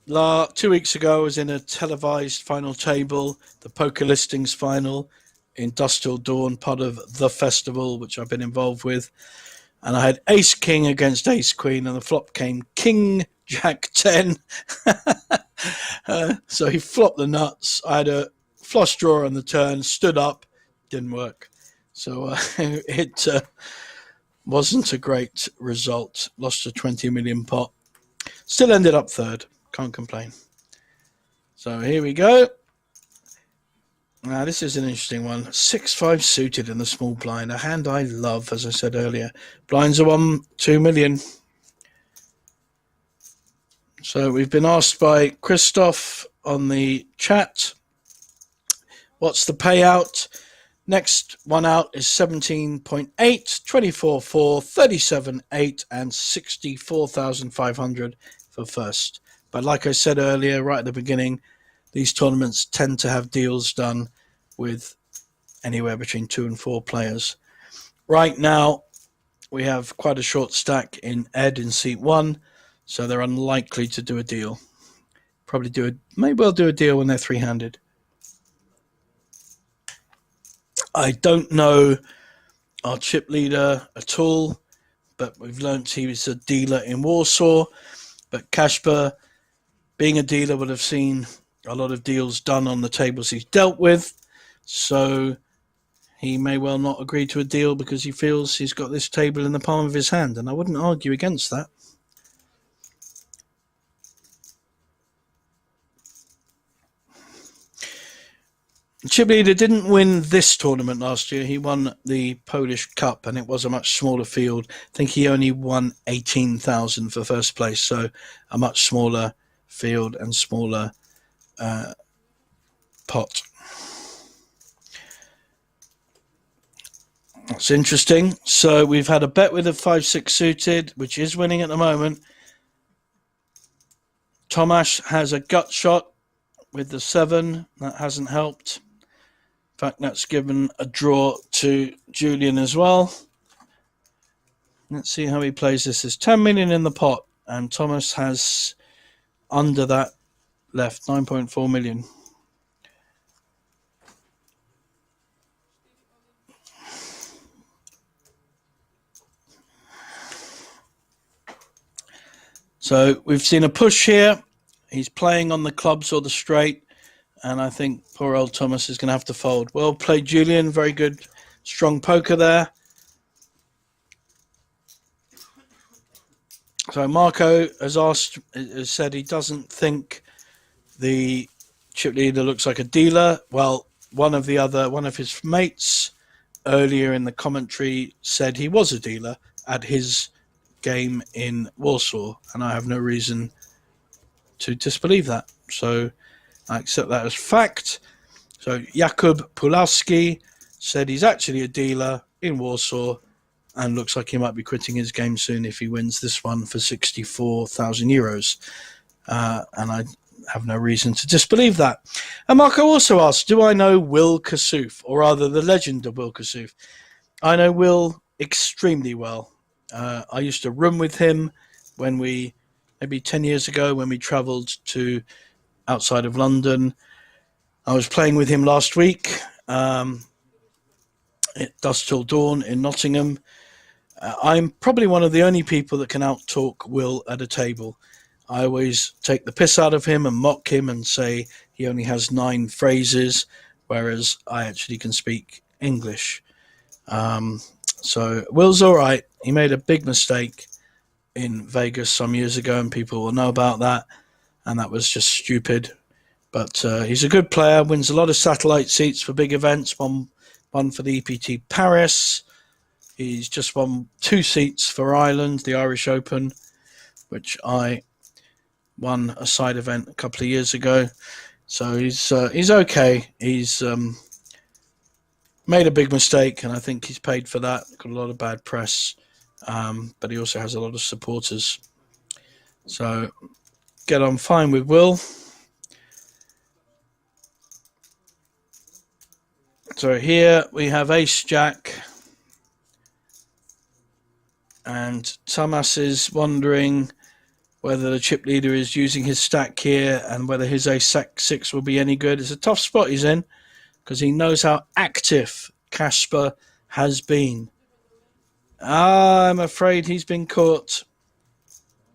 2 weeks ago, I was in a televised final table, the Poker Listings final, Industrial Dawn, part of the festival, which I've been involved with. And I had Ace King against Ace Queen, and the flop came King Jack 10. So he flopped the nuts. I had a flush draw on the turn, stood up, didn't work. So it wasn't a great result. Lost a 20 million pot. Still ended up third. Can't complain. So here we go. Now this is an interesting one. 6-5 suited in the small blind. A hand I love, as I said earlier. Blinds are 2 million. So we've been asked by Christoph on the chat, what's the payout? Next one out is 17.8, 24.4, 37.8, and 64,500 for first. But like I said earlier, right at the beginning, these tournaments tend to have deals done with anywhere between 2 and 4 players. Right now, we have quite a short stack in Ed in seat 1, so they're unlikely to do a deal. May well do a deal when they're 3-handed. I don't know our chip leader at all, but we've learnt he was a dealer in Warsaw. But Kasper, being a dealer, would have seen a lot of deals done on the tables he's dealt with. So he may well not agree to a deal because he feels he's got this table in the palm of his hand. And I wouldn't argue against that. Chip leader didn't win this tournament last year. He won the Polish Cup, and it was a much smaller field. I think he only won 18,000 for first place, so a much smaller field and smaller pot. That's interesting. So we've had a bet with a 5-6 suited, which is winning at the moment. Tomasz has a gut shot with the 7. That hasn't helped. In fact, that's given a draw to Julian as well. Let's see how he plays this. There's 10 million in the pot, and Thomas has under that left, 9.4 million. So we've seen a push here. He's playing on the clubs or the straight. And I think poor old Thomas is going to have to fold. Well played, Julian. Very good, strong poker there. So Marco has said he doesn't think the chip leader looks like a dealer. Well, one of his mates earlier in the commentary said he was a dealer at his game in Warsaw, and I have no reason to disbelieve that. So I accept that as fact. So Jakub Pulowski said he's actually a dealer in Warsaw and looks like he might be quitting his game soon if he wins this one for 64,000 euros. And I have no reason to disbelieve that. And Marco also asked, do I know Will Kassouf, or rather the legend of Will Kassouf? I know Will extremely well. I used to room with him when maybe 10 years ago, when we travelled to outside of London. I was playing with him last week at Dusk Till Dawn in Nottingham. I'm probably one of the only people that can out-talk Will at a table. I always take the piss out of him and mock him and say he only has 9 phrases, whereas I actually can speak English. So Will's all right. He made a big mistake in Vegas some years ago, and people will know about that. And that was just stupid. But he's a good player, wins a lot of satellite seats for big events, one for the EPT Paris. He's just won 2 seats for Ireland, the Irish Open, which I won a side event a couple of years ago. So he's okay. He's made a big mistake, and I think he's paid for that. Got a lot of bad press, but he also has a lot of supporters. So get on fine with Will. So here we have Ace Jack, and Thomas is wondering whether the chip leader is using his stack here and whether his Ace 6 will be any good. It's a tough spot he's in because he knows how active Kasper has been. I'm afraid he's been caught.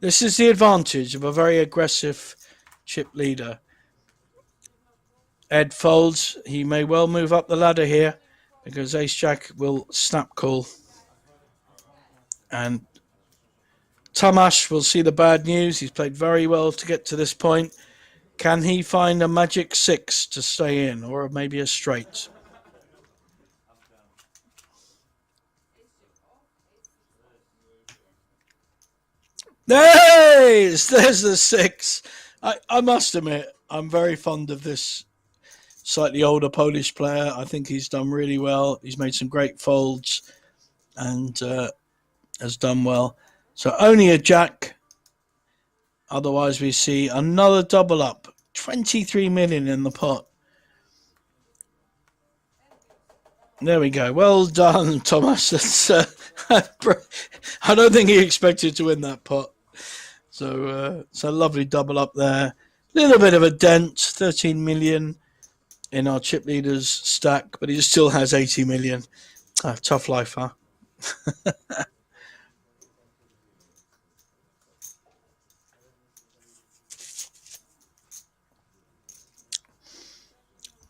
This is the advantage of a very aggressive chip leader. Ed folds. He may well move up the ladder here because Ace Jack will snap call. And Tomasz will see the bad news. He's played very well to get to this point. Can he find a magic 6 to stay in, or maybe a straight? There's the 6. I must admit, I'm very fond of this slightly older Polish player. I think he's done really well. He's made some great folds and has done well. So only a jack. Otherwise, we see another double up. 23 million in the pot. There we go. Well done, Thomas. I don't think he expected to win that pot. So it's a lovely double up there. Little bit of a dent, 13 million in our chip leader's stack, but he still has 80 million. Tough life, huh?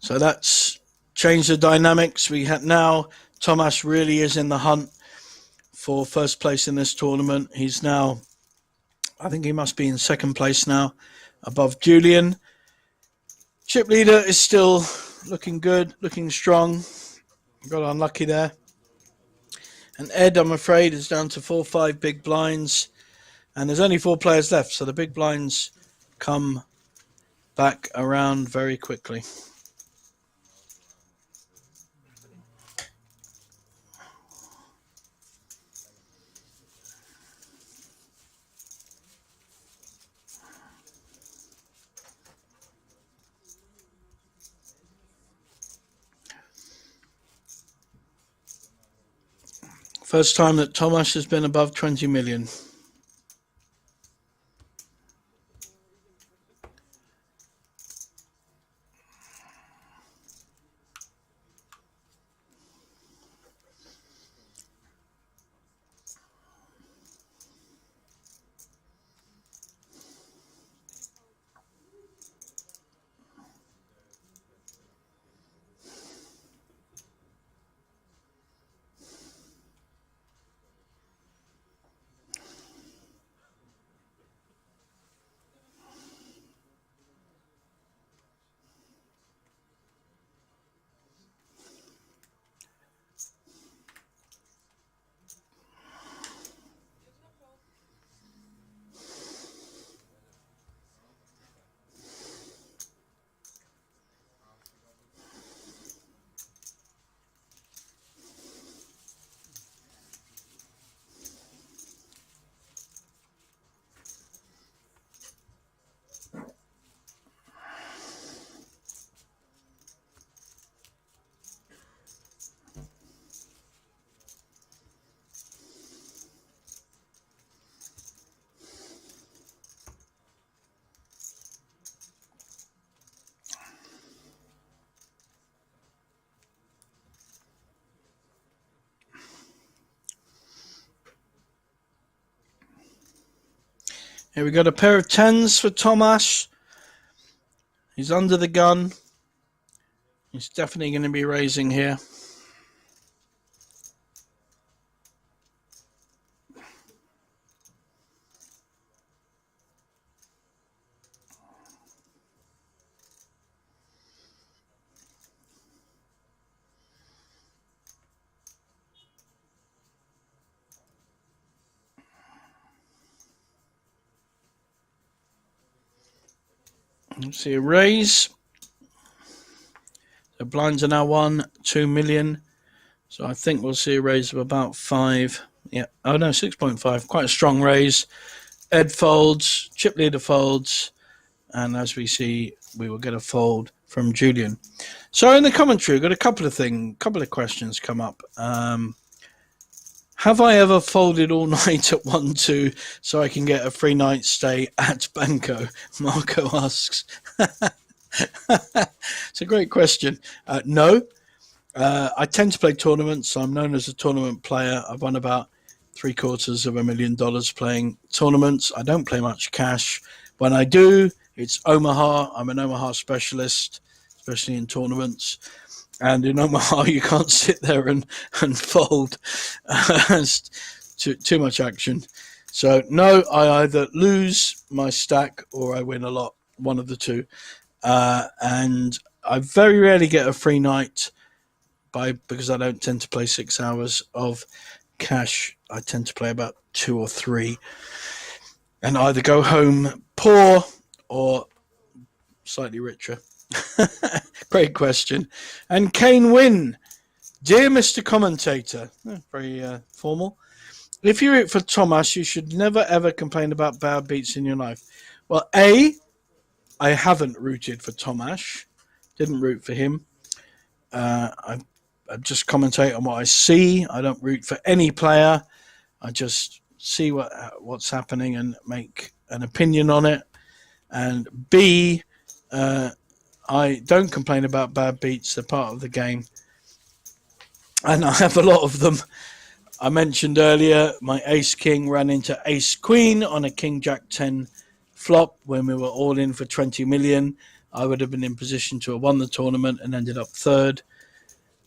So that's changed the dynamics. We have now Tomas really is in the hunt for first place in this tournament. He's now, I think he must be in second place now, above Julian. Chip leader is still looking good, looking strong. Got unlucky there. And Ed, I'm afraid, is down to 4-5 big blinds. And there's only 4 players left, so the big blinds come back around very quickly. First time that Tomas has been above 20 million. Here we got a pair of 10s for Tomas. He's under the gun. He's definitely going to be raising here. Let's see a raise. The blinds are now 2 million. So I think we'll see a raise of about 5. Yeah. Oh no, 6.5. Quite a strong raise. Ed folds, chip leader folds, and as we see, we will get a fold from Julian. So in the commentary, we've got a couple of questions come up. Have I ever folded all night at 1-2 so I can get a free night stay at Banco? Marco asks. It's a great question. No. I tend to play tournaments. I'm known as a tournament player. I've won about $750,000 playing tournaments. I don't play much cash. When I do, it's Omaha. I'm an Omaha specialist, especially in tournaments. And in Omaha, you can't sit there and fold. It's too much action. So, no, I either lose my stack or I win a lot, one of the two. And I very rarely get a free night because I don't tend to play 6 hours of cash. I tend to play about 2 or 3 and either go home poor or slightly richer. Great question. And Kane Wynn, dear Mr. Commentator, very formal. If you root for Tomas, you should never ever complain about bad beats in your life. Well, I haven't rooted for Tomas. Didn't root for him. I just commentate on what I see. I don't root for any player. I just see what's happening and make an opinion on it. And B, I don't complain about bad beats. They're part of the game. And I have a lot of them. I mentioned earlier my ace king ran into ace queen on a king jack 10 flop when we were all in for 20 million. I would have been in position to have won the tournament and ended up third.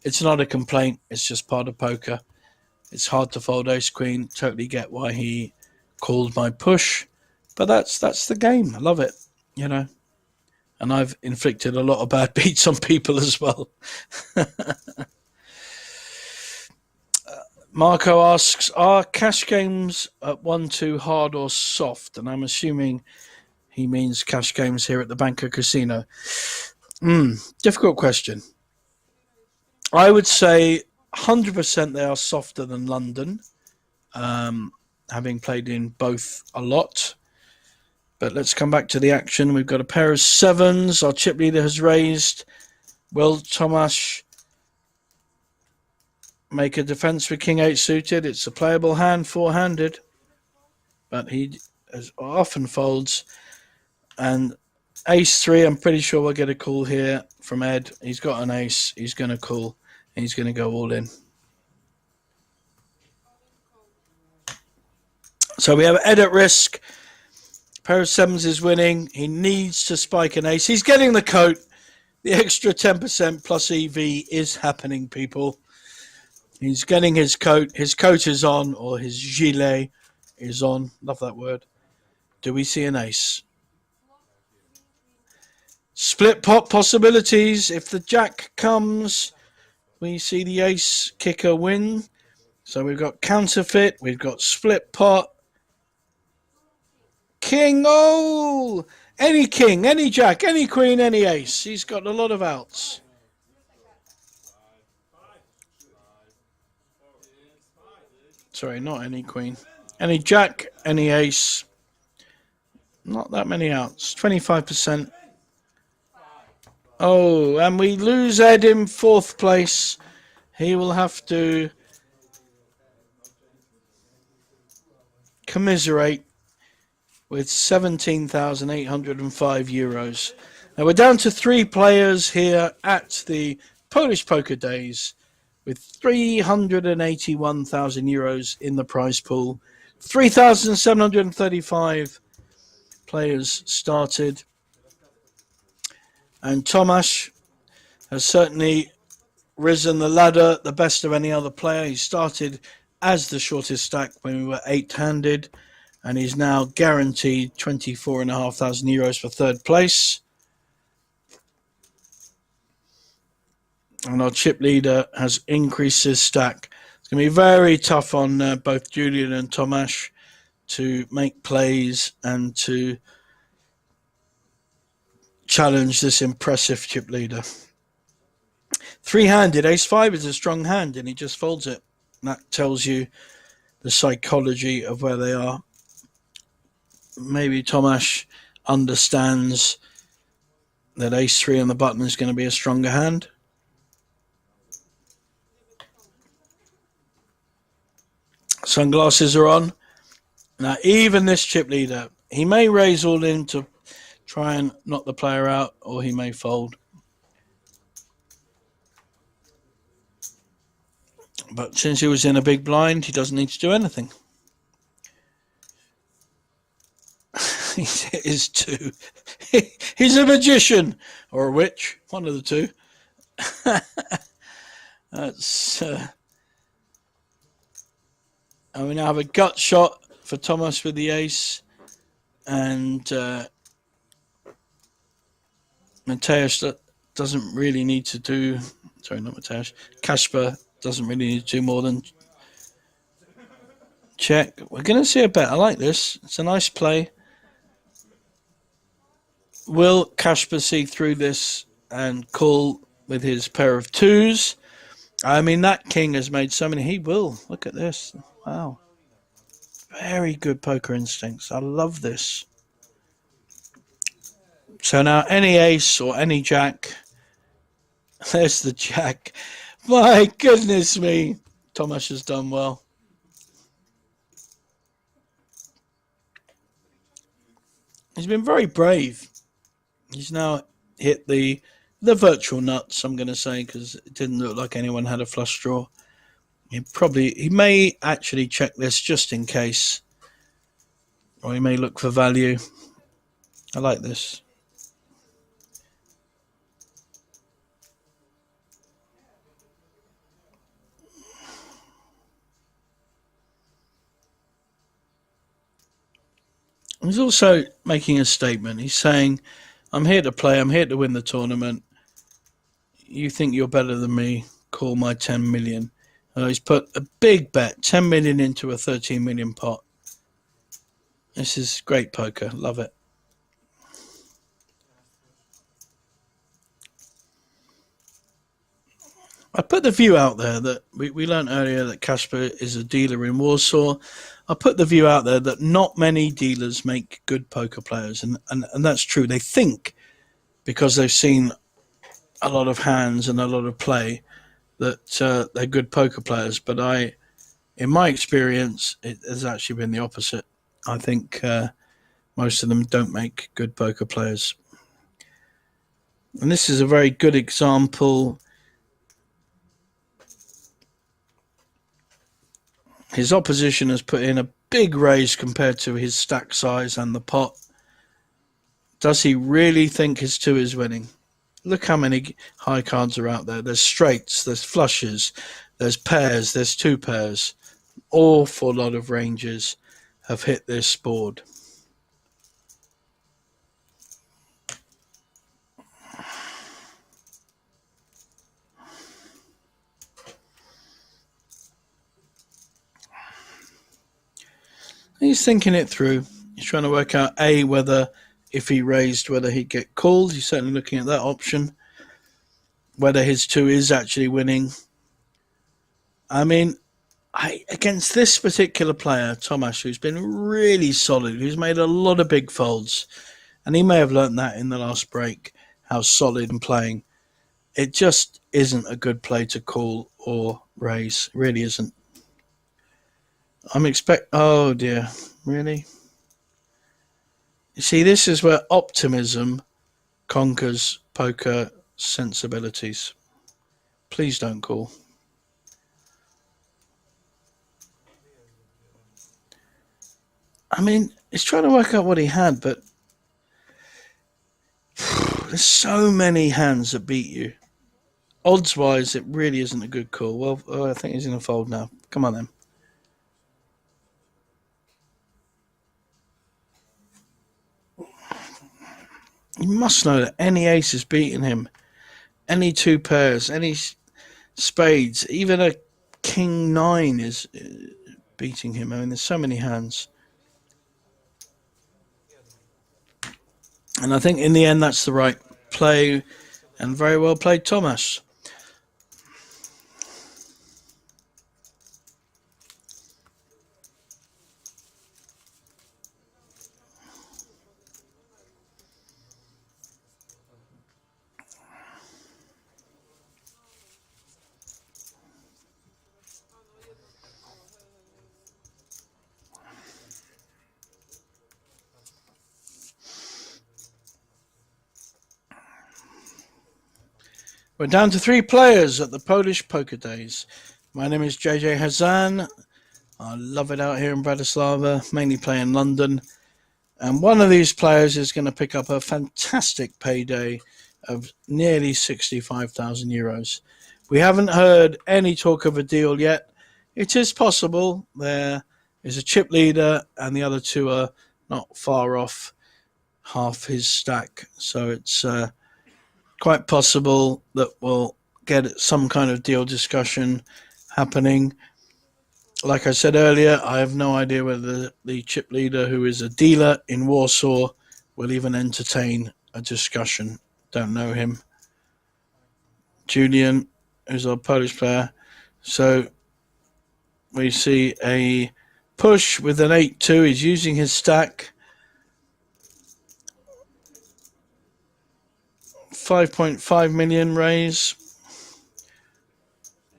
It's not a complaint, it's just part of poker. It's hard to fold ace queen. Totally get why he called my push, but that's the game. I love it, you know. And I've inflicted a lot of bad beats on people as well. Marco asks, are cash games at 1-2 hard or soft? And I'm assuming he means cash games here at the Banco Casino. Difficult question. I would say 100% they are softer than London, having played in both a lot. But let's come back to the action. We've got a pair of sevens. Our chip leader has raised. Will Tomasz make a defense with King 8 suited? It's a playable hand, four-handed. But he often folds. And ace 3, I'm pretty sure we'll get a call here from Ed. He's got an ace. He's going to call. And he's going to go all in. So we have Ed at risk. Pair of sevens is winning. He needs to spike an ace. He's getting the coat. The extra 10% plus EV is happening, people. He's getting his coat. His coat is on, or his gilet is on. Love that word. Do we see an ace? Split pot possibilities. If the jack comes, we see the ace kicker win. So we've got counterfeit. We've got split pot. King, oh! Any king, any jack, any queen, any ace. He's got a lot of outs. Sorry, not any queen. Any jack, any ace. Not that many outs. 25%. Oh, and we lose Ed in 4th place. He will have to commiserate with 17,805 euros. Now we're down to 3 players here at the Polish Poker Days with 381,000 euros in the prize pool. 3,735 players started. And Tomasz has certainly risen the ladder the best of any other player. He started as the shortest stack when we were 8-handed. And he's now guaranteed 24,500 euros for 3rd place. And our chip leader has increased his stack. It's going to be very tough on both Julian and Tomasz to make plays and to challenge this impressive chip leader. 3-handed, ace 5 is a strong hand and he just folds it. That tells you the psychology of where they are. Maybe Tomasz understands that ace 3 on the button is going to be a stronger hand. Sunglasses are on. Now, even this chip leader, he may raise all in to try and knock the player out, or he may fold. But since he was in a big blind, he doesn't need to do anything. He is 2. He's a magician or a witch, one of the two. That's. And we now have a gut shot for Tomasz with the ace, and Mateusz doesn't really need to do. Sorry, not Mateusz. Kasper doesn't really need to do more than check. We're going to see a bet. I like this. It's a nice play. Will Kasper see through this and call with his pair of 2s? I mean, that king has made so many. He will. Look at this. Wow. Very good poker instincts. I love this. So now any ace or any jack. There's the jack. My goodness me. Tomasz has done well. He's been very brave. He's now hit the virtual nuts, I'm going to say, because it didn't look like anyone had a flush draw. He may actually check this just in case, or he may look for value. I like this. He's also making a statement. He's saying, I'm here to play, I'm here to win the tournament. You think you're better than me, call my 10 million. He's put a big bet, 10 million into a 13 million pot. This is great poker. Love it. I put the view out there that we learned earlier that Casper is a dealer in Warsaw. I put the view out there that not many dealers make good poker players, and that's true. They think because they've seen a lot of hands and a lot of play that they're good poker players. But in my experience, it has actually been the opposite. I think most of them don't make good poker players. And this is a very good example. His opposition has put in a big raise compared to his stack size and the pot. Does he really think his 2 is winning? Look how many high cards are out there. There's straights, there's flushes, there's pairs, there's 2 pairs. Awful lot of ranges have hit this board. He's thinking it through. He's trying to work out whether if he raised, whether he'd get called. He's certainly looking at that option. Whether his 2 is actually winning. I mean, against this particular player, Tomasz, who's been really solid, who's made a lot of big folds, and he may have learnt that in the last break, how solid and playing. It just isn't a good play to call or raise. It really isn't. Oh dear, really? You see, this is where optimism conquers poker sensibilities. Please don't call. I mean, he's trying to work out what he had, but there's so many hands that beat you. Odds-wise, it really isn't a good call. Well, I think he's going to fold now. Come on, then. You must know that any ace is beating him. Any 2 pairs, any spades, even a king 9 is beating him. I mean, there's so many hands. And I think in the end, that's the right play, and very well played, Tomasz. We're down to 3 players at the Polish Poker Days. My name is JJ Hazan. I love it out here in Bratislava, mainly play in London. And one of these players is going to pick up a fantastic payday of nearly 65,000 euros. We haven't heard any talk of a deal yet. It is possible. There is a chip leader and the other 2 are not far off half his stack. So it's quite possible that we'll get some kind of deal discussion happening. Like I said earlier, I have no idea whether the chip leader, who is a dealer in Warsaw, will even entertain a discussion. Don't know him. Julian, who's our Polish player. So we see a push with an 8-2. He's using his stack. 5.5 million raise.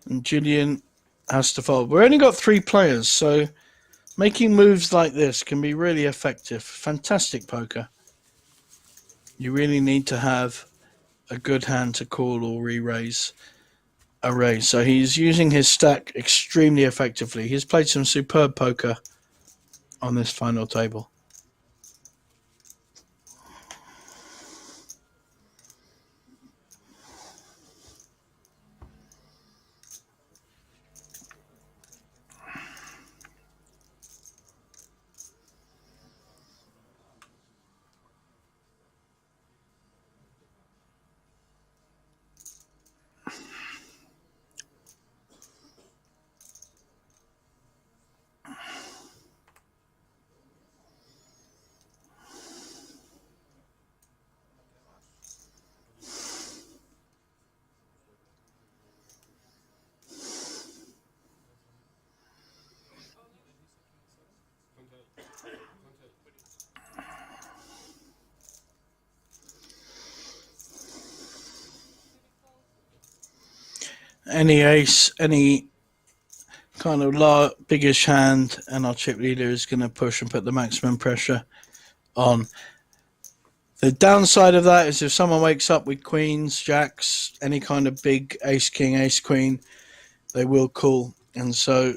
And Julian has to fold. We've only got 3 players, so making moves like this can be really effective. Fantastic poker. You really need to have a good hand to call or re-raise. a raise. So he's using his stack extremely effectively. He's played some superb poker on this final table. Any ace, any kind of biggish hand, and our chip leader is going to push and put the maximum pressure on. The downside of that is if someone wakes up with queens, jacks, any kind of big ace, king, ace, queen, they will call. And so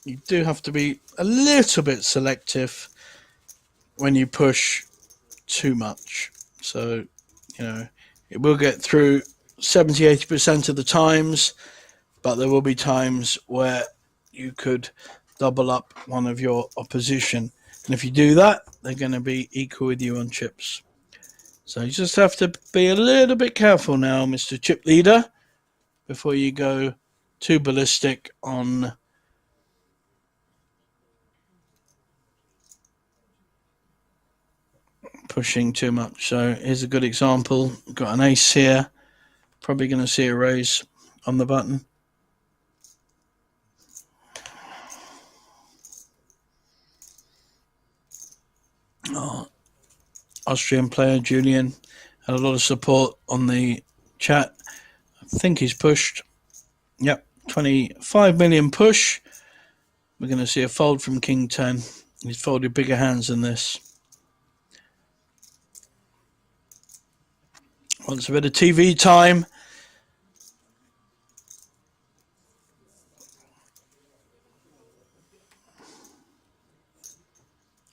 you do have to be a little bit selective when you push too much. So, it will get through 70-80% of the times, but there will be times where you could double up one of your opposition. And if you do that, they're going to be equal with you on chips. So you just have to be a little bit careful now, Mr. Chip Leader, before you go too ballistic on pushing too much. So here's a good example. Got an ace here. Probably going to see a raise on the button. Austrian player Julian had a lot of support on the chat. I think he's pushed. Yep, 25 million push. We're going to see a fold from King 10. He's folded bigger hands than this. Wants a bit of TV time.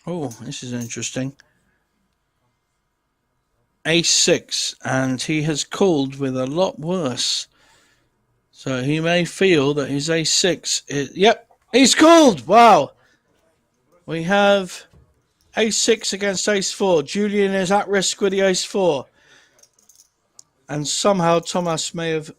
Oh, this is interesting. Ace 6, and he has called with a lot worse. So he may feel that his ace 6 is... Yep, he's called! Wow! We have ace 6 against ace 4. Julian is at risk with the ace 4. And somehow Thomas may have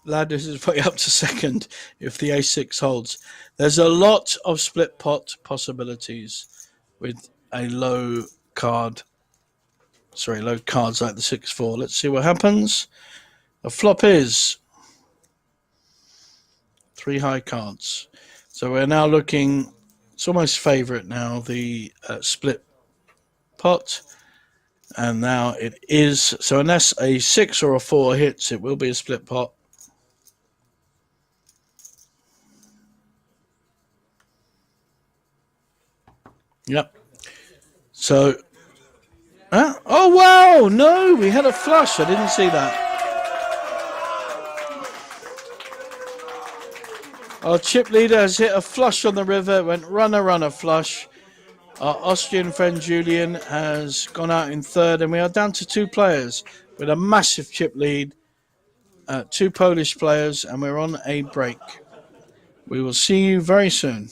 laddered his way up to second if the ace 6 holds. There's a lot of split pot possibilities with a low cards like the 6-4. Let's see what happens. The flop is 3 high cards. So we're now looking, it's almost favourite now, the split pot. And now it is, so unless a 6 or a 4 hits, it will be a split pot. Yep. So, oh wow, no, we had a flush. I didn't see that. Our chip leader has hit a flush on the river, went runner, flush. Our Austrian friend Julian has gone out in third, and we are down to 2 players with a massive chip lead. 2 Polish players, and we're on a break. We will see you very soon.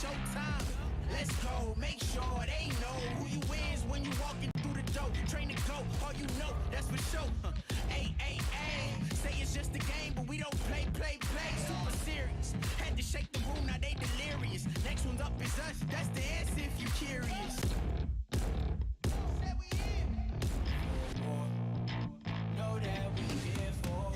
showtime. Let's go, make sure they know who you is when you walking through the door. Train to go, all you know, that's for sure. Ay, ay, ay. Say it's just a game, but we don't play. Super serious. Had to shake the room, now they delirious. Next one's up is us, that's the answer if you curious. Know that we here for.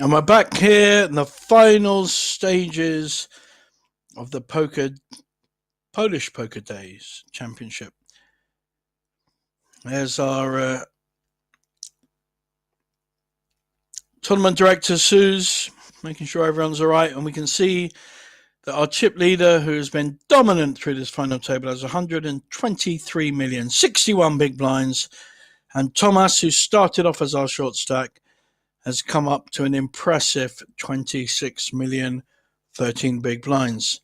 And we're back here in the final stages of the Polish Poker Days Championship. There's our tournament director, Suze, making sure everyone's all right. And we can see that our chip leader, who has been dominant through this final table, has 123 million, 61 big blinds. And Thomas, who started off as our short stack, has come up to an impressive 26 million, 13 big blinds.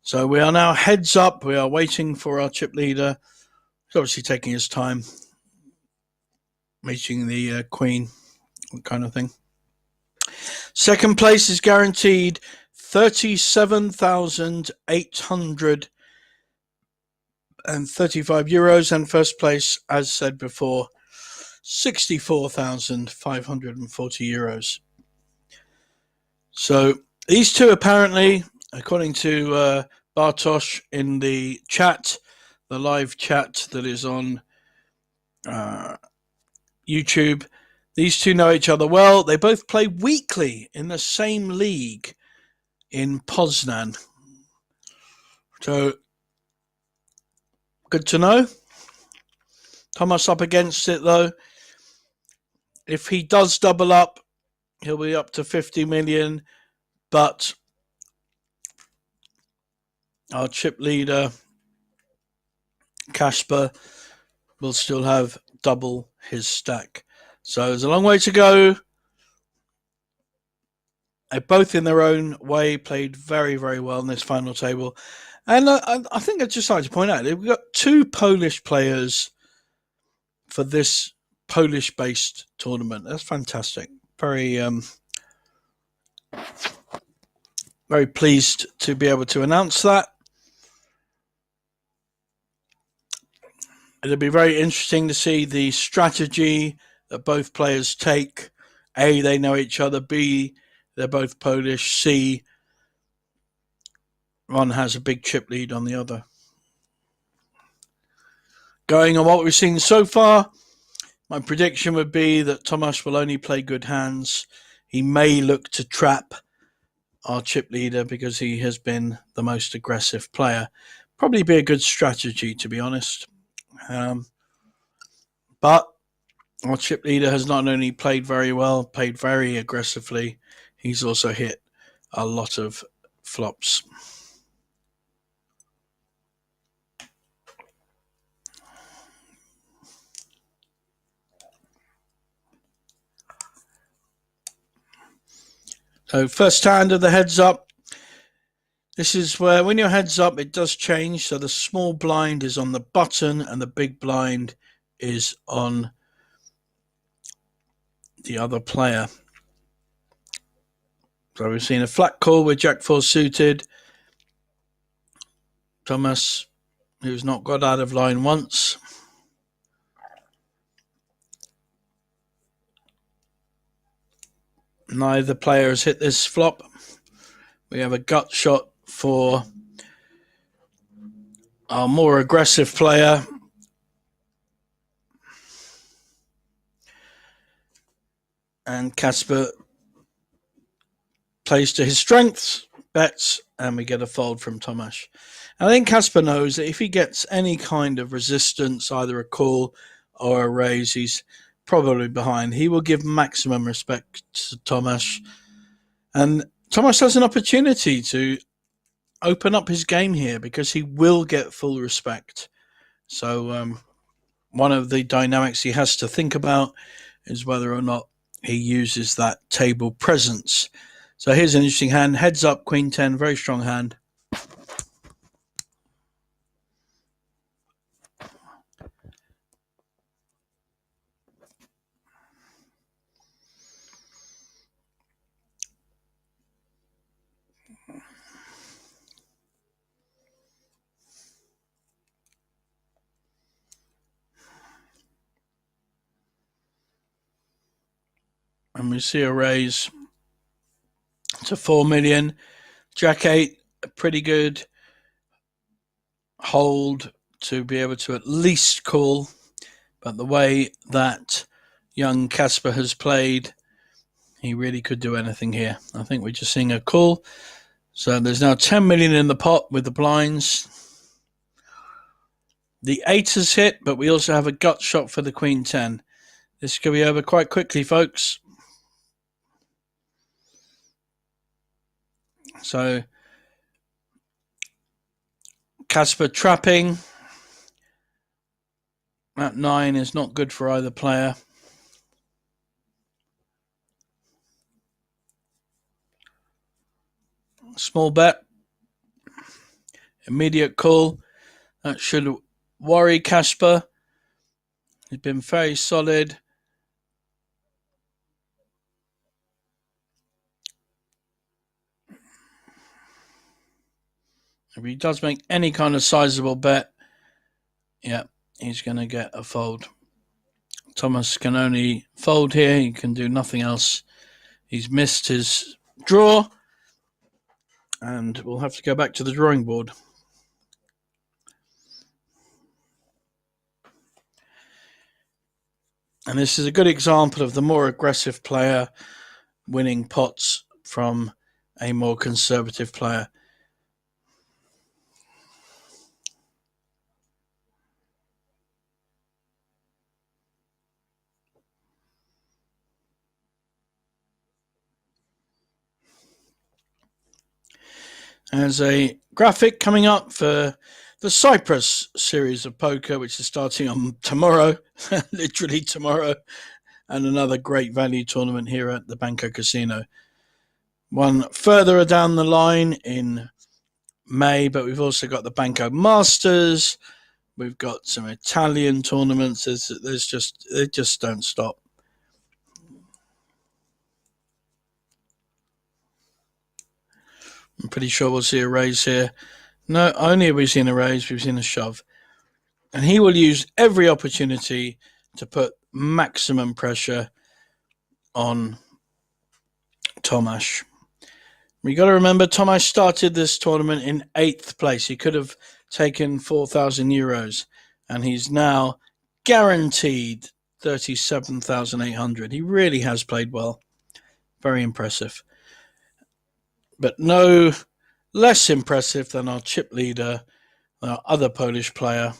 So we are now heads up. We are waiting for our chip leader. He's obviously taking his time, meeting the queen, kind of thing. Second place is guaranteed 37,835 euros, and first place, as said before, 64,540 euros. So these two apparently, according to Bartosz in the chat, the live chat that is on YouTube, these two know each other well. They both play weekly in the same league in Poznan. So good to know. Thomas up against it though. If he does double up, he'll be up to 50 million, but our chip leader, Kasper, will still have double his stack. So there's a long way to go. They both in their own way played very, very well in this final table. And I think I'd just like to point out that we've got two Polish players for this Polish-based tournament. That's fantastic. Very, very pleased to be able to announce that. It'll be very interesting to see the strategy that both players take. A, they know each other. B, they're both Polish. C, one has a big chip lead on the other. Going on what we've seen so far, my prediction would be that Tomasz will only play good hands. He may look to trap our chip leader because he has been the most aggressive player. Probably be a good strategy, to be honest. But our chip leader has not only played very well, played very aggressively, he's also hit a lot of flops. So first hand of the heads up. This is where when you're heads up, it does change. So the small blind is on the button and the big blind is on the other player. So we've seen a flat call with Jack 4 suited. Thomas, who's not got out of line once. Neither player has hit this flop. We have a gut shot for our more aggressive player. And Kasper plays to his strengths, bets, and we get a fold from Tomasz. I think Kasper knows that if he gets any kind of resistance, either a call or a raise, he's probably behind. He will give maximum respect to Tomasz. And Tomasz has an opportunity to open up his game here because he will get full respect. So one of the dynamics he has to think about is whether or not he uses that table presence. So here's an interesting hand. Heads up, Queen 10, very strong hand. And we see a raise to 4 million. Jack 8, pretty good. hold to be able to at least call. But the way that young Casper has played, he really could do anything here. I think we're just seeing a call. So there's now 10 million in the pot with the blinds. The 8 has hit, but we also have a gut shot for the Queen 10. This could be over quite quickly, folks. So Casper trapping. That 9 is not good for either player. Small bet. Immediate call. That should worry Casper. He's been very solid. If he does make any kind of sizable bet, yeah, he's going to get a fold. Thomas can only fold here. He can do nothing else. He's missed his draw, and we'll have to go back to the drawing board. And this is a good example of the more aggressive player winning pots from a more conservative player. There's a graphic coming up for the Cyprus series of poker, which is starting on tomorrow, literally tomorrow, and another great value tournament here at the Banco Casino. One further down the line in May, but we've also got the Banco Masters. We've got some Italian tournaments. They just don't stop. I'm pretty sure we'll see a raise here. No, only have we seen a raise, we've seen a shove. And he will use every opportunity to put maximum pressure on Tomasz. We got to remember Tomasz started this tournament in 8th place. He could have taken 4,000 euros, and he's now guaranteed 37,800. He really has played well. Very impressive. But no less impressive than our chip leader, our other Polish player,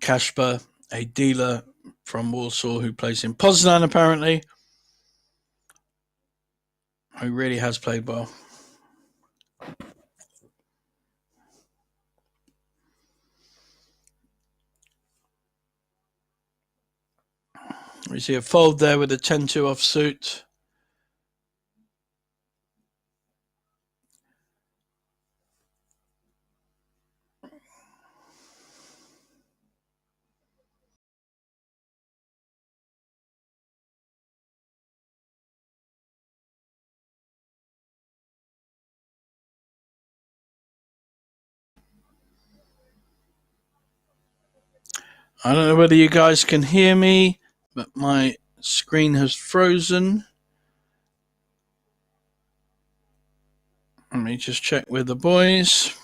Kasper, a dealer from Warsaw who plays in Poznan apparently, who really has played well. We see a fold there with a 10-2 offsuit. I don't know whether you guys can hear me, but my screen has frozen. Let me just check with the boys.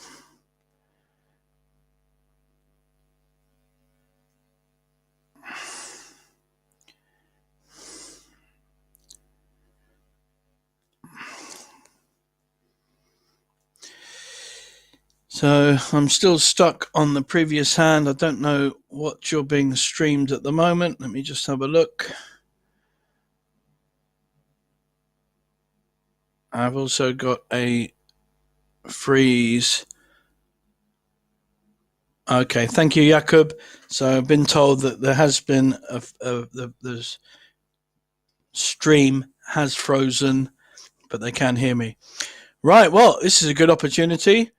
So I'm still stuck on the previous hand. I don't know what you're being streamed at the moment. Let me just have a look. I've also got a freeze. Okay, thank you, Jakub. So I've been told that there has been the stream has frozen, but they can hear me. Right, well, this is a good opportunity.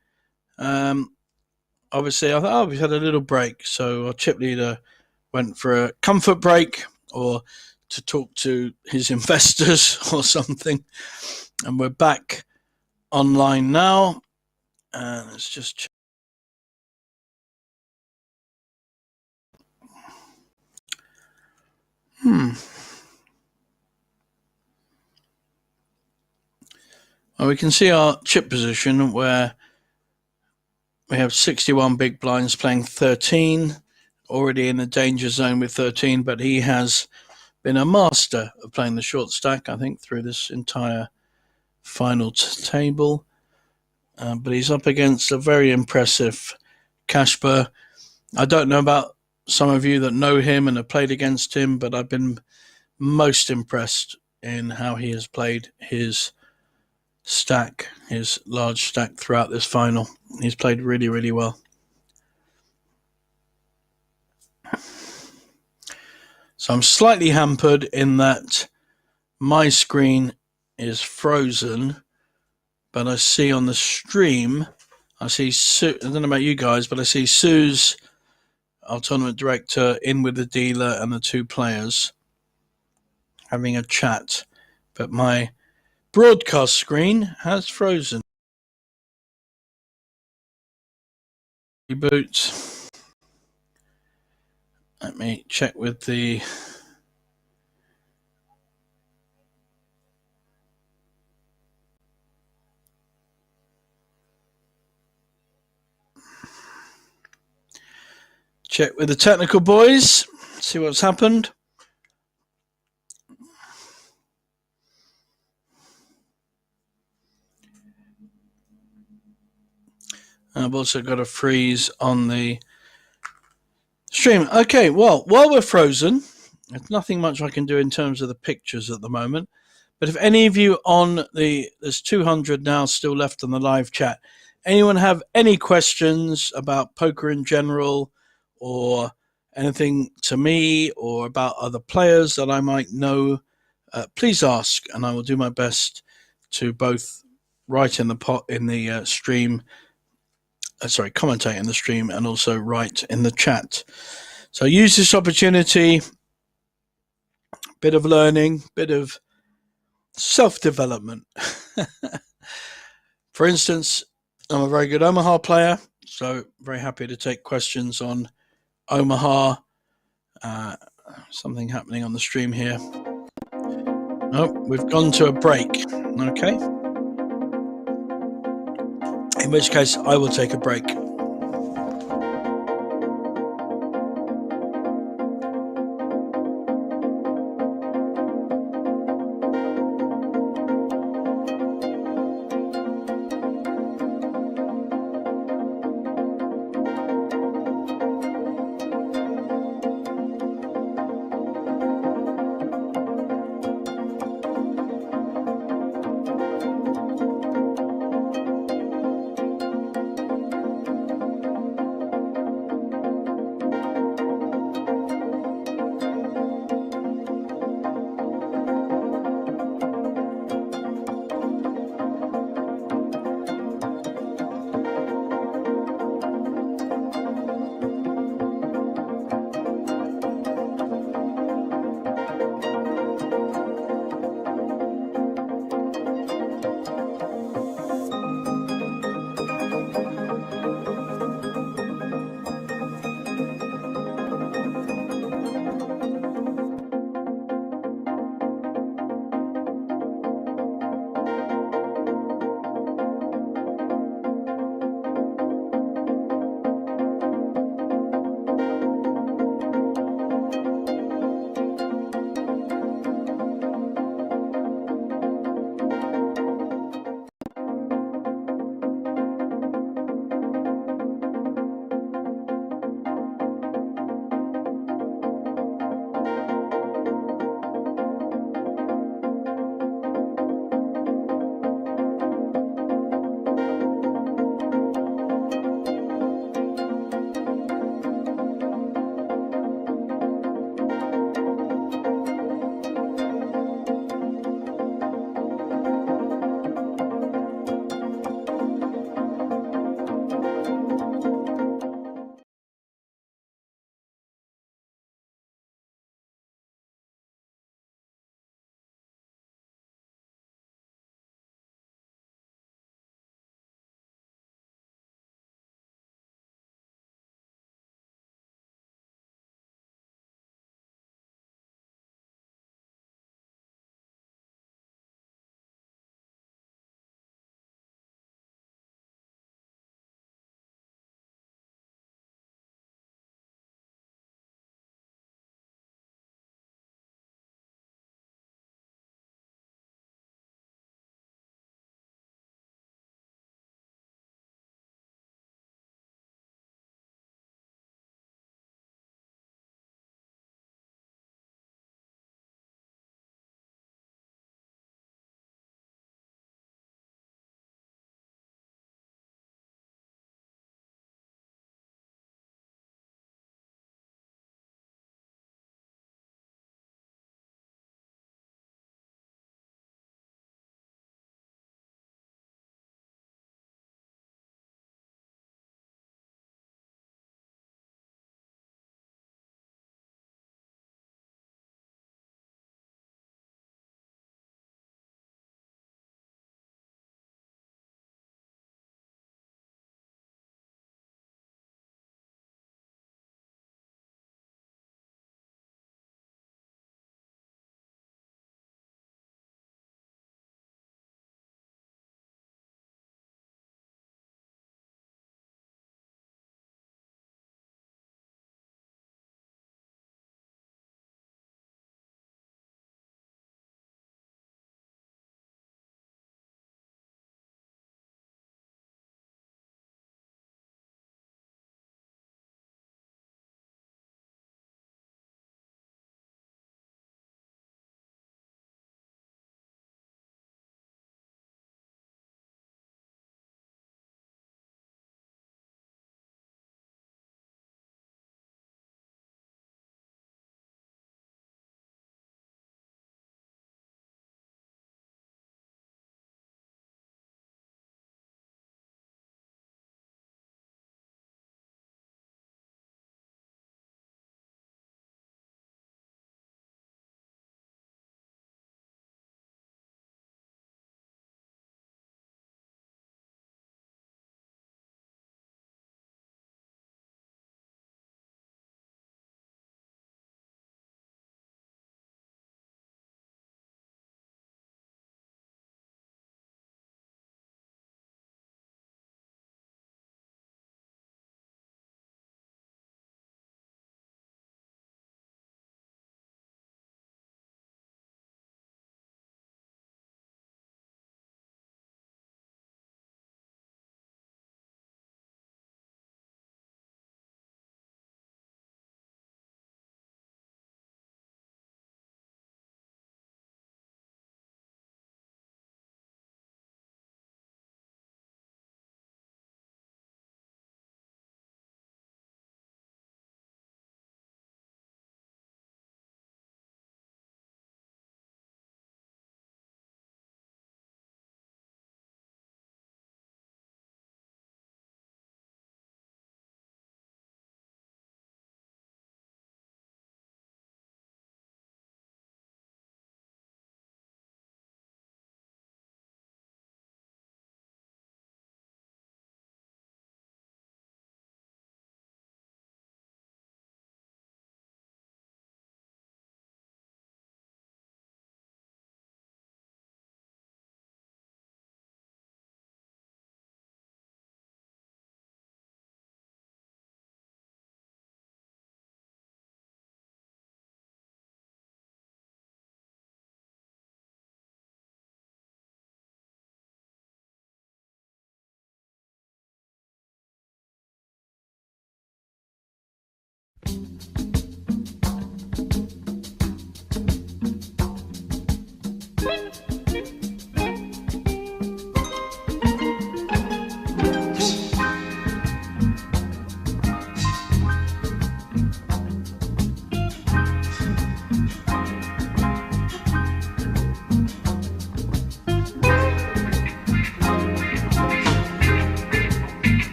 Obviously, I thought, we've had a little break, so our chip leader went for a comfort break or to talk to his investors or something. And we're back online now. And let's just check. Well, we can see our chip position where We have 61 big blinds playing 13, already in the danger zone with 13, but he has been a master of playing the short stack, I think, through this entire final table. But he's up against a very impressive Kasper. I don't know about some of you that know him and have played against him, but I've been most impressed in how he has played his stack, his large stack throughout this final. He's played really, really well. So I'm slightly hampered in that my screen is frozen, but I see on the stream, I see Sue, I don't know about you guys, but I see Sue's, our tournament director, in with the dealer and the two players having a chat. But my broadcast screen has frozen. Reboot. Let me check with the technical boys, see what's happened. I've also got a freeze on the stream. Okay, well, while we're frozen, there's nothing much I can do in terms of the pictures at the moment. But if any of you there's 200 now still left on the live chat. Anyone have any questions about poker in general, or anything to me, or about other players that I might know, please ask, and I will do my best to both write in the stream. Commentate in the stream and also write in the chat. So use this opportunity, bit of learning, bit of self-development. For instance, I'm a very good Omaha player, so very happy to take questions on Omaha. Something happening on the stream here. Oh, we've gone to a break. Okay. In which case, I will take a break.